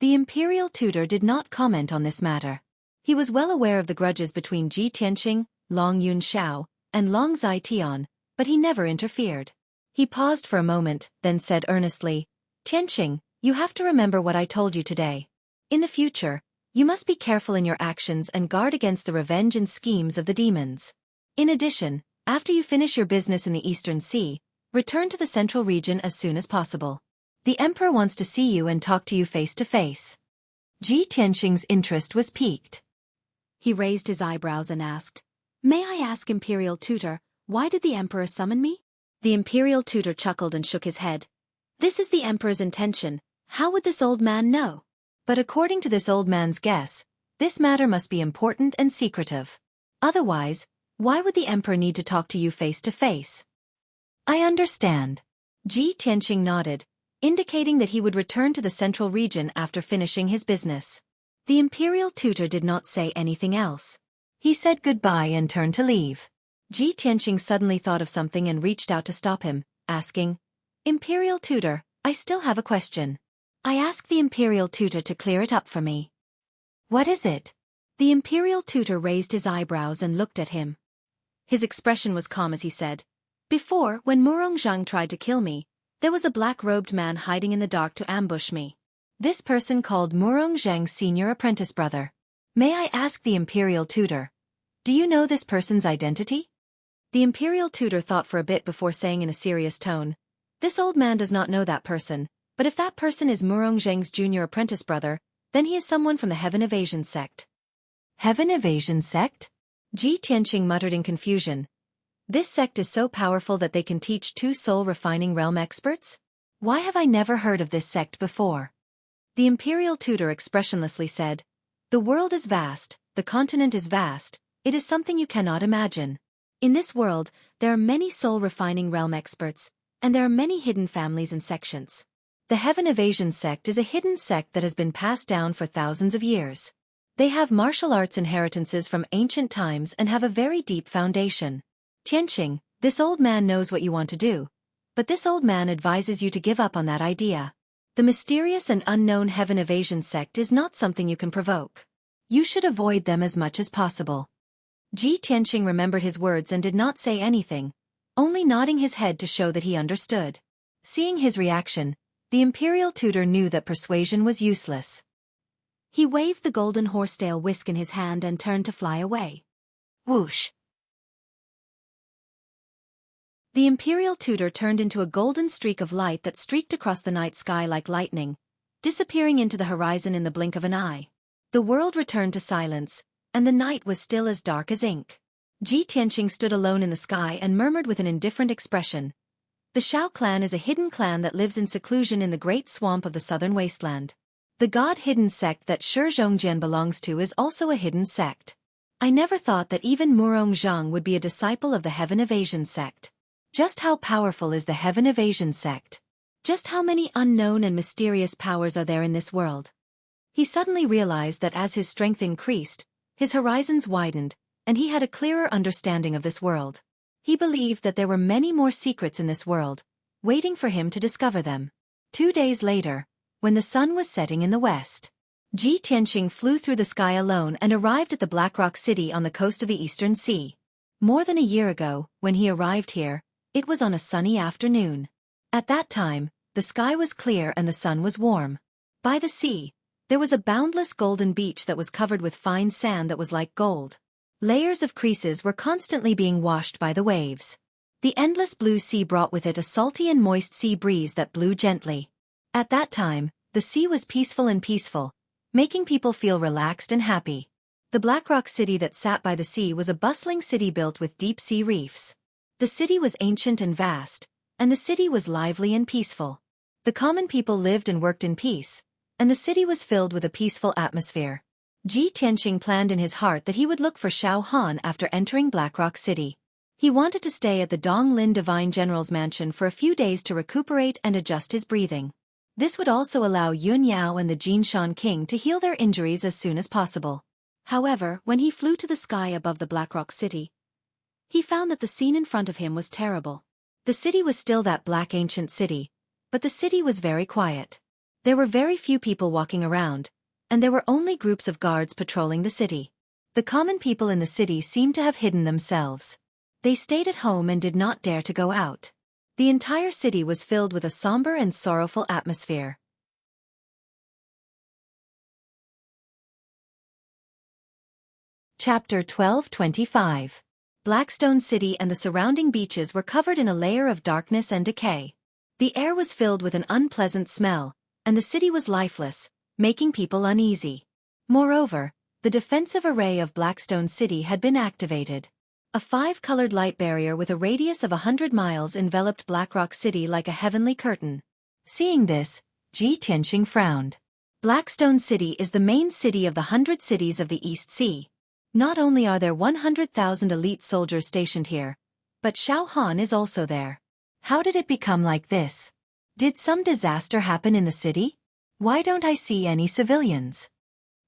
The imperial tutor did not comment on this matter. He was well aware of the grudges between Ji Tianqing, Long Yun Xiao, and Long Zai Tian, but he never interfered. He paused for a moment, then said earnestly, Tianqing, you have to remember what I told you today. In the future, you must be careful in your actions and guard against the revenge and schemes of the demons. In addition, after you finish your business in the Eastern Sea, return to the central region as soon as possible. The emperor wants to see you and talk to you face to face. Ji Tianqing's interest was piqued. He raised his eyebrows and asked, May I ask, imperial tutor, why did the emperor summon me? The imperial tutor chuckled and shook his head. This is the emperor's intention. How would this old man know? But according to this old man's guess, this matter must be important and secretive. Otherwise, why would the emperor need to talk to you face to face? I understand. Ji Tianqing nodded, indicating that he would return to the central region after finishing his business. The imperial tutor did not say anything else. He said goodbye and turned to leave. Ji Tianqing suddenly thought of something and reached out to stop him, asking, Imperial tutor, I still have a question. I asked the imperial tutor to clear it up for me. What is it? The imperial tutor raised his eyebrows and looked at him. His expression was calm as he said, Before, when Murong Zhang tried to kill me, there was a black-robed man hiding in the dark to ambush me. This person called Murong Zhang's senior apprentice brother. May I ask the imperial tutor, do you know this person's identity? The imperial tutor thought for a bit before saying in a serious tone, This old man does not know that person, but if that person is Murong Zhang's junior apprentice brother, then he is someone from the Heaven Evasion sect. Heaven Evasion sect? Ji Tianqing muttered in confusion. This sect is so powerful that they can teach 2 soul-refining realm experts? Why have I never heard of this sect before? The imperial tutor expressionlessly said, The world is vast, the continent is vast, it is something you cannot imagine. In this world, there are many soul-refining realm experts, and there are many hidden families and sections. The Heaven Evasion sect is a hidden sect that has been passed down for thousands of years. They have martial arts inheritances from ancient times and have a very deep foundation. Tianqing, this old man knows what you want to do, but this old man advises you to give up on that idea. The mysterious and unknown Heaven Evasion sect is not something you can provoke. You should avoid them as much as possible. Tianqing remembered his words and did not say anything, only nodding his head to show that he understood. Seeing his reaction, the imperial tutor knew that persuasion was useless. He waved the golden horsetail whisk in his hand and turned to fly away. Whoosh! The imperial tutor turned into a golden streak of light that streaked across the night sky like lightning, disappearing into the horizon in the blink of an eye. The world returned to silence, and the night was still as dark as ink. Tianqing stood alone in the sky and murmured with an indifferent expression. The Shao clan is a hidden clan that lives in seclusion in the great swamp of the southern wasteland. The god-hidden sect that Shi belongs to is also a hidden sect. I never thought that even Murong Zhang would be a disciple of the Heaven Evasion sect. Just how powerful is the Heaven Evasion sect? Just how many unknown and mysterious powers are there in this world? He suddenly realized that as his strength increased, his horizons widened, and he had a clearer understanding of this world. He believed that there were many more secrets in this world, waiting for him to discover them. 2 days later, when the sun was setting in the west, Tianqing flew through the sky alone and arrived at the Blackrock City on the coast of the Eastern Sea. More than a year ago, when he arrived here, it was on a sunny afternoon. At that time, the sky was clear and the sun was warm. By the sea, there was a boundless golden beach that was covered with fine sand that was like gold. Layers of creases were constantly being washed by the waves. The endless blue sea brought with it a salty and moist sea breeze that blew gently. At that time, the sea was peaceful, making people feel relaxed and happy. The Blackrock City that sat by the sea was a bustling city built with deep-sea reefs. The city was ancient and vast, and the city was lively and peaceful. The common people lived and worked in peace, and the city was filled with a peaceful atmosphere. Tianqing planned in his heart that he would look for Shao Han after entering Blackrock City. He wanted to stay at the Donglin Divine General's mansion for a few days to recuperate and adjust his breathing. This would also allow Yun Yao and the Jinshan King to heal their injuries as soon as possible. However, when he flew to the sky above the Blackrock City, he found that the scene in front of him was terrible. The city was still that black ancient city, but the city was very quiet. There were very few people walking around, and there were only groups of guards patrolling the city. The common people in the city seemed to have hidden themselves. They stayed at home and did not dare to go out. The entire city was filled with a somber and sorrowful atmosphere. Chapter 12:25. Blackstone City and the surrounding beaches were covered in a layer of darkness and decay. The air was filled with an unpleasant smell, and the city was lifeless, making people uneasy. Moreover, the defensive array of Blackstone City had been activated. A 5-colored light barrier with a radius of 100 miles enveloped Blackrock City like a heavenly curtain. Seeing this, Tianqing frowned. Blackstone City is the main city of the 100 cities of the East Sea. Not only are there 100,000 elite soldiers stationed here, but Shao Han is also there. How did it become like this? Did some disaster happen in the city? Why don't I see any civilians?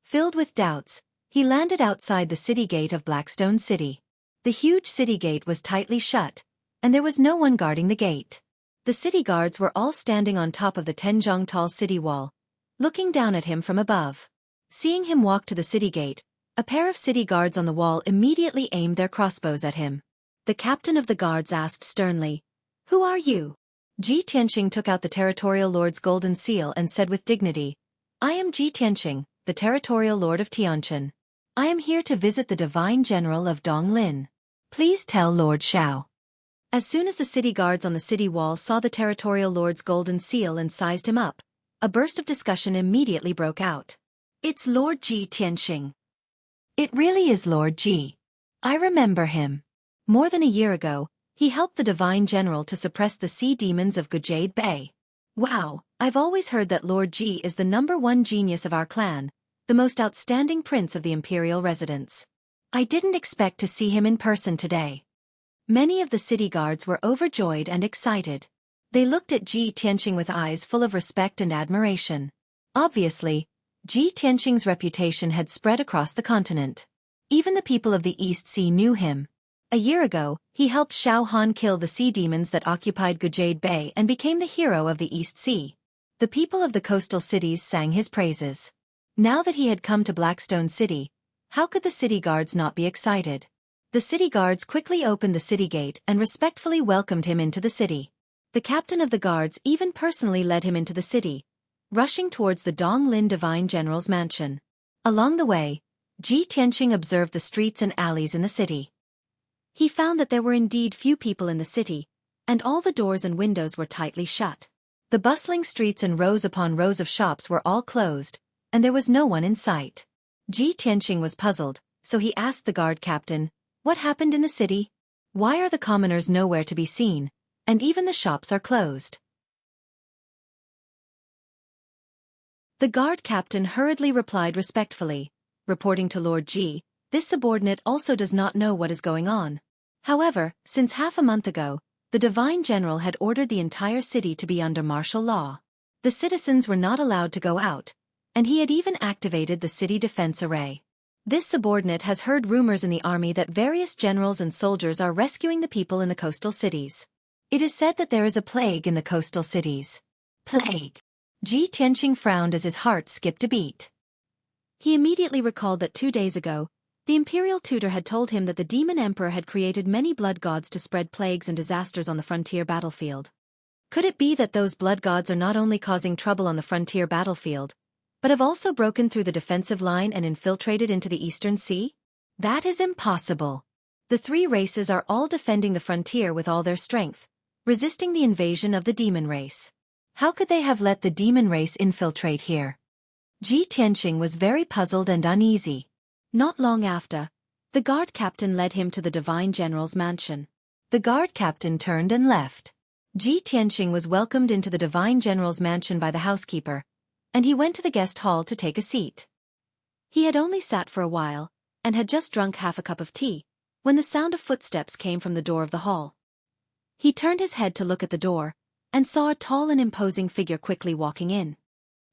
Filled with doubts, he landed outside the city gate of Blackstone City. The huge city gate was tightly shut, and there was no one guarding the gate. The city guards were all standing on top of the Tenjong tall city wall, looking down at him from above. Seeing him walk to the city gate, a pair of city guards on the wall immediately aimed their crossbows at him. The captain of the guards asked sternly, "Who are you?" Tianqing took out the territorial lord's golden seal and said with dignity, "I am Tianqing, the territorial lord of Tianjin. I am here to visit the divine general of Donglin. Please tell Lord Shao." As soon as the city guards on the city wall saw the territorial lord's golden seal and sized him up, a burst of discussion immediately broke out. "It's Lord Tianqing. It really is Lord Ji. I remember him. More than a year ago, he helped the Divine General to suppress the sea demons of Gujade Bay. Wow, I've always heard that Lord Ji is the #1 genius of our clan, the most outstanding prince of the imperial residence. I didn't expect to see him in person today." Many of the city guards were overjoyed and excited. They looked at Ji Tianqing with eyes full of respect and admiration. Obviously, Ji Tianqing's reputation had spread across the continent. Even the people of the East Sea knew him. A year ago, he helped Xiao Han kill the sea demons that occupied Gujade Bay and became the hero of the East Sea. The people of the coastal cities sang his praises. Now that he had come to Blackstone City, how could the city guards not be excited? The city guards quickly opened the city gate and respectfully welcomed him into the city. The captain of the guards even personally led him into the city, rushing towards the Donglin Divine General's mansion. Along the way, Ji Tianqing observed the streets and alleys in the city. He found that there were indeed few people in the city, and all the doors and windows were tightly shut. The bustling streets and rows upon rows of shops were all closed, and there was no one in sight. Ji Tianqing was puzzled, so he asked the guard captain, "What happened in the city? Why are the commoners nowhere to be seen, and even the shops are closed?" The guard captain hurriedly replied respectfully, reporting to Lord Ji, "This subordinate also does not know what is going on." However, since half a month ago, the Divine General had ordered the entire city to be under martial law. The citizens were not allowed to go out, and he had even activated the city defense array. This subordinate has heard rumors in the army that various generals and soldiers are rescuing the people in the coastal cities. It is said that there is a plague in the coastal cities. Plague. Ji Tianqing frowned as his heart skipped a beat. He immediately recalled that 2 days ago, the imperial tutor had told him that the demon emperor had created many blood gods to spread plagues and disasters on the frontier battlefield. Could it be that those blood gods are not only causing trouble on the frontier battlefield, but have also broken through the defensive line and infiltrated into the Eastern Sea? That is impossible. The three races are all defending the frontier with all their strength, resisting the invasion of the demon race. How could they have let the demon race infiltrate here? Ji Tianqing was very puzzled and uneasy. Not long after, the guard captain led him to the Divine General's mansion. The guard captain turned and left. Ji Tianqing was welcomed into the Divine General's mansion by the housekeeper, and he went to the guest hall to take a seat. He had only sat for a while, and had just drunk half a cup of tea, when the sound of footsteps came from the door of the hall. He turned his head to look at the door, and saw a tall and imposing figure quickly walking in.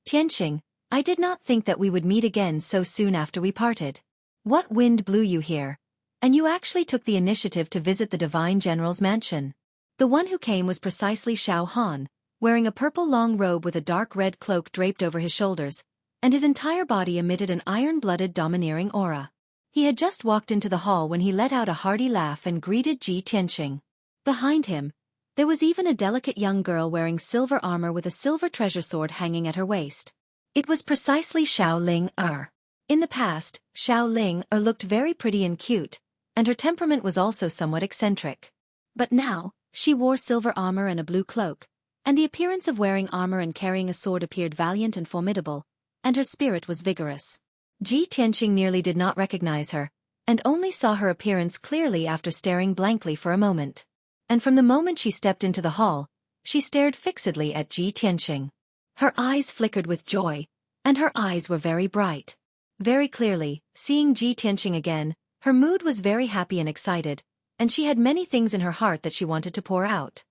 "Tianqing, I did not think that we would meet again so soon after we parted. What wind blew you here? And you actually took the initiative to visit the Divine General's mansion." The one who came was precisely Xiao Han, wearing a purple long robe with a dark red cloak draped over his shoulders, and his entire body emitted an iron-blooded domineering aura. He had just walked into the hall when he let out a hearty laugh and greeted Ji Tianqing. Behind him, there was even a delicate young girl wearing silver armor with a silver treasure sword hanging at her waist. It was precisely Xiao Ling-er. In the past, Xiao Ling-er looked very pretty and cute, and her temperament was also somewhat eccentric. But now, she wore silver armor and a blue cloak, and the appearance of wearing armor and carrying a sword appeared valiant and formidable, and her spirit was vigorous. Ji Tianqing nearly did not recognize her, and only saw her appearance clearly after staring blankly for a moment. And from the moment she stepped into the hall, she stared fixedly at Ji Tianqing. Her eyes flickered with joy, and her eyes were very bright. Very clearly, seeing Ji Tianqing again, her mood was very happy and excited, and she had many things in her heart that she wanted to pour out.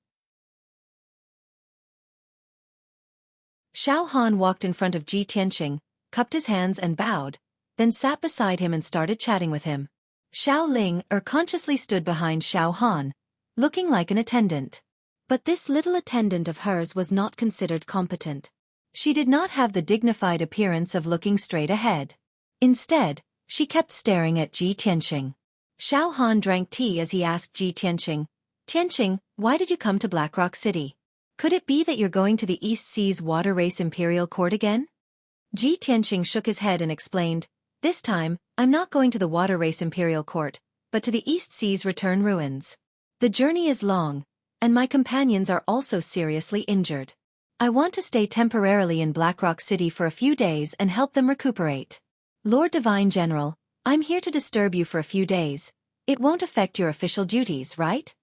Xiao Han walked in front of Ji Tianqing, cupped his hands and bowed, then sat beside him and started chatting with him. Xiao Ling-er consciously stood behind Xiao Han, looking like an attendant. But this little attendant of hers was not considered competent. She did not have the dignified appearance of looking straight ahead. Instead, she kept staring at Ji Tianqing. Xiao Han drank tea as he asked Ji Tianqing, "Tianqing, why did you come to Blackrock City? Could it be that you're going to the East Seas Water Race Imperial Court again?" Ji Tianqing shook his head and explained, "This time, I'm not going to the Water Race Imperial Court, but to the East Seas Return Ruins. The journey is long, and my companions are also seriously injured. I want to stay temporarily in Blackrock City for a few days and help them recuperate. Lord Divine General, I'm here to disturb you for a few days. It won't affect your official duties, right?"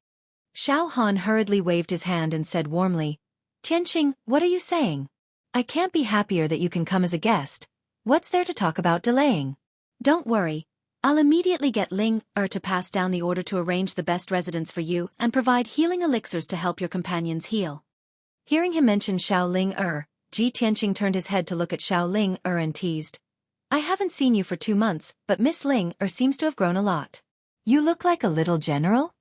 Xiao Han hurriedly waved his hand and said warmly, "Tianqing, what are you saying? I can't be happier that you can come as a guest. What's there to talk about delaying? Don't worry, I'll immediately get Ling to pass down the order to arrange the best residence for you and provide healing elixirs to help your companions heal. Hearing him mention Xiao Ling Ji Tianqing turned his head to look at Xiao Ling and teased. I haven't seen you for 2 months, but Miss Ling seems to have grown a lot. You look like a little general?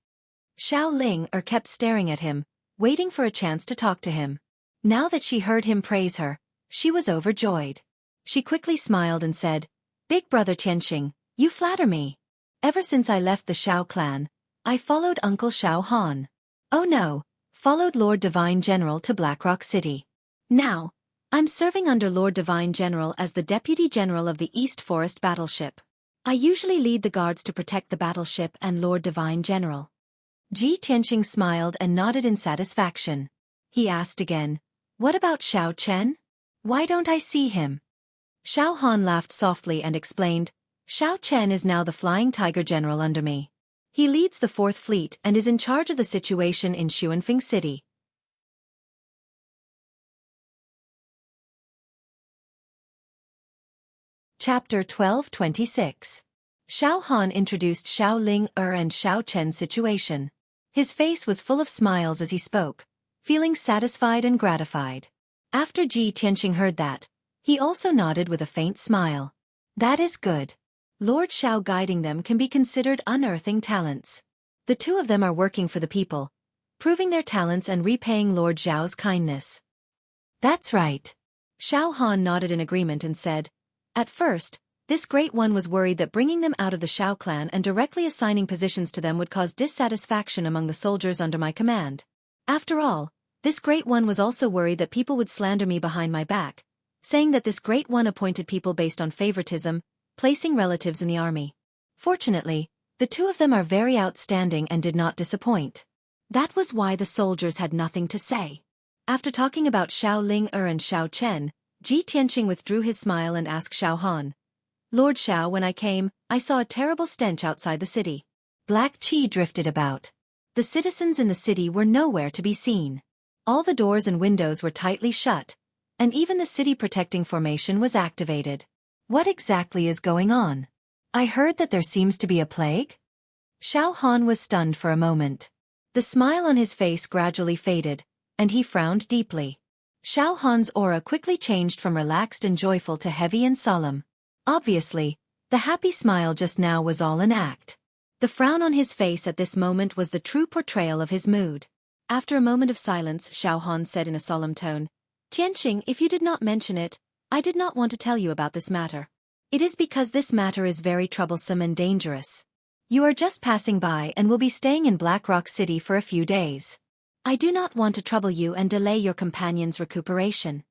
Xiao Ling kept staring at him, waiting for a chance to talk to him. Now that she heard him praise her, she was overjoyed. She quickly smiled and said, Big brother Tianqing, you flatter me. Ever since I left the Xiao clan, I followed Uncle Xiao Han. Oh no, followed Lord Divine General to Blackrock City. Now, I'm serving under Lord Divine General as the Deputy General of the East Forest Battleship. I usually lead the guards to protect the battleship and Lord Divine General. Ji Tianqing smiled and nodded in satisfaction. He asked again, What about Xiao Chen? Why don't I see him? Xiao Han laughed softly and explained, Xiao Chen is now the Flying Tiger General under me. He leads the 4th Fleet and is in charge of the situation in Xuanfeng City. Chapter 12:26. Xiao Han introduced Xiao Ling and Xiao Chen's situation. His face was full of smiles as he spoke, feeling satisfied and gratified. After Ji Tianqing heard that, he also nodded with a faint smile. That is good. Lord Xiao guiding them can be considered unearthing talents. The two of them are working for the people, proving their talents and repaying Lord Xiao's kindness. That's right. Xiao Han nodded in agreement and said, At first, this Great One was worried that bringing them out of the Xiao clan and directly assigning positions to them would cause dissatisfaction among the soldiers under my command. After all, this Great One was also worried that people would slander me behind my back, saying that this Great One appointed people based on favoritism, placing relatives in the army. Fortunately, the two of them are very outstanding and did not disappoint. That was why the soldiers had nothing to say. After talking about Xiao Ling and Xiao Chen, Ji Tianqing withdrew his smile and asked Xiao Han, Lord Xiao, when I came, I saw a terrible stench outside the city. Black qi drifted about. The citizens in the city were nowhere to be seen. All the doors and windows were tightly shut, and even the city protecting formation was activated. What exactly is going on? I heard that there seems to be a plague? Xiao Han was stunned for a moment. The smile on his face gradually faded, and he frowned deeply. Xiao Han's aura quickly changed from relaxed and joyful to heavy and solemn. Obviously, the happy smile just now was all an act. The frown on his face at this moment was the true portrayal of his mood. After a moment of silence, Xiao Han said in a solemn tone, Tianqing, if you did not mention it, I did not want to tell you about this matter. It is because this matter is very troublesome and dangerous. You are just passing by and will be staying in Blackrock City for a few days. I do not want to trouble you and delay your companion's recuperation.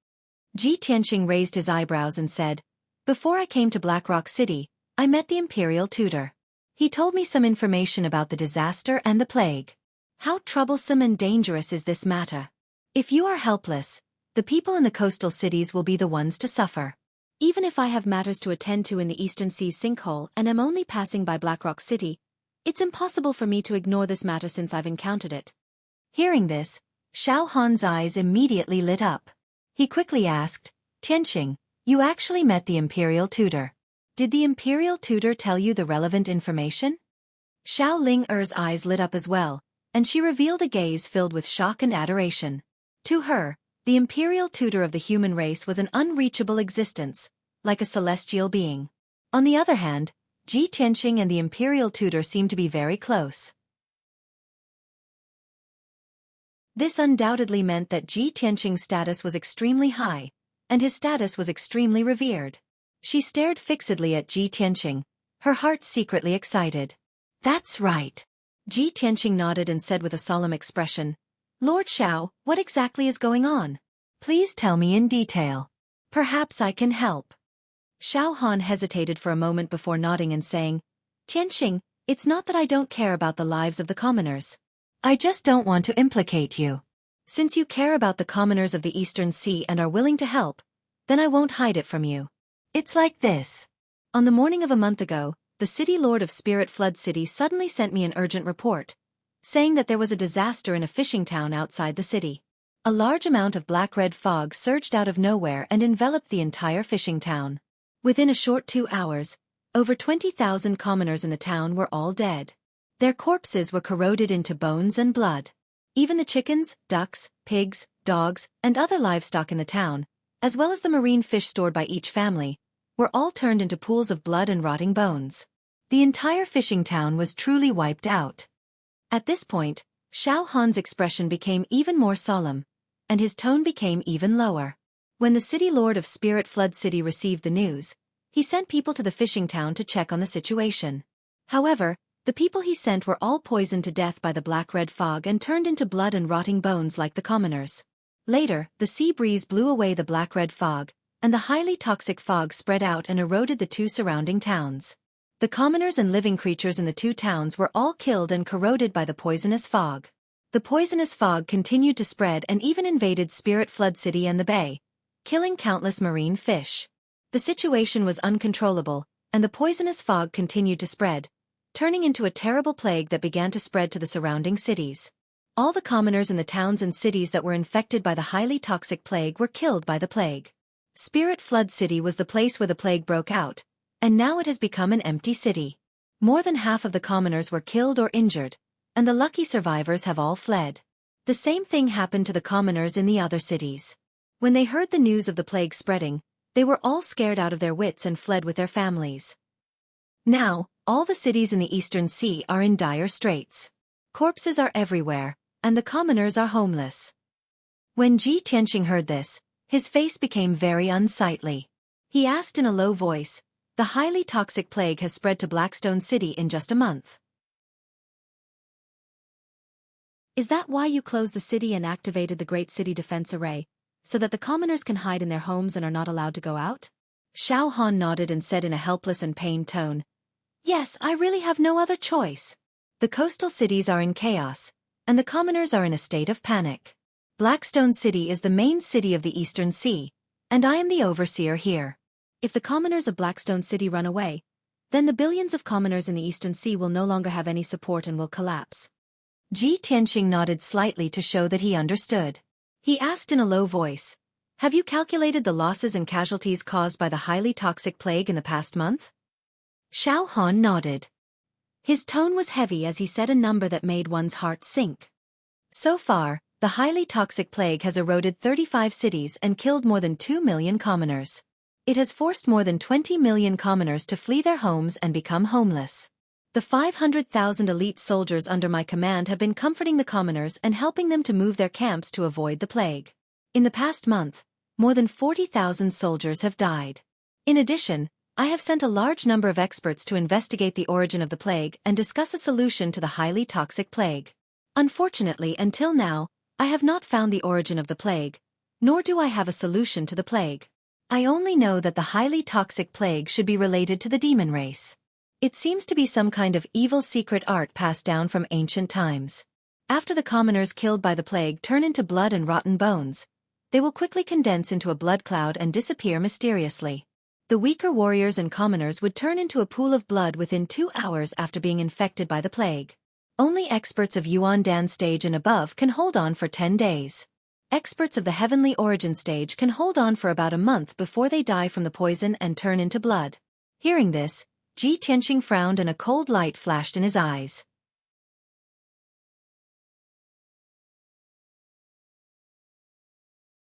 Ji Tianqing raised his eyebrows and said, Before I came to Blackrock City, I met the Imperial Tutor. He told me some information about the disaster and the plague. How troublesome and dangerous is this matter? If you are helpless, the people in the coastal cities will be the ones to suffer. Even if I have matters to attend to in the Eastern Sea's sinkhole and am only passing by Blackrock City, it's impossible for me to ignore this matter since I've encountered it. Hearing this, Xiao Han's eyes immediately lit up. He quickly asked, Tianqing, you actually met the Imperial Tutor. Did the Imperial Tutor tell you the relevant information? Xiao Ling Er's eyes lit up as well, and she revealed a gaze filled with shock and adoration. To her, the Imperial Tutor of the human race was an unreachable existence, like a celestial being. On the other hand, Ji Tianqing and the Imperial Tutor seemed to be very close. This undoubtedly meant that Ji Tianqing's status was extremely high, and his status was extremely revered. She stared fixedly at Ji Tianqing, her heart secretly excited. That's right. Ji Tianqing nodded and said with a solemn expression, Lord Xiao, what exactly is going on? Please tell me in detail. Perhaps I can help. Xiao Han hesitated for a moment before nodding and saying, Tianqing, it's not that I don't care about the lives of the commoners. I just don't want to implicate you. Since you care about the commoners of the Eastern Sea and are willing to help, then I won't hide it from you. It's like this. On the morning of a month ago, the city lord of Spirit Flood City suddenly sent me an urgent report, saying that there was a disaster in a fishing town outside the city. A large amount of black-red fog surged out of nowhere and enveloped the entire fishing town. Within a short 2 hours, Over 20,000 commoners in the town were all dead. Their corpses were corroded into bones and blood. Even the chickens, ducks, pigs, dogs, and other livestock in the town, as well as the marine fish stored by each family, were all turned into pools of blood and rotting bones. The entire fishing town was truly wiped out. At this point, Xiao Han's expression became even more solemn, and his tone became even lower. When the city lord of Spirit Flood City received the news, he sent people to the fishing town to check on the situation. However, the people he sent were all poisoned to death by the black-red fog and turned into blood and rotting bones like the commoners. Later, the sea breeze blew away the black-red fog, and the highly toxic fog spread out and eroded the two surrounding towns. The commoners and living creatures in the two towns were all killed and corroded by the poisonous fog. The poisonous fog continued to spread and even invaded Spirit Flood City and the bay, killing countless marine fish. The situation was uncontrollable, and the poisonous fog continued to spread, turning into a terrible plague that began to spread to the surrounding cities. All the commoners in the towns and cities that were infected by the highly toxic plague were killed by the plague. Spirit Flood City was the place where the plague broke out, and now it has become an empty city. More than half of the commoners were killed or injured, and the lucky survivors have all fled. The same thing happened to the commoners in the other cities. When they heard the news of the plague spreading, they were all scared out of their wits and fled with their families. Now, all the cities in the Eastern Sea are in dire straits. Corpses are everywhere, and the commoners are homeless. When Ji Tianxing heard this, his face became very unsightly. He asked in a low voice, "The highly toxic plague has spread to Blackstone City in just a month. Is that why you closed the city and activated the Great City Defense Array, so that the commoners can hide in their homes and are not allowed to go out?" Xiao Han nodded and said in a helpless and pained tone, "Yes, I really have no other choice. The coastal cities are in chaos, and the commoners are in a state of panic. Blackstone City is the main city of the Eastern Sea, and I am the overseer here. If the commoners of Blackstone City run away, then the billions of commoners in the Eastern Sea will no longer have any support and will collapse." Ji Tianxing nodded slightly to show that he understood. He asked in a low voice, "Have you calculated the losses and casualties caused by the highly toxic plague in the past month?" Xiao Han nodded. His tone was heavy as he said a number that made one's heart sink. So far, the highly toxic plague has eroded 35 cities and killed more than 2 million commoners. It has forced more than 20 million commoners to flee their homes and become homeless. The 500,000 elite soldiers under my command have been comforting the commoners and helping them to move their camps to avoid the plague. In the past month, more than 40,000 soldiers have died. In addition, I have sent a large number of experts to investigate the origin of the plague and discuss a solution to the highly toxic plague. Unfortunately, until now, I have not found the origin of the plague, nor do I have a solution to the plague. I only know that the highly toxic plague should be related to the demon race. It seems to be some kind of evil secret art passed down from ancient times. After the commoners killed by the plague turn into blood and rotten bones, they will quickly condense into a blood cloud and disappear mysteriously. The weaker warriors and commoners would turn into a pool of blood within 2 hours after being infected by the plague. Only experts of Yuan Dan stage and above can hold on for 10 days. Experts of the heavenly origin stage can hold on for about a month before they die from the poison and turn into blood. Hearing this, Ji Tianxing frowned and a cold light flashed in his eyes.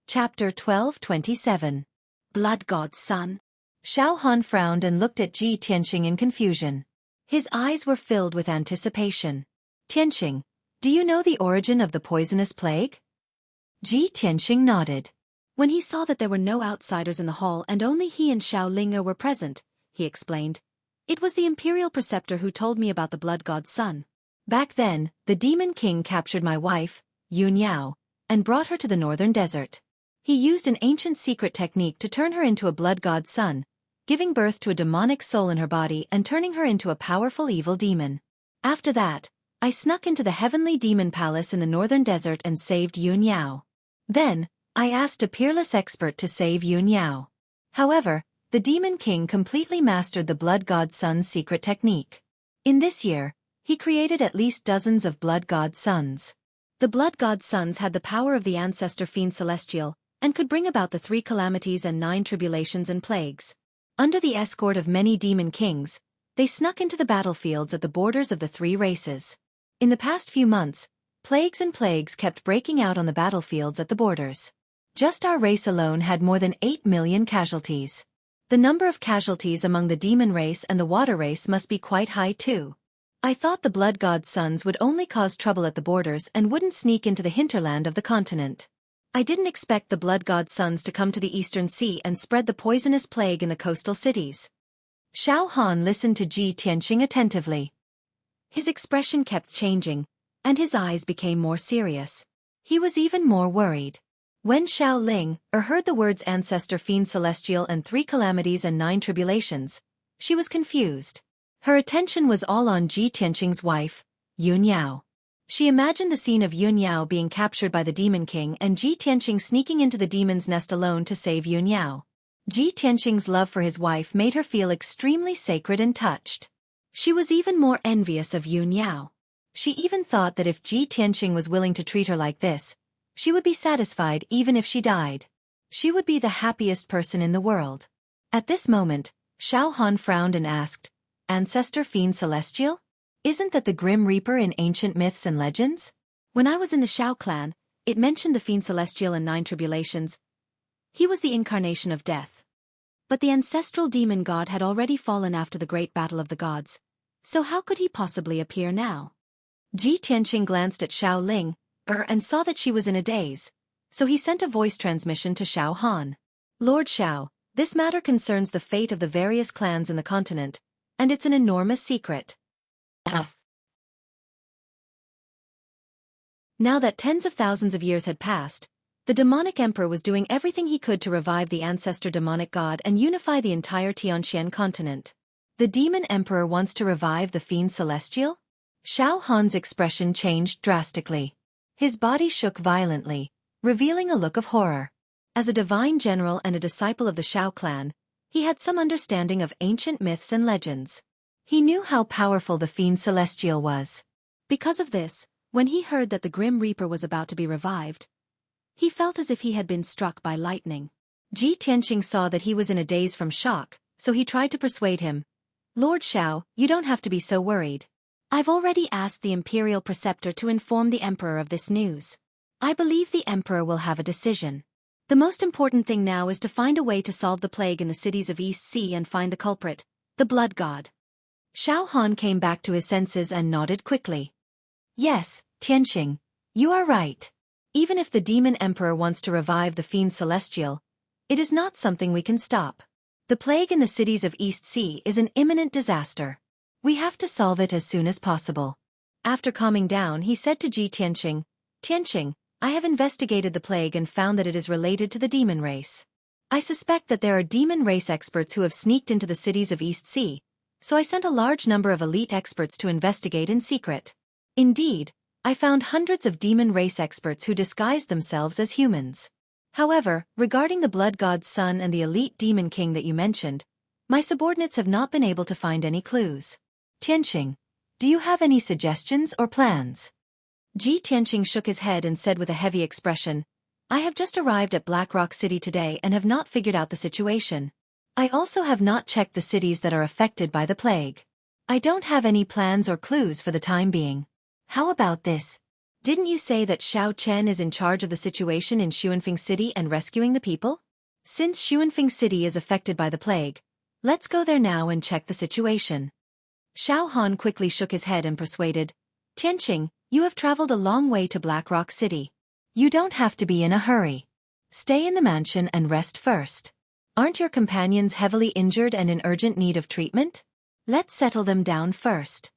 Chapter 12:27. Blood God's Son. Xiao Han frowned and looked at Ji Tianxing in confusion. His eyes were filled with anticipation. "Tianxing, do you know the origin of the poisonous plague?" Ji Tianxing nodded. When he saw that there were no outsiders in the hall and only he and Xiao Linge were present, he explained, "It was the Imperial Preceptor who told me about the Blood God's Son. Back then, the Demon King captured my wife, Yun Yao, and brought her to the Northern Desert. He used an ancient secret technique to turn her into a Blood God's Son, giving birth to a demonic soul in her body and turning her into a powerful evil demon. After that, I snuck into the Heavenly Demon Palace in the Northern Desert and saved Yun Yao. Then, I asked a peerless expert to save Yun Yao. However, the Demon King completely mastered the Blood God's Son's secret technique. In this year, he created at least dozens of Blood God's Sons. The Blood God's Sons had the power of the ancestor Fiend Celestial, and could bring about the 3 calamities and 9 tribulations and plagues. Under the escort of many demon kings, they snuck into the battlefields at the borders of the three races. In the past few months, plagues and plagues kept breaking out on the battlefields at the borders. Just our race alone had more than 8 million casualties. The number of casualties among the demon race and the water race must be quite high too. I thought the blood god's sons would only cause trouble at the borders and wouldn't sneak into the hinterland of the continent. I didn't expect the blood god's sons to come to the eastern sea and spread the poisonous plague in the coastal cities. Xiao Han listened to Ji Tianqing attentively. His expression kept changing, and his eyes became more serious. He was even more worried. When Xiao Ling heard the words Ancestor Fiend Celestial and 3 calamities and 9 tribulations, she was confused. Her attention was all on Ji Tianqing's wife, Yun Yao. She imagined the scene of Yun Yao being captured by the Demon King and Ji Tianqing sneaking into the demon's nest alone to save Yun Yao. Ji Tianqing's love for his wife made her feel extremely sacred and touched. She was even more envious of Yun Yao. She even thought that if Ji Tianqing was willing to treat her like this, she would be satisfied even if she died. She would be the happiest person in the world. At this moment, Xiao Han frowned and asked, Ancestor Fiend Celestial? Isn't that the Grim Reaper in ancient myths and legends? When I was in the Xiao clan, it mentioned the Fiend Celestial and 9 tribulations. He was the incarnation of death. But the ancestral demon god had already fallen after the great battle of the gods, so how could he possibly appear now? Ji Tianqing glanced at Xiao Ling, and saw that she was in a daze, so he sent a voice transmission to Xiao Han. Lord Xiao, this matter concerns the fate of the various clans in the continent, and it's an enormous secret. Now that tens of thousands of years had passed, the demonic emperor was doing everything he could to revive the ancestor demonic god and unify the entire Tianxian continent. The demon emperor wants to revive the fiend celestial? Xiao Han's expression changed drastically. His body shook violently, revealing a look of horror. As a divine general and a disciple of the Xiao clan, he had some understanding of ancient myths and legends. He knew how powerful the fiend celestial was. Because of this, when he heard that the Grim Reaper was about to be revived, he felt as if he had been struck by lightning. Ji Tianqing saw that he was in a daze from shock, so he tried to persuade him. Lord Xiao, you don't have to be so worried. I've already asked the imperial preceptor to inform the emperor of this news. I believe the emperor will have a decision. The most important thing now is to find a way to solve the plague in the cities of East Sea and find the culprit, the blood god. Xiao Han came back to his senses and nodded quickly. Yes, Tianqing, you are right. Even if the demon emperor wants to revive the fiend celestial, it is not something we can stop. The plague in the cities of East Sea is an imminent disaster. We have to solve it as soon as possible. After calming down, he said to Ji Tianqing, Tianqing, I have investigated the plague and found that it is related to the demon race. I suspect that there are demon race experts who have sneaked into the cities of East Sea, so I sent a large number of elite experts to investigate in secret. Indeed, I found hundreds of demon race experts who disguised themselves as humans. However, regarding the blood god's son and the elite demon king that you mentioned, my subordinates have not been able to find any clues. Tianqing, do you have any suggestions or plans? Ji Tianqing shook his head and said with a heavy expression, I have just arrived at Black Rock City today and have not figured out the situation. I also have not checked the cities that are affected by the plague. I don't have any plans or clues for the time being. How about this? Didn't you say that Xiao Chen is in charge of the situation in Xuanfeng City and rescuing the people? Since Xuanfeng City is affected by the plague, let's go there now and check the situation. Xiao Han quickly shook his head and persuaded, Tianqing, you have traveled a long way to Black Rock City. You don't have to be in a hurry. Stay in the mansion and rest first. Aren't your companions heavily injured and in urgent need of treatment? Let's settle them down first.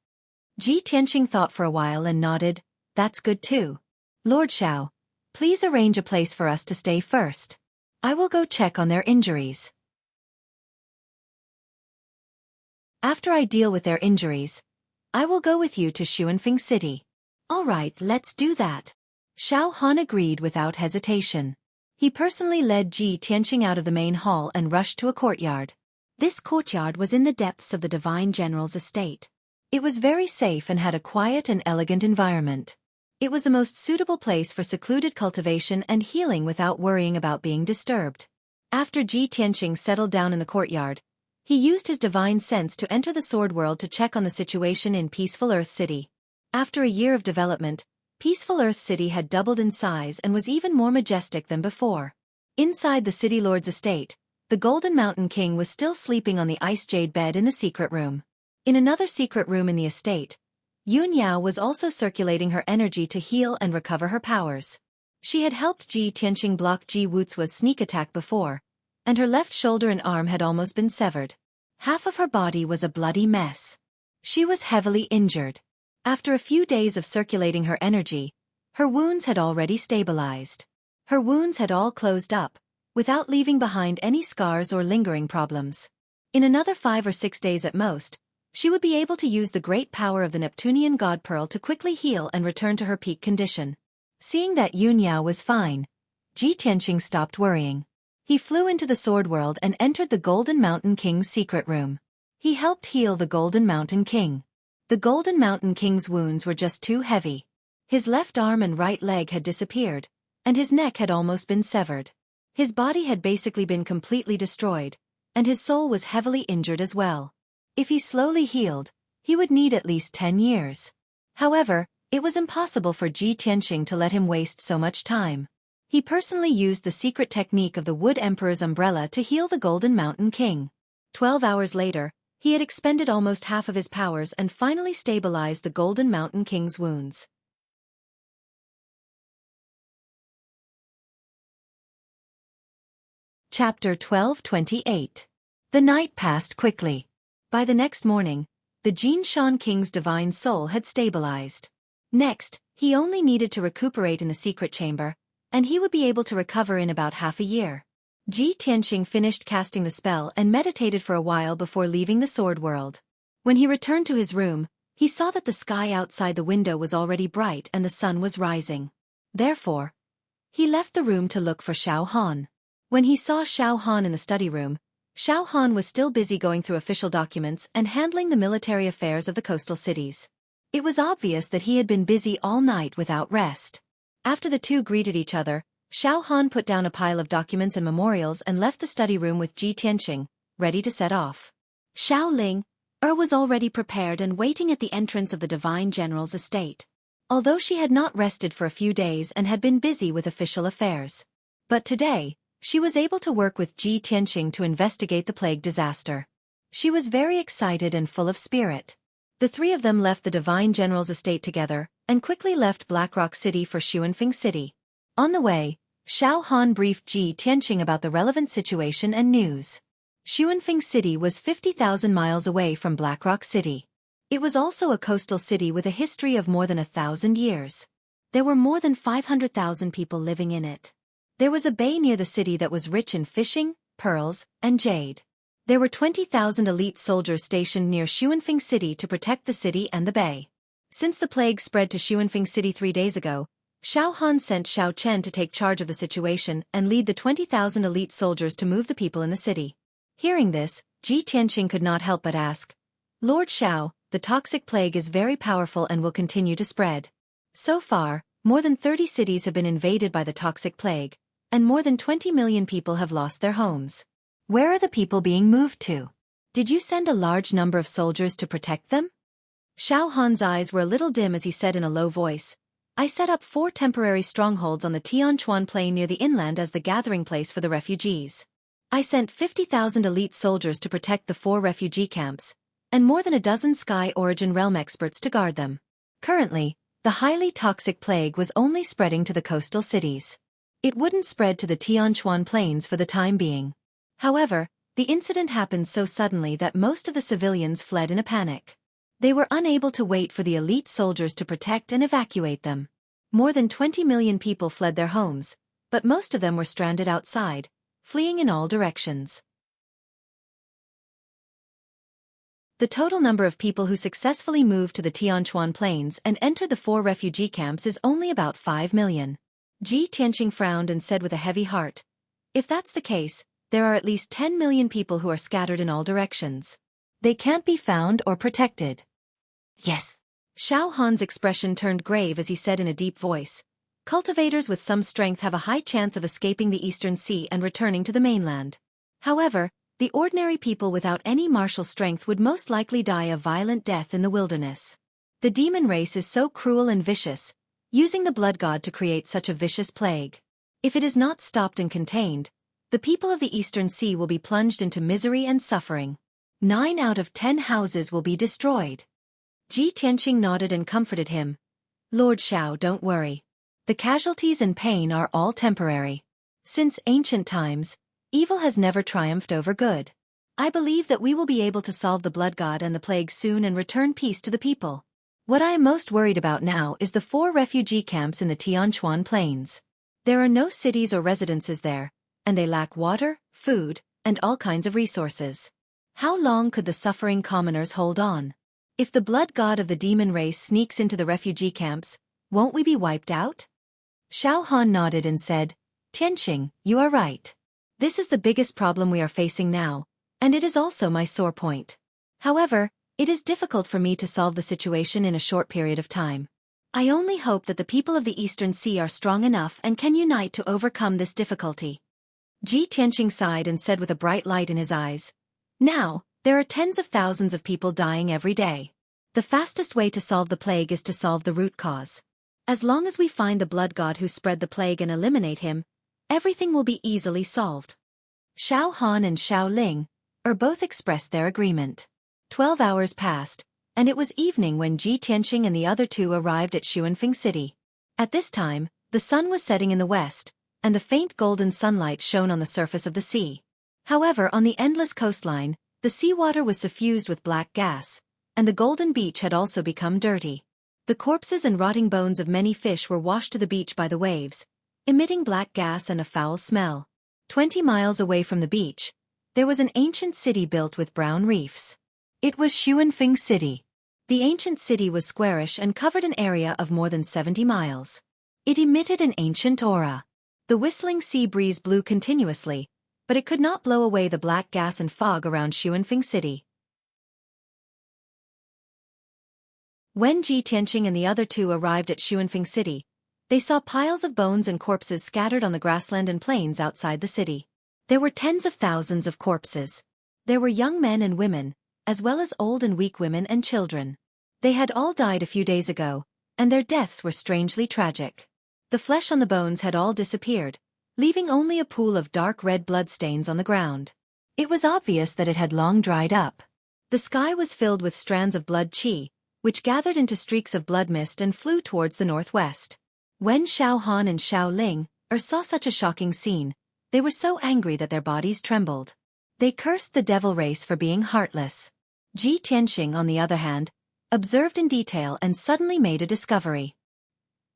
Ji Tianqing thought for a while and nodded, that's good too. Lord Xiao, please arrange a place for us to stay first. I will go check on their injuries. After I deal with their injuries, I will go with you to Xuanfeng City. All right, let's do that. Xiao Han agreed without hesitation. He personally led Ji Tianqing out of the main hall and rushed to a courtyard. This courtyard was in the depths of the Divine General's estate. It was very safe and had a quiet and elegant environment. It was the most suitable place for secluded cultivation and healing without worrying about being disturbed. After Ji Tianqing settled down in the courtyard, He used his divine sense to enter the Sword World to check on the situation in Peaceful Earth City. After a year of development, Peaceful Earth City had doubled in size and was even more majestic than before. Inside the City Lord's estate, the Golden Mountain King was still sleeping on the ice jade bed in the secret room. In another secret room in the estate, Yun Yao was also circulating her energy to heal and recover her powers. She had helped Ji Tianqing block Ji Wuzuo's sneak attack before, and her left shoulder and arm had almost been severed. Half of her body was a bloody mess. She was heavily injured. After a few days of circulating her energy, her wounds had already stabilized. Her wounds had all closed up, without leaving behind any scars or lingering problems. In another 5 or 6 days at most, she would be able to use the great power of the Neptunian God Pearl to quickly heal and return to her peak condition. Seeing that Yun Yao was fine, Ji Tianqing stopped worrying. He flew into the Sword World and entered the Golden Mountain King's secret room. He helped heal the Golden Mountain King. The Golden Mountain King's wounds were just too heavy. His left arm and right leg had disappeared, and his neck had almost been severed. His body had basically been completely destroyed, and his soul was heavily injured as well. If he slowly healed, he would need at least 10 years. However, it was impossible for Ji Tianqing to let him waste so much time. He personally used the secret technique of the Wood Emperor's umbrella to heal the Golden Mountain King. 12 hours later, he had expended almost half of his powers and finally stabilized the Golden Mountain King's wounds. Chapter 12:28. The night passed quickly. By the next morning, the Jinshan King's divine soul had stabilized. Next, he only needed to recuperate in the secret chamber, and he would be able to recover in about half a year. Ji Tianqing finished casting the spell and meditated for a while before leaving the Sword World. When he returned to his room, he saw that the sky outside the window was already bright and the sun was rising. Therefore, he left the room to look for Xiao Han. When he saw Xiao Han in the study room, Xiao Han was still busy going through official documents and handling the military affairs of the coastal cities. It was obvious that he had been busy all night without rest. After the two greeted each other, Xiao Han put down a pile of documents and memorials and left the study room with Ji Tianqing, ready to set off. Xiao Ling was already prepared and waiting at the entrance of the Divine General's estate. Although she had not rested for a few days and had been busy with official affairs. But today, she was able to work with Ji Tianqing to investigate the plague disaster. She was very excited and full of spirit. The three of them left the Divine General's estate together, and quickly left Blackrock City for Xuanfeng City. On the way, Xiao Han briefed Ji Tianqing about the relevant situation and news. Xuanfeng City was 50,000 miles away from Blackrock City. It was also a coastal city with a history of more than 1,000 years. There were more than 500,000 people living in it. There was a bay near the city that was rich in fishing, pearls, and jade. There were 20,000 elite soldiers stationed near Xuanfeng City to protect the city and the bay. Since the plague spread to Xuanfeng City 3 days ago, Xiao Han sent Xiao Chen to take charge of the situation and lead the 20,000 elite soldiers to move the people in the city. Hearing this, Ji Tianqing could not help but ask, "Lord Xiao, the toxic plague is very powerful and will continue to spread. So far, more than 30 cities have been invaded by the toxic plague, and more than 20 million people have lost their homes. Where are the people being moved to? Did you send a large number of soldiers to protect them?" Xiao Han's eyes were a little dim as he said in a low voice, "I set up 4 temporary strongholds on the Tianchuan Plain near the inland as the gathering place for the refugees. I sent 50,000 elite soldiers to protect the 4 refugee camps, and more than a dozen Sky Origin Realm experts to guard them. Currently, the highly toxic plague was only spreading to the coastal cities. It wouldn't spread to the Tianchuan Plains for the time being. However, the incident happened so suddenly that most of the civilians fled in a panic. They were unable to wait for the elite soldiers to protect and evacuate them. More than 20 million people fled their homes, but most of them were stranded outside, fleeing in all directions. The total number of people who successfully moved to the Tianchuan Plains and entered the 4 refugee camps is only about 5 million. Ji Tianqing frowned and said with a heavy heart, "If that's the case, there are at least 10 million people who are scattered in all directions. They can't be found or protected." "Yes." Xiao Han's expression turned grave as he said in a deep voice, "Cultivators with some strength have a high chance of escaping the Eastern Sea and returning to the mainland. However, The ordinary people without any martial strength would most likely die a violent death in the wilderness. The demon race is so cruel and vicious, using the blood god to create such a vicious plague. If it is not stopped and contained, the people of the Eastern Sea will be plunged into misery and suffering. 9 out of 10 houses will be destroyed. Ji Tianqing nodded and comforted him. Lord Xiao, don't worry. The casualties and pain are all temporary. Since ancient times, evil has never triumphed over good. I believe that we will be able to solve the blood god and the plague soon and return peace to the people. What I am most worried about now is the 4 refugee camps in the Tianquan Plains. There are no cities or residences there, and they lack water, food, and all kinds of resources. How long could the suffering commoners hold on? If the blood god of the demon race sneaks into the refugee camps, won't we be wiped out? Xiao Han nodded and said, Tianqing, you are right. This is the biggest problem we are facing now, and it is also my sore point. However, it is difficult for me to solve the situation in a short period of time. I only hope that the people of the Eastern Sea are strong enough and can unite to overcome this difficulty. Ji Tianqing sighed and said with a bright light in his eyes, Now, there are tens of thousands of people dying every day. The fastest way to solve the plague is to solve the root cause. As long as we find the blood god who spread the plague and eliminate him, everything will be easily solved. Xiao Han and Xiao Ling both expressed their agreement. 12 hours passed, and it was evening when Ji Tianqing and the other 2 arrived at Xuanfeng City. At this time, the sun was setting in the west, and the faint golden sunlight shone on the surface of the sea. However, on the endless coastline, the seawater was suffused with black gas, and the golden beach had also become dirty. The corpses and rotting bones of many fish were washed to the beach by the waves, emitting black gas and a foul smell. 20 miles away from the beach, there was an ancient city built with brown reefs. It was Xuanfeng City. The ancient city was squarish and covered an area of more than 70 miles. It emitted an ancient aura. The whistling sea breeze blew continuously, but it could not blow away the black gas and fog around Xuanfeng City. When Ji Tianqing and the other 2 arrived at Xuanfeng City, they saw piles of bones and corpses scattered on the grassland and plains outside the city. There were tens of thousands of corpses. There were young men and women, as well as old and weak women and children. They had all died a few days ago, and their deaths were strangely tragic. The flesh on the bones had all disappeared, leaving only a pool of dark red bloodstains on the ground. It was obvious that it had long dried up. The sky was filled with strands of blood qi, which gathered into streaks of blood mist and flew towards the northwest. When Xiao Han and Xiao Ling saw such a shocking scene, they were so angry that their bodies trembled. They cursed the devil race for being heartless. Ji Tianqing, on the other hand, observed in detail and suddenly made a discovery.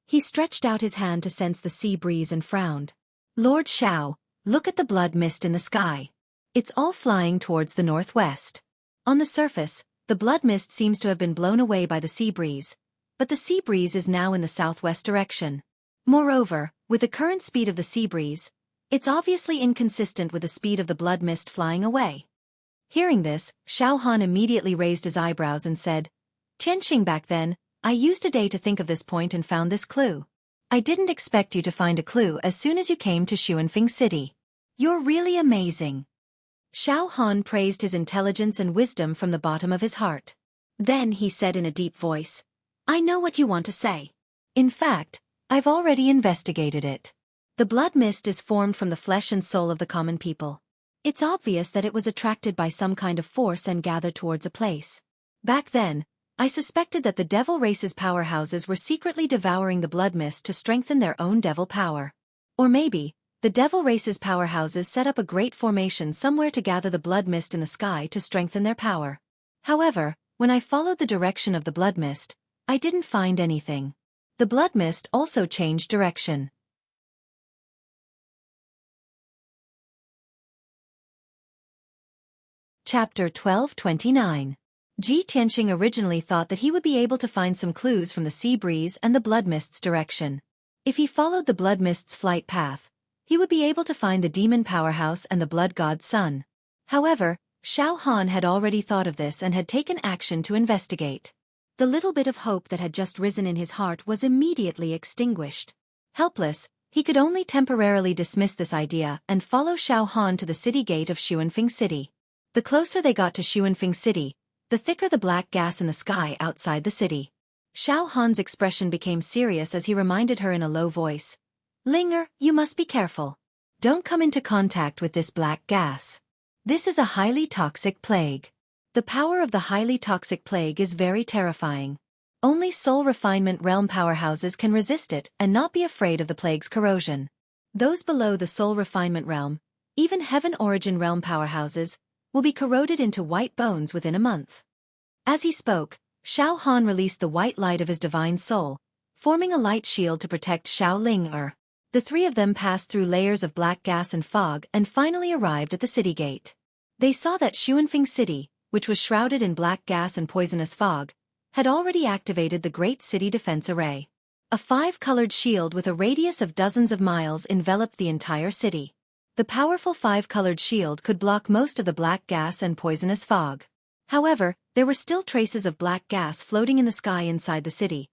He stretched out his hand to sense the sea breeze and frowned. Lord Xiao, look at the blood mist in the sky. It's all flying towards the northwest. On the surface, the blood mist seems to have been blown away by the sea breeze, but the sea breeze is now in the southwest direction. Moreover, with the current speed of the sea breeze, it's obviously inconsistent with the speed of the blood mist flying away. Hearing this, Xiao Han immediately raised his eyebrows and said, Tianqing, back then, I used a day to think of this point and found this clue. I didn't expect you to find a clue as soon as you came to Xuanfeng City. You're really amazing. Xiao Han praised his intelligence and wisdom from the bottom of his heart. Then he said in a deep voice, I know what you want to say. In fact, I've already investigated it. The blood mist is formed from the flesh and soul of the common people. It's obvious that it was attracted by some kind of force and gathered towards a place. Back then, I suspected that the devil race's powerhouses were secretly devouring the blood mist to strengthen their own devil power. Or maybe, the devil race's powerhouses set up a great formation somewhere to gather the blood mist in the sky to strengthen their power. However, when I followed the direction of the blood mist, I didn't find anything. The blood mist also changed direction. Chapter 1229. Ji Tianqing originally thought that he would be able to find some clues from the sea breeze and the blood mist's direction. If he followed the blood mist's flight path, he would be able to find the demon powerhouse and the blood god's son. However, Xiao Han had already thought of this and had taken action to investigate. The little bit of hope that had just risen in his heart was immediately extinguished. Helpless, he could only temporarily dismiss this idea and follow Xiao Han to the city gate of Xuanfeng City. The closer they got to Xuanfeng City, the thicker the black gas in the sky outside the city. Xiao Han's expression became serious as he reminded her in a low voice. "Linger, you must be careful. Don't come into contact with this black gas. This is a highly toxic plague. The power of the highly toxic plague is very terrifying. Only soul refinement realm powerhouses can resist it and not be afraid of the plague's corrosion. Those below the soul refinement realm, even heaven origin realm powerhouses, will be corroded into white bones within a month." As he spoke, Xiao Han released the white light of his divine soul, forming a light shield to protect Xiao Ling. The three of them passed through layers of black gas and fog and finally arrived at the city gate. They saw that Xuanfeng City, which was shrouded in black gas and poisonous fog, had already activated the Great City Defense Array. A 5-colored shield with a radius of dozens of miles enveloped the entire city. The powerful 5-colored shield could block most of the black gas and poisonous fog. However, there were still traces of black gas floating in the sky inside the city,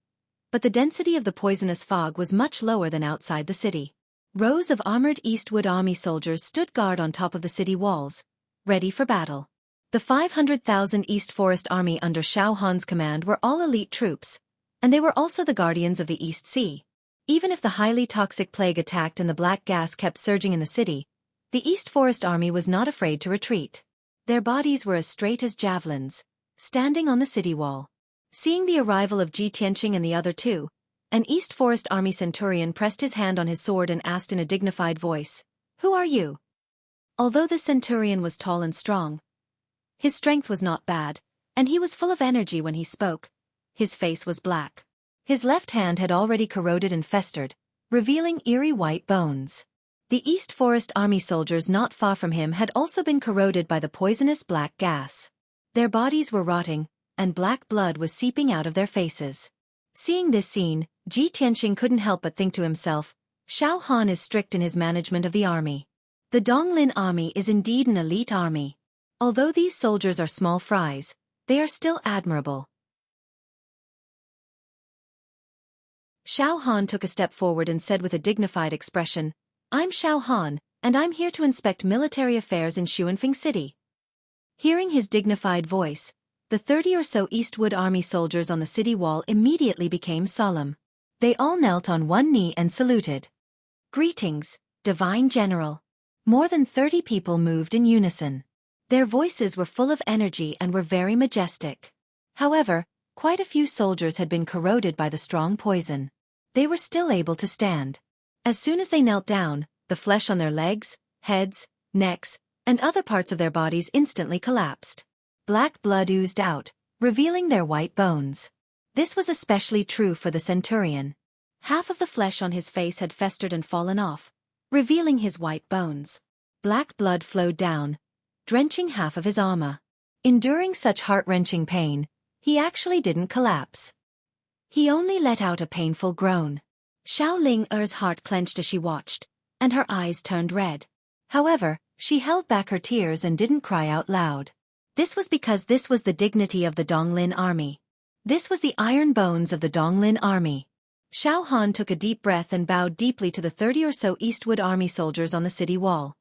but the density of the poisonous fog was much lower than outside the city. Rows of armored Eastwood Army soldiers stood guard on top of the city walls, ready for battle. The 500,000 East Forest Army under Xiao Han's command were all elite troops, and they were also the guardians of the East Sea. Even if the highly toxic plague attacked and the black gas kept surging in the city, the East Forest Army was not afraid to retreat. Their bodies were as straight as javelins, standing on the city wall. Seeing the arrival of Ji Tianqing and the other two, an East Forest Army centurion pressed his hand on his sword and asked in a dignified voice, "Who are you?" Although the centurion was tall and strong, his strength was not bad, and he was full of energy when he spoke. His face was black. His left hand had already corroded and festered, revealing eerie white bones. The East Forest Army soldiers not far from him had also been corroded by the poisonous black gas. Their bodies were rotting, and black blood was seeping out of their faces. Seeing this scene, Ji Tianqing couldn't help but think to himself, Xiao Han is strict in his management of the army. The Donglin army is indeed an elite army. Although these soldiers are small fries, they are still admirable. Xiao Han took a step forward and said with a dignified expression, "I'm Xiao Han, and I'm here to inspect military affairs in Xuanfeng City." Hearing his dignified voice, the 30 or so Eastwood Army soldiers on the city wall immediately became solemn. They all knelt on one knee and saluted. "Greetings, Divine General." More than 30 people moved in unison. Their voices were full of energy and were very majestic. However, quite a few soldiers had been corroded by the strong poison. They were still able to stand. As soon as they knelt down, the flesh on their legs, heads, necks, and other parts of their bodies instantly collapsed. Black blood oozed out, revealing their white bones. This was especially true for the centurion. Half of the flesh on his face had festered and fallen off, revealing his white bones. Black blood flowed down, drenching half of his armor. Enduring such heart-wrenching pain, he actually didn't collapse. He only let out a painful groan. Xiao Ling-er's heart clenched as she watched, and her eyes turned red. However, she held back her tears and didn't cry out loud. This was because this was the dignity of the Donglin army. This was the iron bones of the Donglin army. Xiao Han took a deep breath and bowed deeply to the 30 or so Eastwood Army soldiers on the city wall.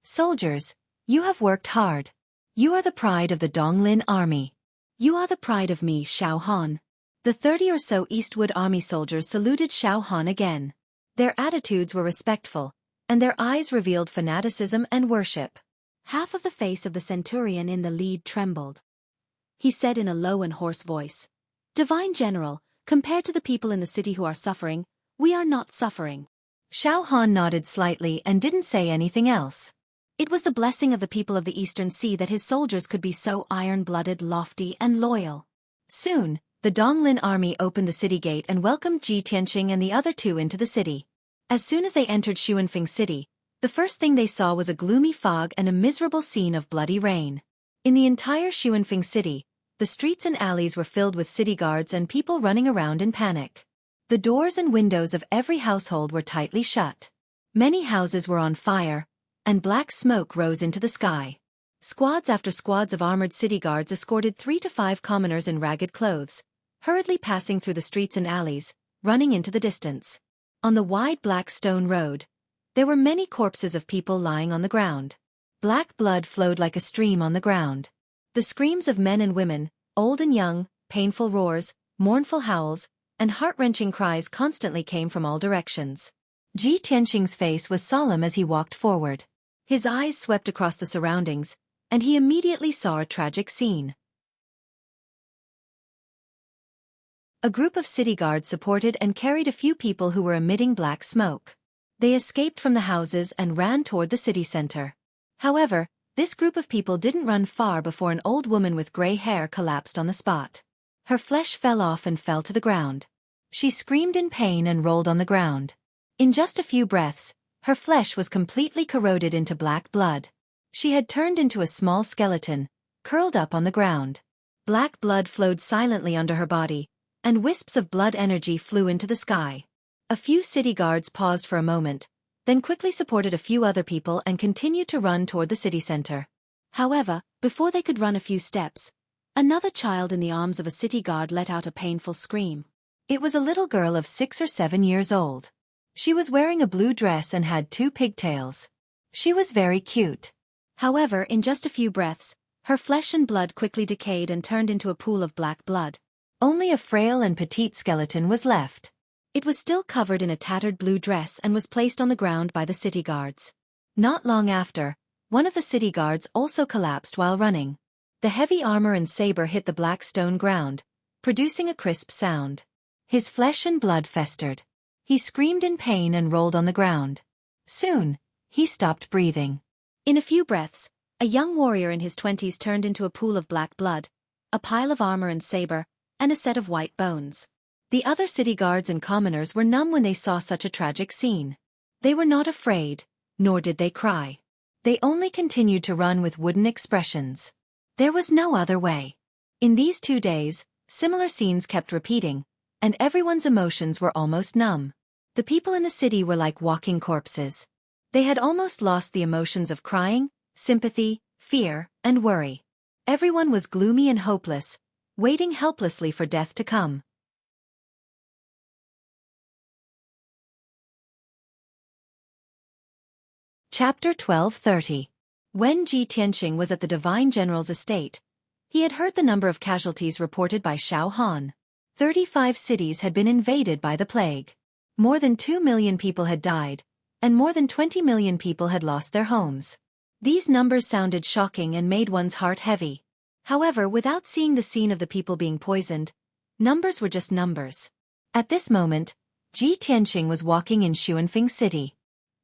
"Soldiers, you have worked hard. You are the pride of the Donglin army. You are the pride of me, Xiao Han." The 30 or so Eastwood Army soldiers saluted Xiao Han again. Their attitudes were respectful, and their eyes revealed fanaticism and worship. Half of the face of the centurion in the lead trembled. He said in a low and hoarse voice, "Divine General, compared to the people in the city who are suffering, we are not suffering." Xiao Han nodded slightly and didn't say anything else. It was the blessing of the people of the Eastern Sea that his soldiers could be so iron-blooded, lofty, and loyal. Soon, the Donglin army opened the city gate and welcomed Ji Tianqing and the other two into the city. As soon as they entered Xuanfeng City, the first thing they saw was a gloomy fog and a miserable scene of bloody rain. In the entire Xuanfeng City, the streets and alleys were filled with city guards and people running around in panic. The doors and windows of every household were tightly shut. Many houses were on fire, and black smoke rose into the sky. Squads after squads of armored city guards escorted 3 to 5 commoners in ragged clothes, hurriedly passing through the streets and alleys, running into the distance. On the wide black stone road, there were many corpses of people lying on the ground. Black blood flowed like a stream on the ground. The screams of men and women, old and young, painful roars, mournful howls, and heart-wrenching cries constantly came from all directions. Ji Tianqing's face was solemn as he walked forward. His eyes swept across the surroundings, and he immediately saw a tragic scene. A group of city guards supported and carried a few people who were emitting black smoke. They escaped from the houses and ran toward the city center. However, this group of people didn't run far before an old woman with gray hair collapsed on the spot. Her flesh fell off and fell to the ground. She screamed in pain and rolled on the ground. In just a few breaths, her flesh was completely corroded into black blood. She had turned into a small skeleton, curled up on the ground. Black blood flowed silently under her body, and wisps of blood energy flew into the sky. A few city guards paused for a moment, then quickly supported a few other people and continued to run toward the city center. However, before they could run a few steps, another child in the arms of a city guard let out a painful scream. It was a little girl of 6 or 7 years old. She was wearing a blue dress and had 2 pigtails. She was very cute. However, in just a few breaths, her flesh and blood quickly decayed and turned into a pool of black blood. Only a frail and petite skeleton was left. It was still covered in a tattered blue dress and was placed on the ground by the city guards. Not long after, one of the city guards also collapsed while running. The heavy armor and saber hit the black stone ground, producing a crisp sound. His flesh and blood festered. He screamed in pain and rolled on the ground. Soon, he stopped breathing. In a few breaths, a young warrior in his 20s turned into a pool of black blood, a pile of armor and saber, and a set of white bones. The other city guards and commoners were numb when they saw such a tragic scene. They were not afraid, nor did they cry. They only continued to run with wooden expressions. There was no other way. In these 2 days, similar scenes kept repeating, and everyone's emotions were almost numb. The people in the city were like walking corpses. They had almost lost the emotions of crying, sympathy, fear, and worry. Everyone was gloomy and hopeless, waiting helplessly for death to come. Chapter 12:30. When Ji Tianqing was at the Divine General's estate, he had heard the number of casualties reported by Xiao Han. 35 cities had been invaded by the plague. More than 2 million people had died, and more than 20 million people had lost their homes. These numbers sounded shocking and made one's heart heavy. However, without seeing the scene of the people being poisoned, numbers were just numbers. At this moment, Ji Tianqing was walking in Xuanfeng City.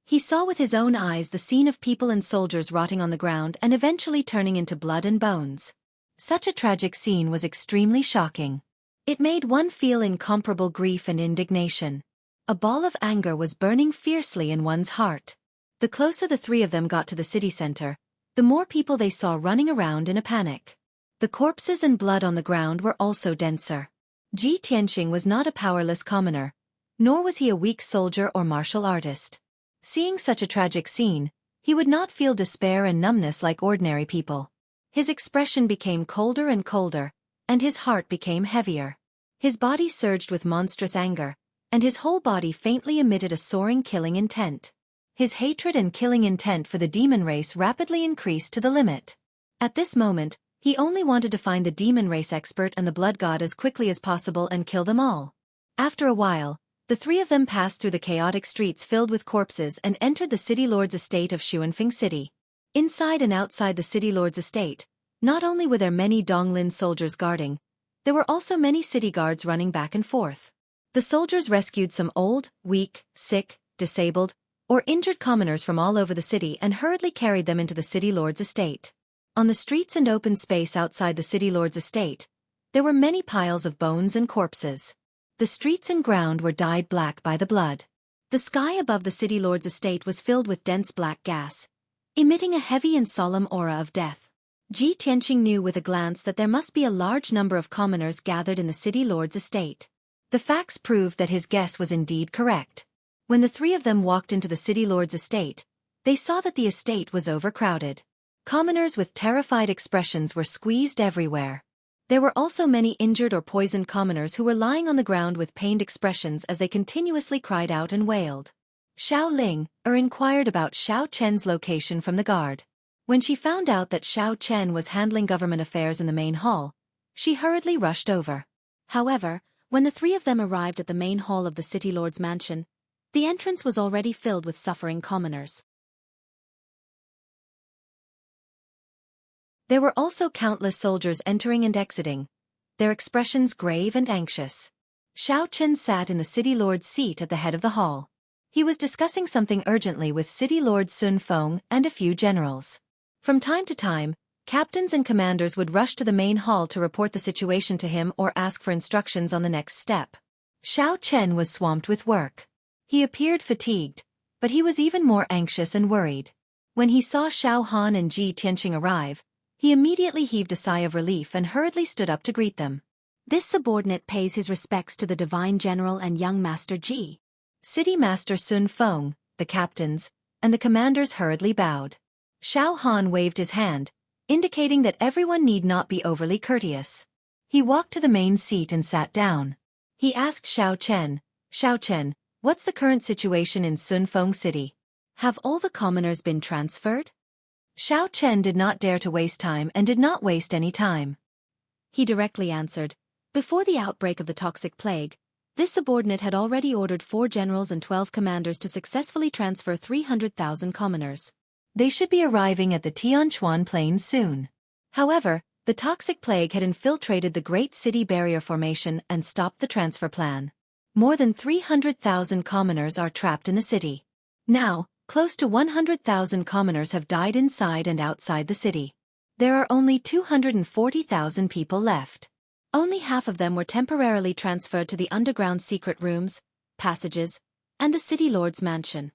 He saw with his own eyes the scene of people and soldiers rotting on the ground and eventually turning into blood and bones. Such a tragic scene was extremely shocking. It made one feel incomparable grief and indignation. A ball of anger was burning fiercely in one's heart. The closer the 3 of them got to the city center, the more people they saw running around in a panic. The corpses and blood on the ground were also denser. Ji Tianqing was not a powerless commoner, nor was he a weak soldier or martial artist. Seeing such a tragic scene, he would not feel despair and numbness like ordinary people. His expression became colder and colder, and his heart became heavier. His body surged with monstrous anger, and his whole body faintly emitted a soaring killing intent. His hatred and killing intent for the demon race rapidly increased to the limit. At this moment, he only wanted to find the demon race expert and the blood god as quickly as possible and kill them all. After a while, the 3 of them passed through the chaotic streets filled with corpses and entered the city lord's estate of Xuanfeng City. Inside and outside the city lord's estate, not only were there many Donglin soldiers guarding, there were also many city guards running back and forth. The soldiers rescued some old, weak, sick, disabled, or injured commoners from all over the city and hurriedly carried them into the city lord's estate. On the streets and open space outside the city lord's estate, there were many piles of bones and corpses. The streets and ground were dyed black by the blood. The sky above the city lord's estate was filled with dense black gas, emitting a heavy and solemn aura of death. Ji Tianqing knew with a glance that there must be a large number of commoners gathered in the city lord's estate. The facts proved that his guess was indeed correct. When the 3 of them walked into the city lord's estate, they saw that the estate was overcrowded. Commoners with terrified expressions were squeezed everywhere. There were also many injured or poisoned commoners who were lying on the ground with pained expressions as they continuously cried out and wailed. Xiao Ling inquired about Xiao Chen's location from the guard. When she found out that Xiao Chen was handling government affairs in the main hall, she hurriedly rushed over. However, when the three of them arrived at the main hall of the city lord's mansion, the entrance was already filled with suffering commoners. There were also countless soldiers entering and exiting, their expressions grave and anxious. Xiao Chen sat in the city lord's seat at the head of the hall. He was discussing something urgently with City Lord Sun Feng and a few generals. From time to time, captains and commanders would rush to the main hall to report the situation to him or ask for instructions on the next step. Xiao Chen was swamped with work. He appeared fatigued, but he was even more anxious and worried. When he saw Xiao Han and Ji Tianqing arrive, he immediately heaved a sigh of relief and hurriedly stood up to greet them. This subordinate pays his respects to the Divine General and young Master Ji. City Master Sun Feng, the captains, and the commanders hurriedly bowed. Xiao Han waved his hand, indicating that everyone need not be overly courteous. He walked to the main seat and sat down. He asked Xiao Chen, what's the current situation in Sun Feng City? Have all the commoners been transferred? Xiao Chen did not dare to waste time and did not waste any time. He directly answered, before the outbreak of the toxic plague, this subordinate had already ordered 4 generals and 12 commanders to successfully transfer 300,000 commoners. They should be arriving at the Tianquan Plain soon. However, the toxic plague had infiltrated the Great City Barrier Formation and stopped the transfer plan. More than 300,000 commoners are trapped in the city. Now, close to 100,000 commoners have died inside and outside the city. There are only 240,000 people left. Only half of them were temporarily transferred to the underground secret rooms, passages, and the city lord's mansion.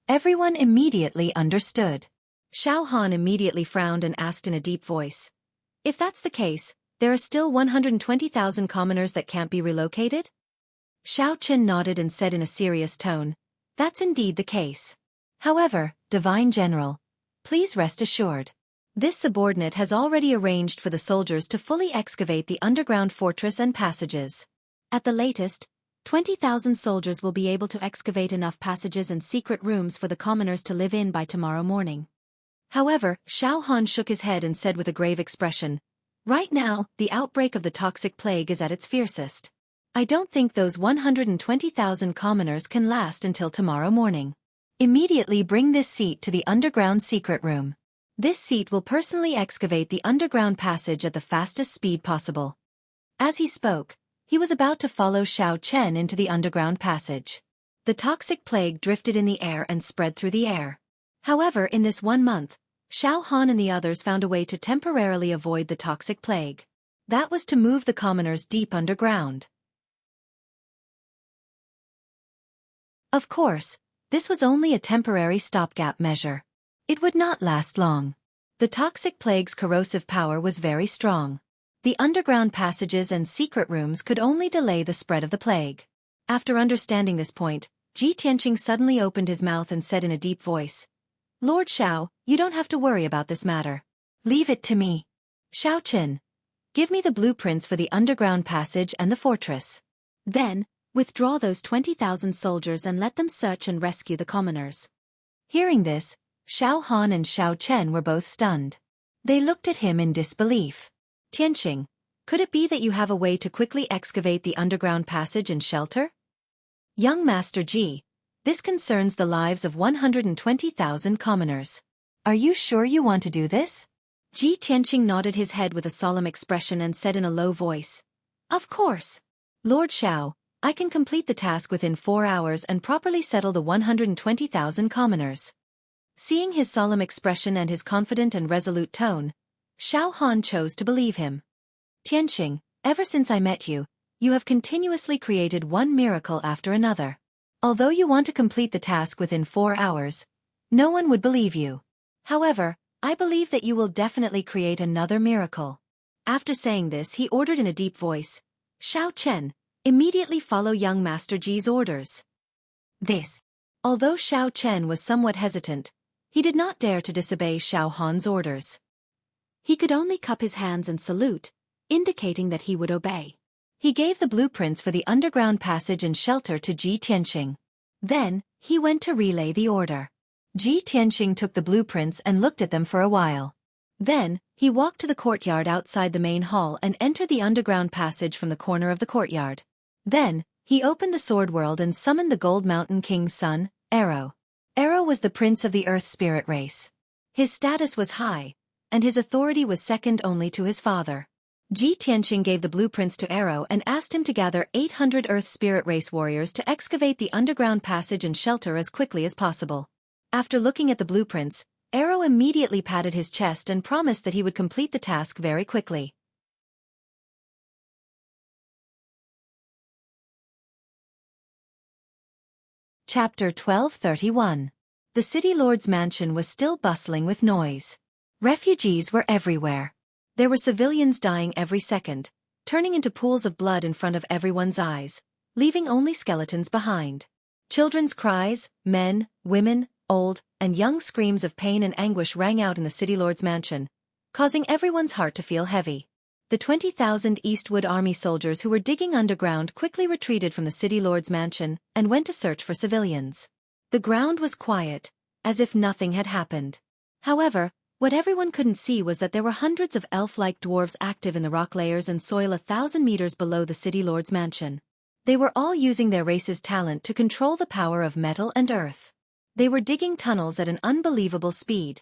Everyone immediately understood. Xiao Han immediately frowned and asked in a deep voice, if that's the case, there are still 120,000 commoners that can't be relocated? Xiao Chen nodded and said in a serious tone, that's indeed the case. However, Divine General, please rest assured. This subordinate has already arranged for the soldiers to fully excavate the underground fortress and passages. At the latest, 20,000 soldiers will be able to excavate enough passages and secret rooms for the commoners to live in by tomorrow morning. However, Xiao Han shook his head and said with a grave expression, right now, the outbreak of the toxic plague is at its fiercest. I don't think those 120,000 commoners can last until tomorrow morning. Immediately bring this seat to the underground secret room. This seat will personally excavate the underground passage at the fastest speed possible. As he spoke, he was about to follow Xiao Chen into the underground passage. The toxic plague drifted in the air and spread through the air. However, in this 1 month, Xiao Han and the others found a way to temporarily avoid the toxic plague. That was to move the commoners deep underground. Of course, this was only a temporary stopgap measure. It would not last long. The toxic plague's corrosive power was very strong. The underground passages and secret rooms could only delay the spread of the plague. After understanding this point, Ji Tianqing suddenly opened his mouth and said in a deep voice, Lord Xiao, you don't have to worry about this matter. Leave it to me. Xiao Chen, give me the blueprints for the underground passage and the fortress. Then, withdraw those 20,000 soldiers and let them search and rescue the commoners. Hearing this, Xiao Han and Xiao Chen were both stunned. They looked at him in disbelief. Tianqing, could it be that you have a way to quickly excavate the underground passage and shelter? Young Master Ji, this concerns the lives of 120,000 commoners. Are you sure you want to do this? Ji Tianqing nodded his head with a solemn expression and said in a low voice, of course. Lord Xiao, I can complete the task within 4 hours and properly settle the 120,000 commoners. Seeing his solemn expression and his confident and resolute tone, Xiao Han chose to believe him. Tianqing, ever since I met you, you have continuously created one miracle after another. Although you want to complete the task within 4 hours, no one would believe you. However, I believe that you will definitely create another miracle. After saying this, he ordered in a deep voice, Xiao Chen, immediately follow young Master Ji's orders. Although Xiao Chen was somewhat hesitant, he did not dare to disobey Xiao Han's orders. He could only cup his hands and salute, indicating that he would obey. He gave the blueprints for the underground passage and shelter to Ji Tianqing. Then, he went to relay the order. Ji Tianqing took the blueprints and looked at them for a while. Then, he walked to the courtyard outside the main hall and entered the underground passage from the corner of the courtyard. Then, he opened the sword world and summoned the Gold Mountain King's son, Arrow. Arrow was the prince of the Earth Spirit race. His status was high, and his authority was second only to his father. Ji Tianqing gave the blueprints to Arrow and asked him to gather 800 Earth Spirit race warriors to excavate the underground passage and shelter as quickly as possible. After looking at the blueprints, Arrow immediately patted his chest and promised that he would complete the task very quickly. Chapter 1231. The city lord's mansion was still bustling with noise. Refugees were everywhere. There were civilians dying every second, turning into pools of blood in front of everyone's eyes, leaving only skeletons behind. Children's cries, men, women, old, and young screams of pain and anguish rang out in the city lord's mansion, causing everyone's heart to feel heavy. The 20,000 Eastwood Army soldiers who were digging underground quickly retreated from the city lord's mansion and went to search for civilians. The ground was quiet, as if nothing had happened. However, what everyone couldn't see was that there were hundreds of elf-like dwarves active in the rock layers and soil 1,000 meters below the city lord's mansion. They were all using their race's talent to control the power of metal and earth. They were digging tunnels at an unbelievable speed,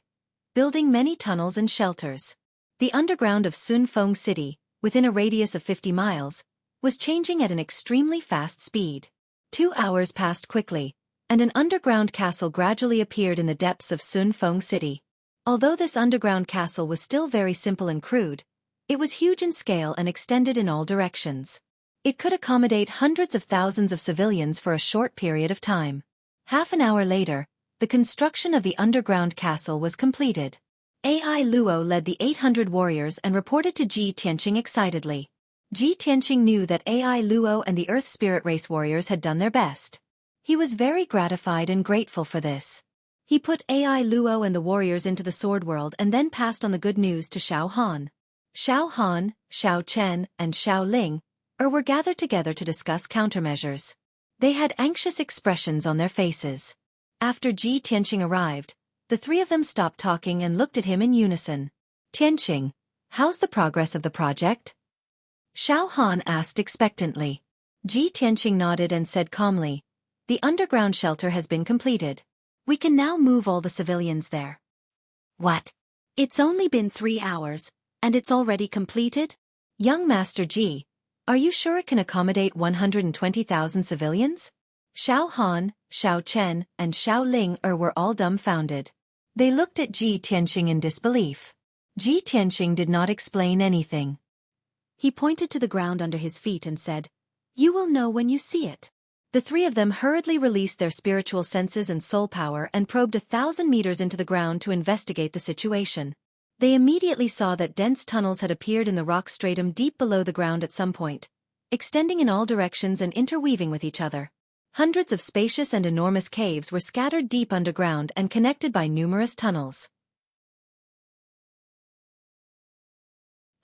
building many tunnels and shelters. The underground of Sun Feng City, within a radius of 50 miles, was changing at an extremely fast speed. 2 hours passed quickly, and an underground castle gradually appeared in the depths of Sun Feng City. Although this underground castle was still very simple and crude, it was huge in scale and extended in all directions. It could accommodate hundreds of thousands of civilians for a short period of time. Half an hour later, the construction of the underground castle was completed. Ai Luo led the 800 warriors and reported to Ji Tianqing excitedly. Ji Tianqing knew that Ai Luo and the Earth Spirit race warriors had done their best. He was very gratified and grateful for this. He put Ai Luo and the warriors into the sword world and then passed on the good news to Xiao Han. Xiao Han, Xiao Chen, and Xiao Ling were gathered together to discuss countermeasures. They had anxious expressions on their faces. After Ji Tianqing arrived, the three of them stopped talking and looked at him in unison. Tianqing, how's the progress of the project? Xiao Han asked expectantly. Ji Tianqing nodded and said calmly, the underground shelter has been completed. We can now move all the civilians there. What? It's only been 3 hours, and it's already completed? Young Master Ji, are you sure it can accommodate 120,000 civilians? Xiao Han, Xiao Chen, and Xiao Ling were all dumbfounded. They looked at Ji Tianqing in disbelief. Ji Tianqing did not explain anything. He pointed to the ground under his feet and said, "You will know when you see it." The three of them hurriedly released their spiritual senses and soul power and probed 1,000 meters into the ground to investigate the situation. They immediately saw that dense tunnels had appeared in the rock stratum deep below the ground at some point, extending in all directions and interweaving with each other. Hundreds of spacious and enormous caves were scattered deep underground and connected by numerous tunnels.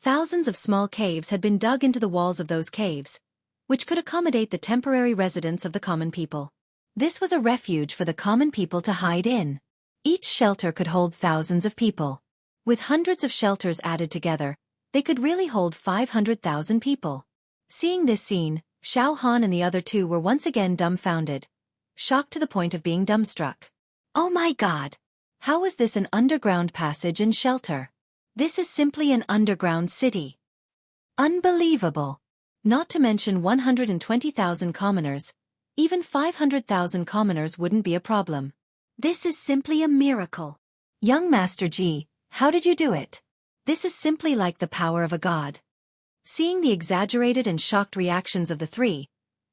Thousands of small caves had been dug into the walls of those caves, which could accommodate the temporary residence of the common people. This was a refuge for the common people to hide in. Each shelter could hold thousands of people. With hundreds of shelters added together, they could really hold 500,000 people. Seeing this scene, Xiao Han and the other two were once again dumbfounded, shocked to the point of being dumbstruck. Oh my God! How is this an underground passage and shelter? This is simply an underground city. Unbelievable! Not to mention 120,000 commoners, even 500,000 commoners wouldn't be a problem. This is simply a miracle. Young Master Ji, how did you do it? This is simply like the power of a god. Seeing the exaggerated and shocked reactions of the three,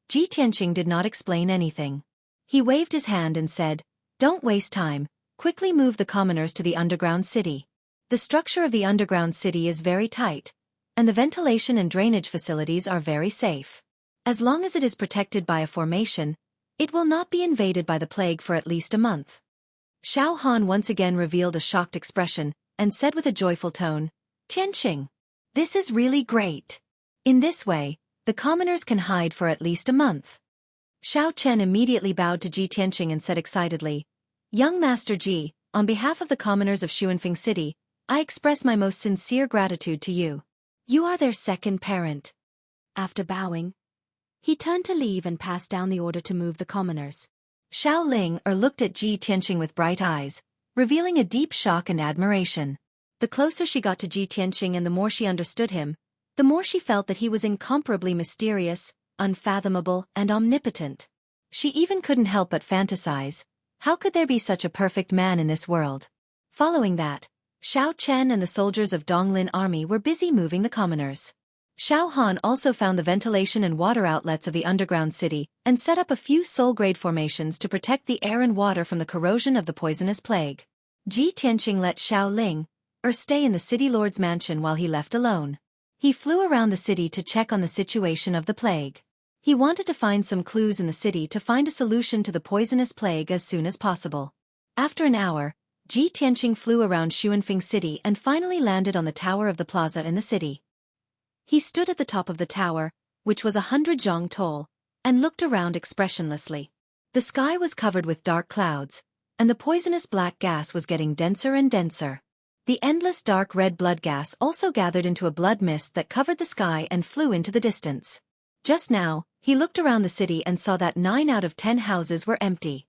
Ji Tianqing did not explain anything. He waved his hand and said, "Don't waste time, quickly move the commoners to the underground city." The structure of the underground city is very tight, and the ventilation and drainage facilities are very safe. As long as it is protected by a formation, it will not be invaded by the plague for at least a month. Xiao Han once again revealed a shocked expression, and said with a joyful tone, "Tianqing, This is really great. In this way, the commoners can hide for at least a month. Xiao Chen immediately bowed to Ji Tianqing and said excitedly, Young Master Ji, on behalf of the commoners of Xuanfeng City, I express my most sincere gratitude to you. You are their second parent. After bowing, he turned to leave and passed down the order to move the commoners. Xiao Ling looked at Ji Tianqing with bright eyes, revealing a deep shock and admiration. The closer she got to Ji Tianqing and the more she understood him, the more she felt that he was incomparably mysterious, unfathomable, and omnipotent. She even couldn't help but fantasize, how could there be such a perfect man in this world? Following that, Xiao Chen and the soldiers of Donglin army were busy moving the commoners. Xiao Han also found the ventilation and water outlets of the underground city and set up a few soul-grade formations to protect the air and water from the corrosion of the poisonous plague. Ji Tianqing let Xiao Ling stay in the city lord's mansion while he left alone. He flew around the city to check on the situation of the plague. He wanted to find some clues in the city to find a solution to the poisonous plague as soon as possible. After an hour, Ji Tianqing flew around Xuanfeng City and finally landed on the tower of the plaza in the city. He stood at the top of the tower, which was 100 zhong tall, and looked around expressionlessly. The sky was covered with dark clouds, and the poisonous black gas was getting denser and denser. The endless dark red blood gas also gathered into a blood mist that covered the sky and flew into the distance. Just now, he looked around the city and saw that 9 out of 10 houses were empty.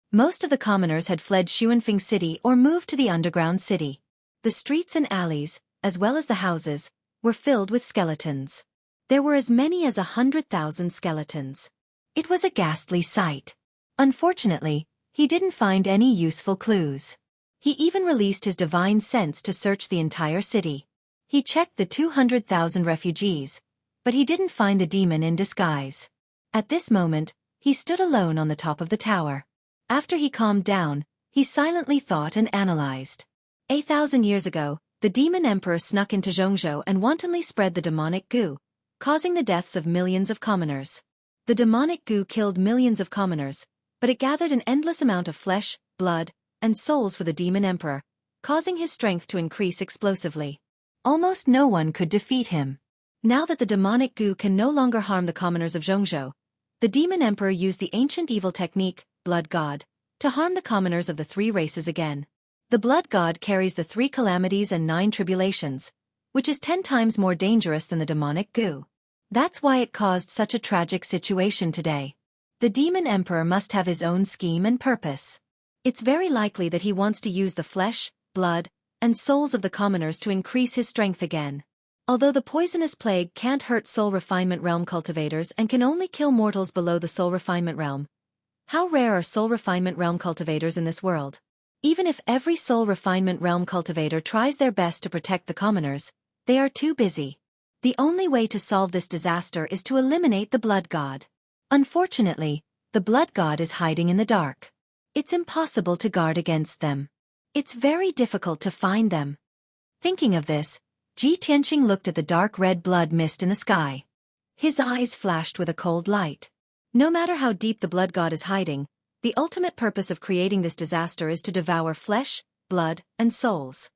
Most of the commoners had fled Xuanfeng City or moved to the underground city. The streets and alleys, as well as the houses, were filled with skeletons. There were as many as 100,000 skeletons. It was a ghastly sight. Unfortunately, he didn't find any useful clues. He even released his divine sense to search the entire city. He checked the 200,000 refugees, but he didn't find the demon in disguise. At this moment, he stood alone on the top of the tower. After he calmed down, he silently thought and analyzed. 1,000 years ago, the demon emperor snuck into Zhongzhou and wantonly spread the demonic goo, causing the deaths of millions of commoners. The demonic goo killed millions of commoners, but it gathered an endless amount of flesh, blood, and souls for the demon emperor, causing his strength to increase explosively. Almost no one could defeat him. Now that the demonic goo can no longer harm the commoners of Zhongzhou, the demon emperor used the ancient evil technique, Blood God, to harm the commoners of the 3 races again. The Blood God carries the 3 calamities and 9 tribulations, which is 10 times more dangerous than the demonic goo. That's why it caused such a tragic situation today. The demon emperor must have his own scheme and purpose. It's very likely that he wants to use the flesh, blood, and souls of the commoners to increase his strength again. Although the poisonous plague can't hurt soul refinement realm cultivators and can only kill mortals below the soul refinement realm, how rare are soul refinement realm cultivators in this world? Even if every soul refinement realm cultivator tries their best to protect the commoners, they are too busy. The only way to solve this disaster is to eliminate the Blood God. Unfortunately, the Blood God is hiding in the dark. It's impossible to guard against them. It's very difficult to find them. Thinking of this, Ji Tianqing looked at the dark red blood mist in the sky. His eyes flashed with a cold light. No matter how deep the Blood God is hiding, the ultimate purpose of creating this disaster is to devour flesh, blood, and souls.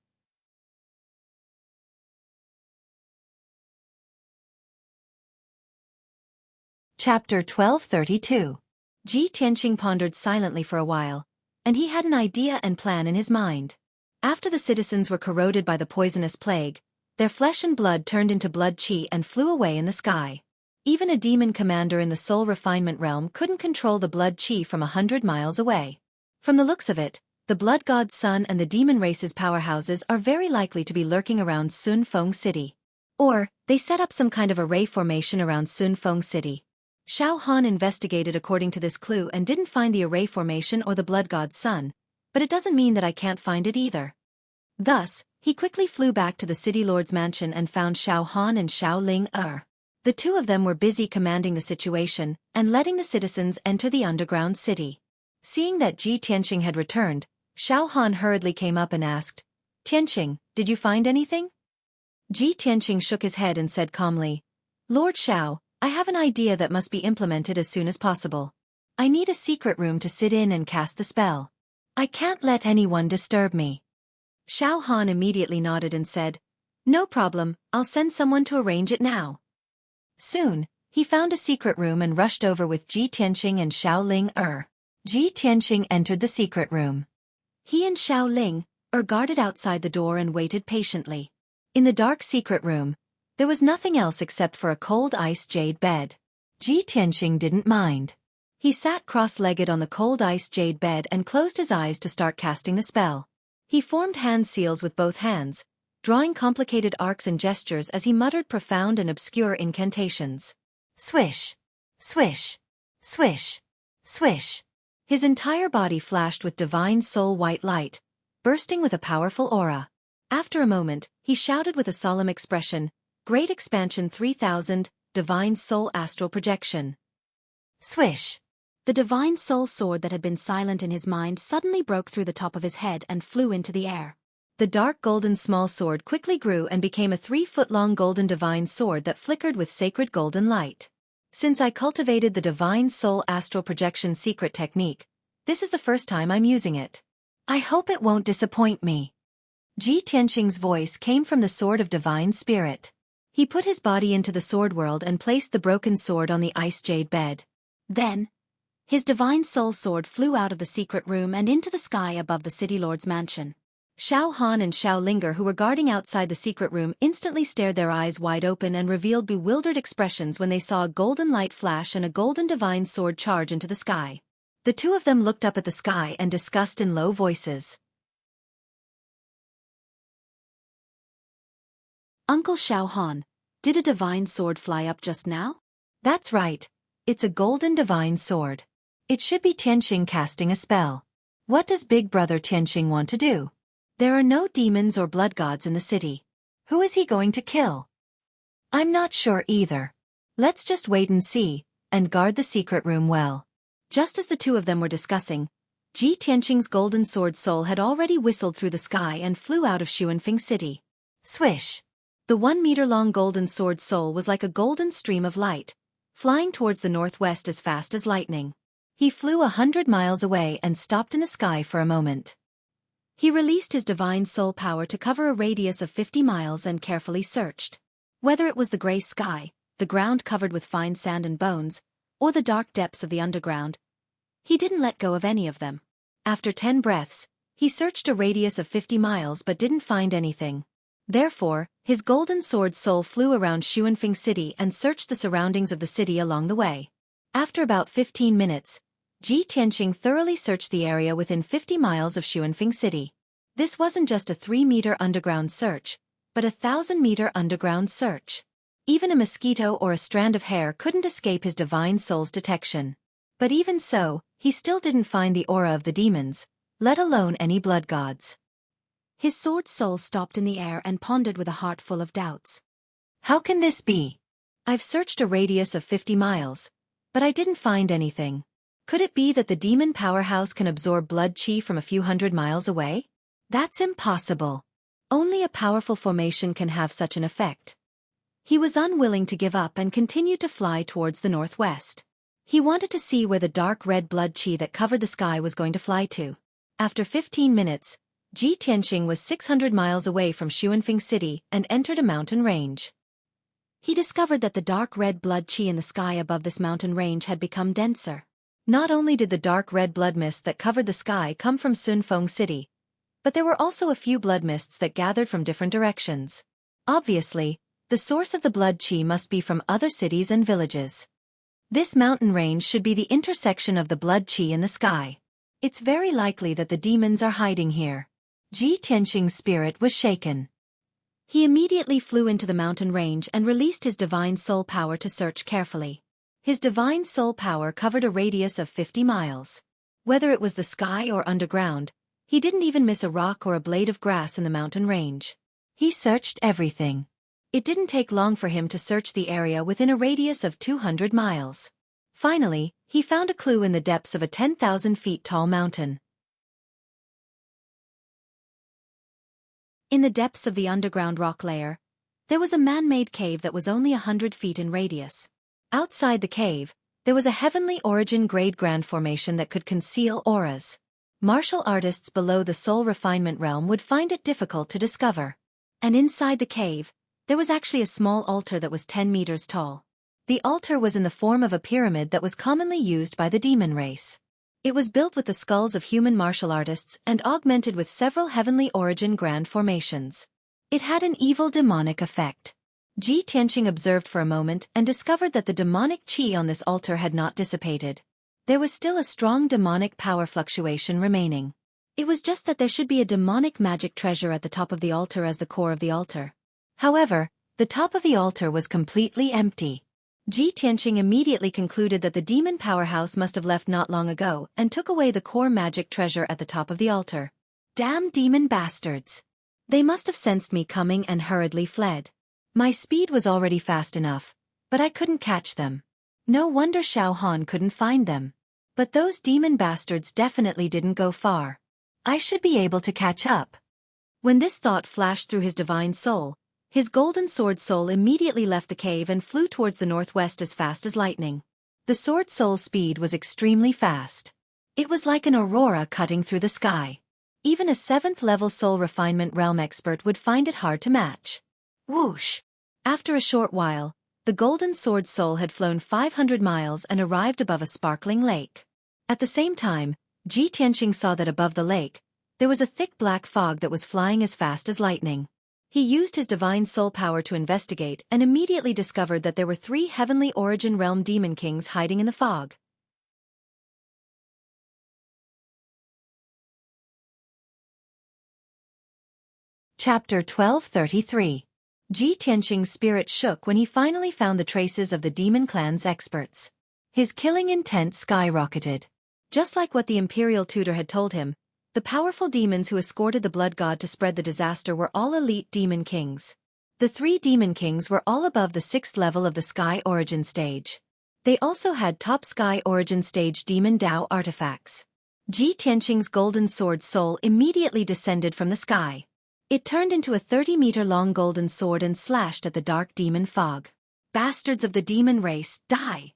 Chapter 1232. Ji Tianqing pondered silently for a while, and he had an idea and plan in his mind. After the citizens were corroded by the poisonous plague, their flesh and blood turned into blood qi and flew away in the sky. Even a demon commander in the soul refinement realm couldn't control the blood qi from 100 miles away. From the looks of it, the Blood God's son and the demon race's powerhouses are very likely to be lurking around Sun Feng City. Or, they set up some kind of array formation around Sun Feng City. Xiao Han investigated according to this clue and didn't find the array formation or the Blood God's son, but it doesn't mean that I can't find it either. Thus, he quickly flew back to the city lord's mansion and found Xiao Han and Xiao Ling. The 2 of them were busy commanding the situation and letting the citizens enter the underground city. Seeing that Ji Tianqing had returned, Xiao Han hurriedly came up and asked, "Tianqing, did you find anything?" Ji Tianqing shook his head and said calmly, "Lord Xiao, I have an idea that must be implemented as soon as possible. I need a secret room to sit in and cast the spell. I can't let anyone disturb me." Xiao Han immediately nodded and said, "No problem, I'll send someone to arrange it now." Soon, he found a secret room and rushed over with Ji Tianxing and Xiao Ling. Ji Tianxing entered the secret room. He and Xiao Ling guarded outside the door and waited patiently. In the dark secret room, there was nothing else except for a cold ice jade bed. Ji Tianxing didn't mind. He sat cross-legged on the cold ice jade bed and closed his eyes to start casting the spell. He formed hand seals with both hands, drawing complicated arcs and gestures as he muttered profound and obscure incantations. Swish! Swish! Swish! Swish! His entire body flashed with divine soul white light, bursting with a powerful aura. After a moment, he shouted with a solemn expression, "Great Expansion 3000, Divine Soul Astral Projection." Swish! The divine soul sword that had been silent in his mind suddenly broke through the top of his head and flew into the air. The dark golden small sword quickly grew and became a 3-foot-long golden divine sword that flickered with sacred golden light. Since I cultivated the divine soul astral projection secret technique, this is the first time I'm using it. I hope it won't disappoint me. Ji Tianxing's voice came from the sword of divine spirit. He put his body into the sword world and placed the broken sword on the ice jade bed. Then, his divine soul sword flew out of the secret room and into the sky above the city lord's mansion. Xiao Han and Xiao Linger, who were guarding outside the secret room, instantly stared, their eyes wide open, and revealed bewildered expressions when they saw a golden light flash and a golden divine sword charge into the sky. The two of them looked up at the sky and discussed in low voices. "Uncle Xiao Han, did a divine sword fly up just now?" "That's right. It's a golden divine sword. It should be Tianxing casting a spell. What does Big Brother Tianxing want to do? There are no demons or blood gods in the city. Who is he going to kill?" "I'm not sure either. Let's just wait and see, and guard the secret room well." Just as the two of them were discussing, Ji Tianxing's golden sword soul had already whistled through the sky and flew out of Xuanfeng City. Swish! The 1-meter-long golden sword soul was like a golden stream of light, flying towards the northwest as fast as lightning. He flew 100 miles away and stopped in the sky for a moment. He released his divine soul power to cover a radius of 50 miles and carefully searched. Whether it was the gray sky, the ground covered with fine sand and bones, or the dark depths of the underground, he didn't let go of any of them. After 10 breaths, he searched a radius of 50 miles but didn't find anything. Therefore, his golden sword soul flew around Xuanfeng City and searched the surroundings of the city along the way. After about 15 minutes, Ji Tianxing thoroughly searched the area within 50 miles of Xuanfeng City. This wasn't just a 3-meter underground search, but a 1,000-meter underground search. Even a mosquito or a strand of hair couldn't escape his divine soul's detection. But even so, he still didn't find the aura of the demons, let alone any blood gods. His sword soul stopped in the air and pondered with a heart full of doubts. "How can this be? I've searched a radius of 50 miles, but I didn't find anything. Could it be that the demon powerhouse can absorb blood chi from a few hundred miles away? That's impossible. Only a powerful formation can have such an effect." He was unwilling to give up and continued to fly towards the northwest. He wanted to see where the dark red blood chi that covered the sky was going to fly to. After 15 minutes, Ji Tianxing was 600 miles away from Xuanfeng City and entered a mountain range. He discovered that the dark red blood chi in the sky above this mountain range had become denser. Not only did the dark red blood mist that covered the sky come from Sunfeng City, but there were also a few blood mists that gathered from different directions. Obviously, the source of the blood chi must be from other cities and villages. This mountain range should be the intersection of the blood chi in the sky. It's very likely that the demons are hiding here. Ji Tianxing's spirit was shaken. He immediately flew into the mountain range and released his divine soul power to search carefully. His divine soul power covered a radius of 50 miles. Whether it was the sky or underground, he didn't even miss a rock or a blade of grass in the mountain range. He searched everything. It didn't take long for him to search the area within a radius of 200 miles. Finally, he found a clue in the depths of a 10,000 feet tall mountain. In the depths of the underground rock layer, there was a man-made cave that was only 100 feet in radius. Outside the cave, there was a heavenly origin grade grand formation that could conceal auras. Martial artists below the soul refinement realm would find it difficult to discover. And inside the cave, there was actually a small altar that was 10 meters tall. The altar was in the form of a pyramid that was commonly used by the demon race. It was built with the skulls of human martial artists and augmented with several heavenly origin grand formations. It had an evil demonic effect. Ji Tianqing observed for a moment and discovered that the demonic qi on this altar had not dissipated. There was still a strong demonic power fluctuation remaining. It was just that there should be a demonic magic treasure at the top of the altar as the core of the altar. However, the top of the altar was completely empty. Ji Tianqing immediately concluded that the demon powerhouse must have left not long ago and took away the core magic treasure at the top of the altar. Damn demon bastards! They must have sensed me coming and hurriedly fled. My speed was already fast enough, but I couldn't catch them. No wonder Xiao Han couldn't find them. But those demon bastards definitely didn't go far. I should be able to catch up. When this thought flashed through his divine soul, his golden sword soul immediately left the cave and flew towards the northwest as fast as lightning. The sword soul's speed was extremely fast. It was like an aurora cutting through the sky. Even a 7th-level soul refinement realm expert would find it hard to match. Whoosh! After a short while, the golden sword soul had flown 500 miles and arrived above a sparkling lake. At the same time, Ji Tianqing saw that above the lake, there was a thick black fog that was flying as fast as lightning. He used his divine soul power to investigate and immediately discovered that there were 3 heavenly origin realm demon kings hiding in the fog. Chapter 1233. Ji Tianqing's spirit shook when he finally found the traces of the demon clan's experts. His killing intent skyrocketed. Just like what the imperial tutor had told him, the powerful demons who escorted the blood god to spread the disaster were all elite demon kings. The 3 demon kings were all above the 6th level of the sky origin stage. They also had top sky origin stage demon Dao artifacts. Ji Tianqing's golden sword soul immediately descended from the sky. It turned into a 30-meter-long golden sword and slashed at the dark demon fog. Bastards of the demon race, die!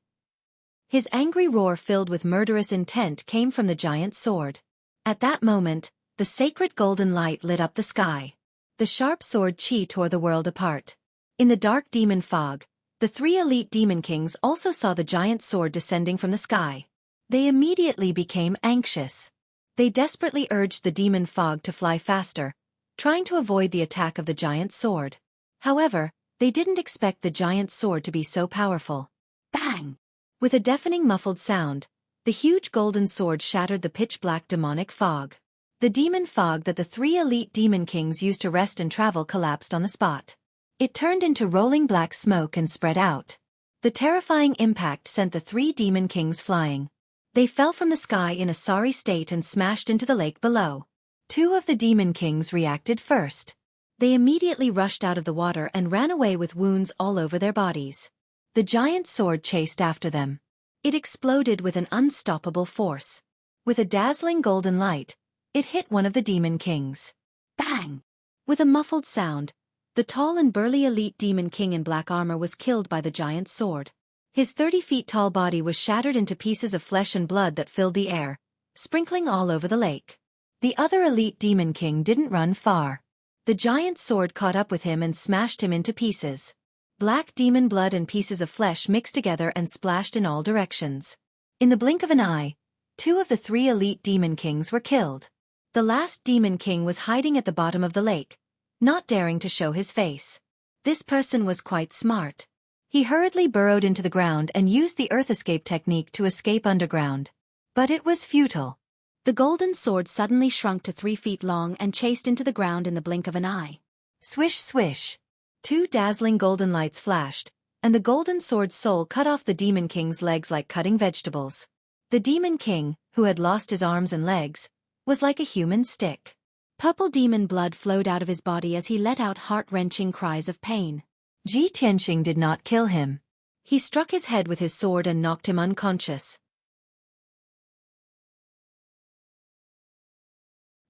His angry roar filled with murderous intent came from the giant sword. At that moment, the sacred golden light lit up the sky. The sharp sword qi tore the world apart. In the dark demon fog, the 3 elite demon kings also saw the giant sword descending from the sky. They immediately became anxious. They desperately urged the demon fog to fly faster, trying to avoid the attack of the giant sword. However, they didn't expect the giant sword to be so powerful. Bang! With a deafening muffled sound, the huge golden sword shattered the pitch-black demonic fog. The demon fog that the 3 elite demon kings used to rest and travel collapsed on the spot. It turned into rolling black smoke and spread out. The terrifying impact sent the 3 demon kings flying. They fell from the sky in a sorry state and smashed into the lake below. 2 of the demon kings reacted first. They immediately rushed out of the water and ran away with wounds all over their bodies. The giant sword chased after them. It exploded with an unstoppable force. With a dazzling golden light, it hit one of the demon kings. Bang! With a muffled sound, the tall and burly elite demon king in black armor was killed by the giant sword. His 30 feet tall body was shattered into pieces of flesh and blood that filled the air, sprinkling all over the lake. The other elite demon king didn't run far. The giant sword caught up with him and smashed him into pieces. Black demon blood and pieces of flesh mixed together and splashed in all directions. In the blink of an eye, 2 of the 3 elite demon kings were killed. The last demon king was hiding at the bottom of the lake, not daring to show his face. This person was quite smart. He hurriedly burrowed into the ground and used the earth escape technique to escape underground. But it was futile. The golden sword suddenly shrunk to 3 feet long and chased into the ground in the blink of an eye. Swish swish! 2 dazzling golden lights flashed, and the golden sword's soul cut off the demon king's legs like cutting vegetables. The demon king, who had lost his arms and legs, was like a human stick. Purple demon blood flowed out of his body as he let out heart-wrenching cries of pain. Ji Tianqing did not kill him. He struck his head with his sword and knocked him unconscious.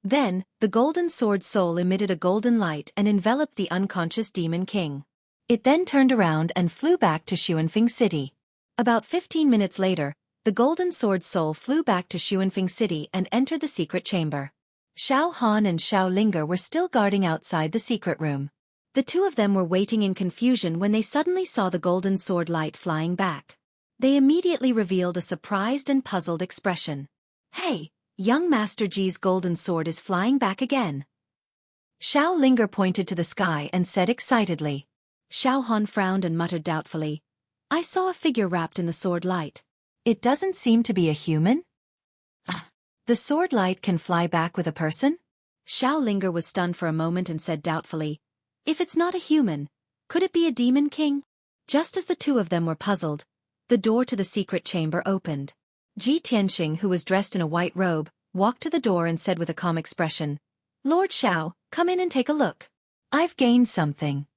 Then, the golden sword soul emitted a golden light and enveloped the unconscious demon king. It then turned around and flew back to Xuanfeng City. About 15 minutes later, the golden sword soul flew back to Xuanfeng City and entered the secret chamber. Xiao Han and Xiao Linger were still guarding outside the secret room. The two of them were waiting in confusion when they suddenly saw the golden sword light flying back. They immediately revealed a surprised and puzzled expression. "Hey, young Master Ji's golden sword is flying back again." Xiao Linger pointed to the sky and said excitedly. Xiao Han frowned and muttered doubtfully, "I saw a figure wrapped in the sword light. It doesn't seem to be a human?" "The sword light can fly back with a person?" Xiao Linger was stunned for a moment and said doubtfully, "If it's not a human, could it be a demon king?" Just as the two of them were puzzled, the door to the secret chamber opened. Ji Tianxing, who was dressed in a white robe, walked to the door and said with a calm expression, "Lord Xiao, come in and take a look. I've gained something."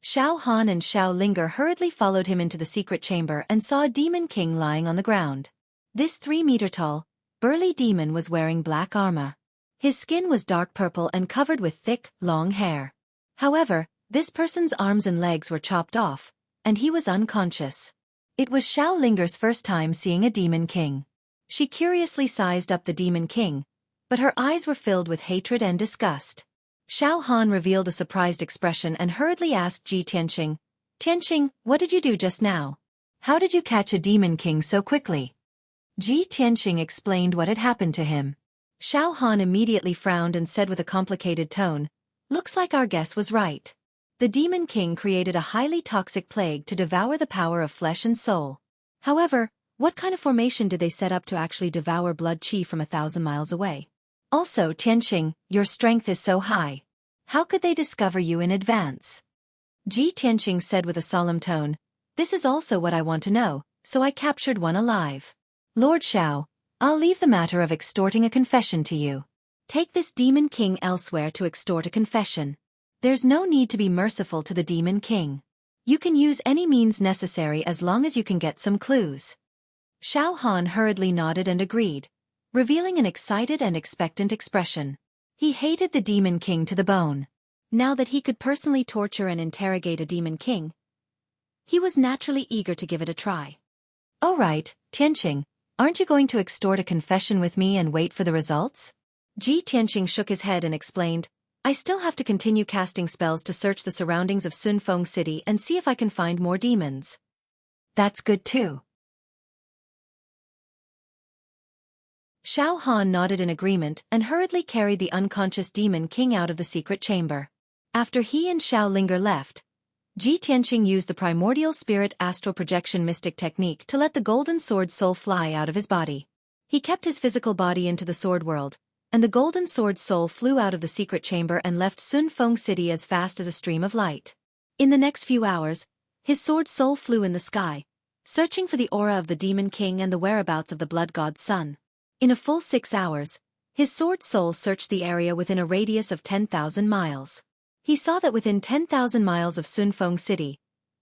Xiao Han and Xiao Linger hurriedly followed him into the secret chamber and saw a demon king lying on the ground. This 3-meter-tall, burly demon was wearing black armor. His skin was dark purple and covered with thick, long hair. However, this person's arms and legs were chopped off, and he was unconscious. It was Xiao Linger's first time seeing a demon king. She curiously sized up the demon king, but her eyes were filled with hatred and disgust. Xiao Han revealed a surprised expression and hurriedly asked Ji Tianxing, "Tianxing, what did you do just now? How did you catch a demon king so quickly?" Ji Tianxing explained what had happened to him. Xiao Han immediately frowned and said with a complicated tone, "Looks like our guess was right. The Demon King created a highly toxic plague to devour the power of flesh and soul. However, what kind of formation did they set up to actually devour blood qi from 1,000 miles away? Also, Tianxing, your strength is so high. How could they discover you in advance?" Ji Tianxing said with a solemn tone, "This is also what I want to know, so I captured one alive. Lord Xiao, I'll leave the matter of extorting a confession to you. Take this Demon King elsewhere to extort a confession. There's no need to be merciful to the Demon King. You can use any means necessary as long as you can get some clues." Xiao Han hurriedly nodded and agreed, revealing an excited and expectant expression. He hated the Demon King to the bone. Now that he could personally torture and interrogate a Demon King, he was naturally eager to give it a try. "All right, Tianxing, aren't you going to extort a confession with me and wait for the results?" Ji Tianxing shook his head and explained, "I still have to continue casting spells to search the surroundings of Xuanfeng City and see if I can find more demons." "That's good too." Xiao Han nodded in agreement and hurriedly carried the unconscious Demon King out of the secret chamber. After he and Xiao Linger left, Ji Tianxing used the primordial spirit astral projection mystic technique to let the golden sword soul fly out of his body. He kept his physical body into the sword world, and the golden sword soul flew out of the secret chamber and left Xuanfeng City as fast as a stream of light. In the next few hours, his sword soul flew in the sky, searching for the aura of the Demon King and the whereabouts of the blood god's son. In a full 6 hours, his sword soul searched the area within a radius of 10,000 miles. He saw that within 10,000 miles of Xuanfeng City,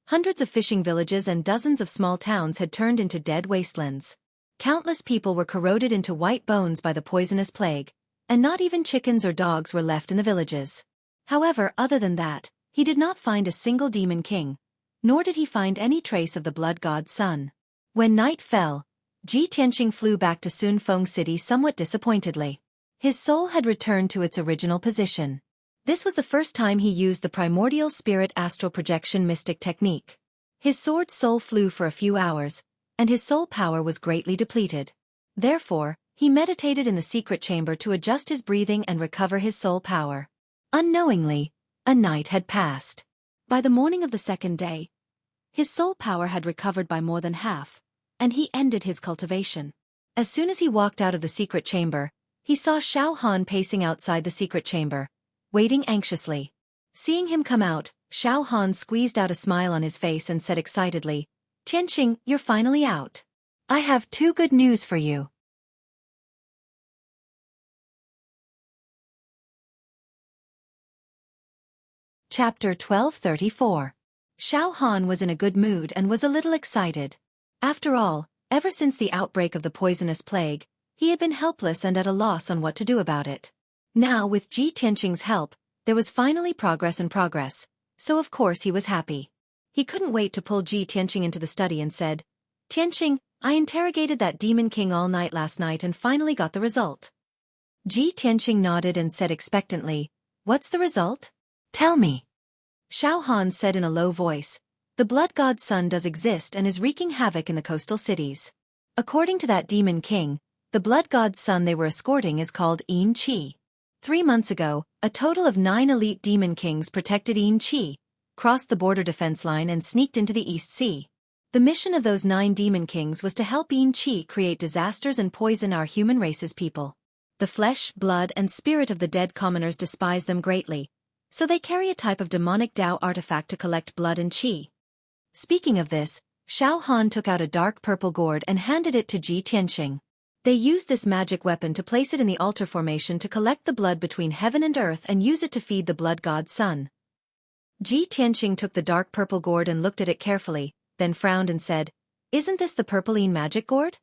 hundreds of fishing villages and dozens of small towns had turned into dead wastelands. Countless people were corroded into white bones by the poisonous plague, and not even chickens or dogs were left in the villages. However, other than that, he did not find a single Demon King, nor did he find any trace of the blood god's son. When night fell, Ji Tianxing flew back to Xuanfeng City somewhat disappointedly. His soul had returned to its original position. This was the first time he used the primordial spirit astral projection mystic technique. His sword soul flew for a few hours, and his soul power was greatly depleted. Therefore, he meditated in the secret chamber to adjust his breathing and recover his soul power. Unknowingly, a night had passed. By the morning of the second day, his soul power had recovered by more than half, and he ended his cultivation. As soon as he walked out of the secret chamber, he saw Xiao Han pacing outside the secret chamber, waiting anxiously. Seeing him come out, Xiao Han squeezed out a smile on his face and said excitedly, "Tianxing, you're finally out. I have 2 good news for you." Chapter 1234. Xiao Han was in a good mood and was a little excited. After all, ever since the outbreak of the poisonous plague, he had been helpless and at a loss on what to do about it. Now, with Ji Tianxing's help, there was finally progress, so of course he was happy. He couldn't wait to pull Ji Tianxing into the study and said, "Tianxing, I interrogated that demon king all night last night and finally got the result. Ji Tianqing nodded and said expectantly, "What's the result? Tell me." Xiao Han said in a low voice, "The blood god's son does exist and is wreaking havoc in the coastal cities. According to that demon king, the blood god's son they were escorting is called Yin Qi. 3 months ago, a total of 9 elite demon kings protected Yin Qi, crossed the border defense line and sneaked into the East Sea. The mission of those 9 demon kings was to help Yin Qi create disasters and poison our human race's people. The flesh, blood, and spirit of the dead commoners despise them greatly, so they carry a type of demonic Dao artifact to collect blood and qi." Speaking of this, Xiao Han took out a dark purple gourd and handed it to Ji Tianqing. They used this magic weapon to place it in the altar formation to collect the blood between heaven and earth and use it to feed the blood god's son. Ji Tianqing took the dark purple gourd and looked at it carefully, then frowned and said, "Isn't this the purpline magic gourd?"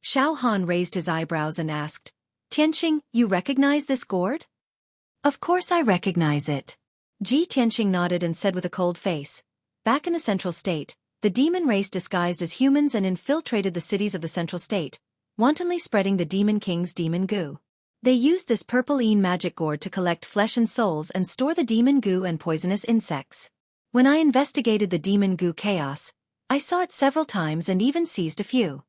Xiao Han raised his eyebrows and asked, "Tianqing, you recognize this gourd?" "Of course I recognize it." Ji Tianqing nodded and said with a cold face, "Back in the Central State, the demon race disguised as humans and infiltrated the cities of the Central State, wantonly spreading the demon king's demon goo. They used this purpline magic gourd to collect flesh and souls and store the demon goo and poisonous insects. When I investigated the demon goo chaos, I saw it several times and even seized a few."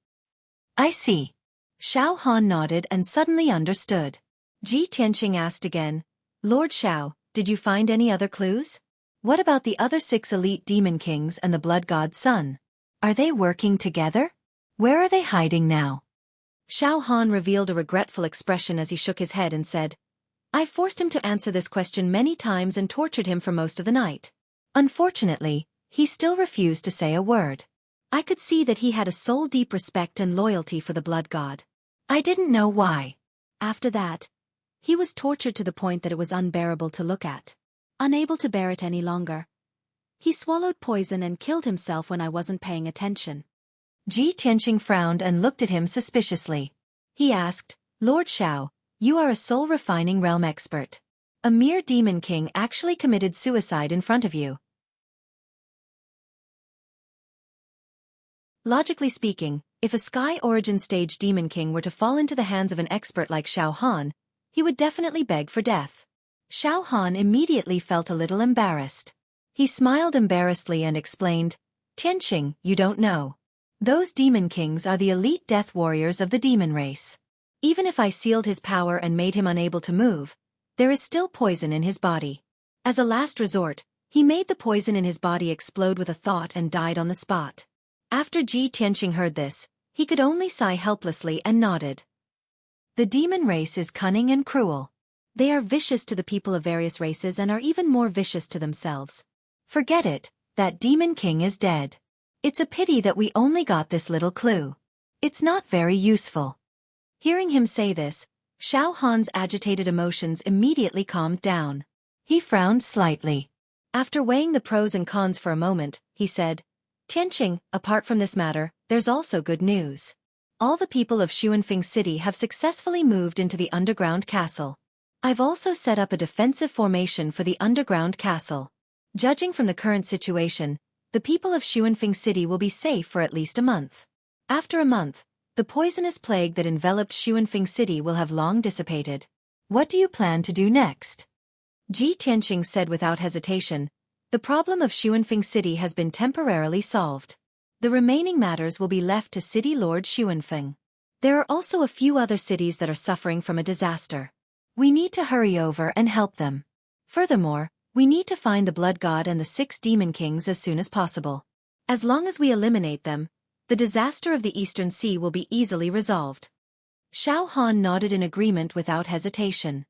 "I see." Xiao Han nodded and suddenly understood. Ji Tianqing asked again, "Lord Xiao, did you find any other clues? What about the other 6 elite demon kings and the blood god's son? Are they working together? Where are they hiding now?" Xiao Han revealed a regretful expression as he shook his head and said, "I forced him to answer this question many times and tortured him for most of the night. Unfortunately, he still refused to say a word. I could see that he had a soul-deep respect and loyalty for the blood god. I didn't know why. After that, he was tortured to the point that it was unbearable to look at. Unable to bear it any longer, he swallowed poison and killed himself when I wasn't paying attention." Ji Tianqing frowned and looked at him suspiciously. He asked, "Lord Xiao, you are a soul-refining realm expert. A mere demon king actually committed suicide in front of you. Logically speaking, if a Sky Origin stage demon king were to fall into the hands of an expert like Xiao Han, he would definitely beg for death." Xiao Han immediately felt a little embarrassed. He smiled embarrassedly and explained, "Tianqing, you don't know. Those demon kings are the elite death warriors of the demon race. Even if I sealed his power and made him unable to move, there is still poison in his body. As a last resort, he made the poison in his body explode with a thought and died on the spot." After Ji Tianqing heard this, he could only sigh helplessly and nodded. The demon race is cunning and cruel. They are vicious to the people of various races and are even more vicious to themselves. Forget it, that demon king is dead. It's a pity that we only got this little clue. It's not very useful." Hearing him say this, Xiao Han's agitated emotions immediately calmed down. He frowned slightly. After weighing the pros and cons for a moment, he said, "Tianqing, apart from this matter, there's also good news. All the people of Xuanfeng City have successfully moved into the underground castle. I've also set up a defensive formation for the underground castle. Judging from the current situation, the people of Xuanfeng City will be safe for at least a month. After a month, the poisonous plague that enveloped Xuanfeng City will have long dissipated. What do you plan to do next?" Ji Tianqing said without hesitation, "The problem of Xuanfeng City has been temporarily solved. The remaining matters will be left to City Lord Xuanfeng. There are also a few other cities that are suffering from a disaster. We need to hurry over and help them. Furthermore, we need to find the blood god and the 6 demon kings as soon as possible. As long as we eliminate them, the disaster of the Eastern Sea will be easily resolved." Xiao Han nodded in agreement without hesitation.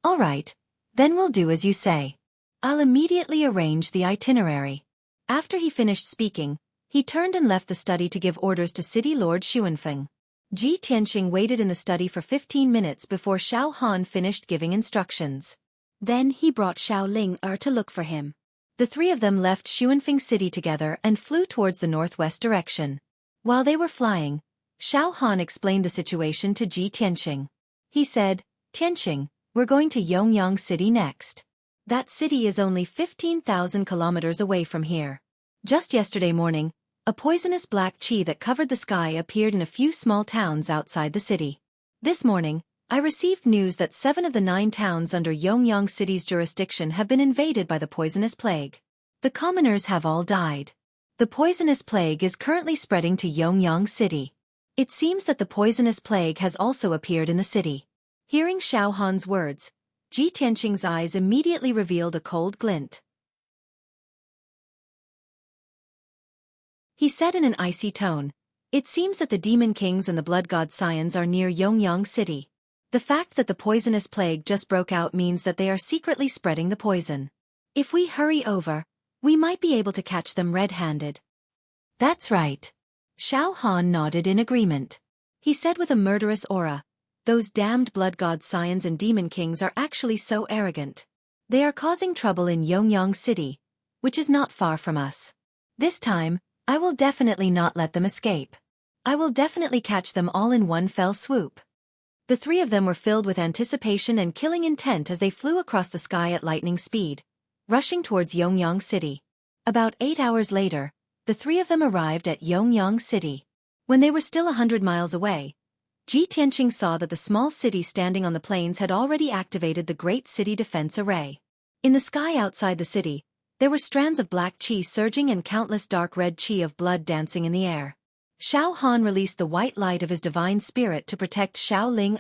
"All right, then we'll do as you say. I'll immediately arrange the itinerary." After he finished speaking, he turned and left the study to give orders to City Lord Xuanfeng. Ji Tianqing waited in the study for 15 minutes before Xiao Han finished giving instructions. Then he brought Xiao Ling to look for him. The 3 of them left Xuanfeng City together and flew towards the northwest direction. While they were flying, Xiao Han explained the situation to Ji Tianqing. He said, "Tianqing, we're going to Yongyang City next. That city is only 15,000 kilometers away from here. Just yesterday morning, A poisonous black qi that covered the sky appeared in a few small towns outside the city. This morning, I received news that 7 of the 9 towns under Yongyang City's jurisdiction have been invaded by the poisonous plague. The commoners have all died. The poisonous plague is currently spreading to Yongyang City. It seems that the poisonous plague has also appeared in the city. Hearing Xiao Han's words, Ji Tianqing's eyes immediately revealed a cold glint. He said in an icy tone, "It seems that the Demon Kings and the Blood God Scions are near Yongyang City. The fact that the poisonous plague just broke out means that they are secretly spreading the poison. If we hurry over, we might be able to catch them red-handed." "That's right." Xiao Han nodded in agreement. He said with a murderous aura, "Those damned Blood God Scions and Demon Kings are actually so arrogant. They are causing trouble in Yongyang City, which is not far from us. This time, I will definitely not let them escape. I will definitely catch them all in one fell swoop." The 3 of them were filled with anticipation and killing intent as they flew across the sky at lightning speed, rushing towards Yongyang City. About 8 hours later, the 3 of them arrived at Yongyang City. When they were still 100 miles away, Ji Tianqing saw that the small city standing on the plains had already activated the Great City Defense Array. In the sky outside the city, there were strands of black qi surging and countless dark red qi of blood dancing in the air. Xiao Han released the white light of his divine spirit to protect Xiao Ling.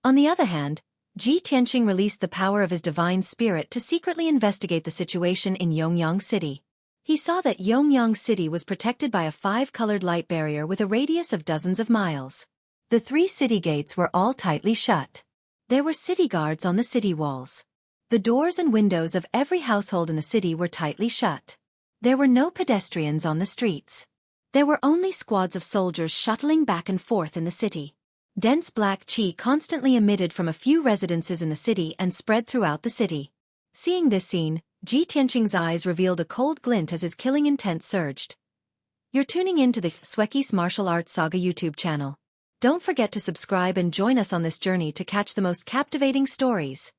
On the other hand, Ji Tianqing released the power of his divine spirit to secretly investigate the situation in Yongyang City. He saw that Yongyang City was protected by a 5-colored light barrier with a radius of dozens of miles. The 3 city gates were all tightly shut. There were city guards on the city walls. The doors and windows of every household in the city were tightly shut. There were no pedestrians on the streets. There were only squads of soldiers shuttling back and forth in the city. Dense black qi constantly emitted from a few residences in the city and spread throughout the city. Seeing this scene, Ji Tianqing's eyes revealed a cold glint as his killing intent surged. You're tuning in to the Xueqi's Martial Arts Saga YouTube channel. Don't forget to subscribe and join us on this journey to catch the most captivating stories.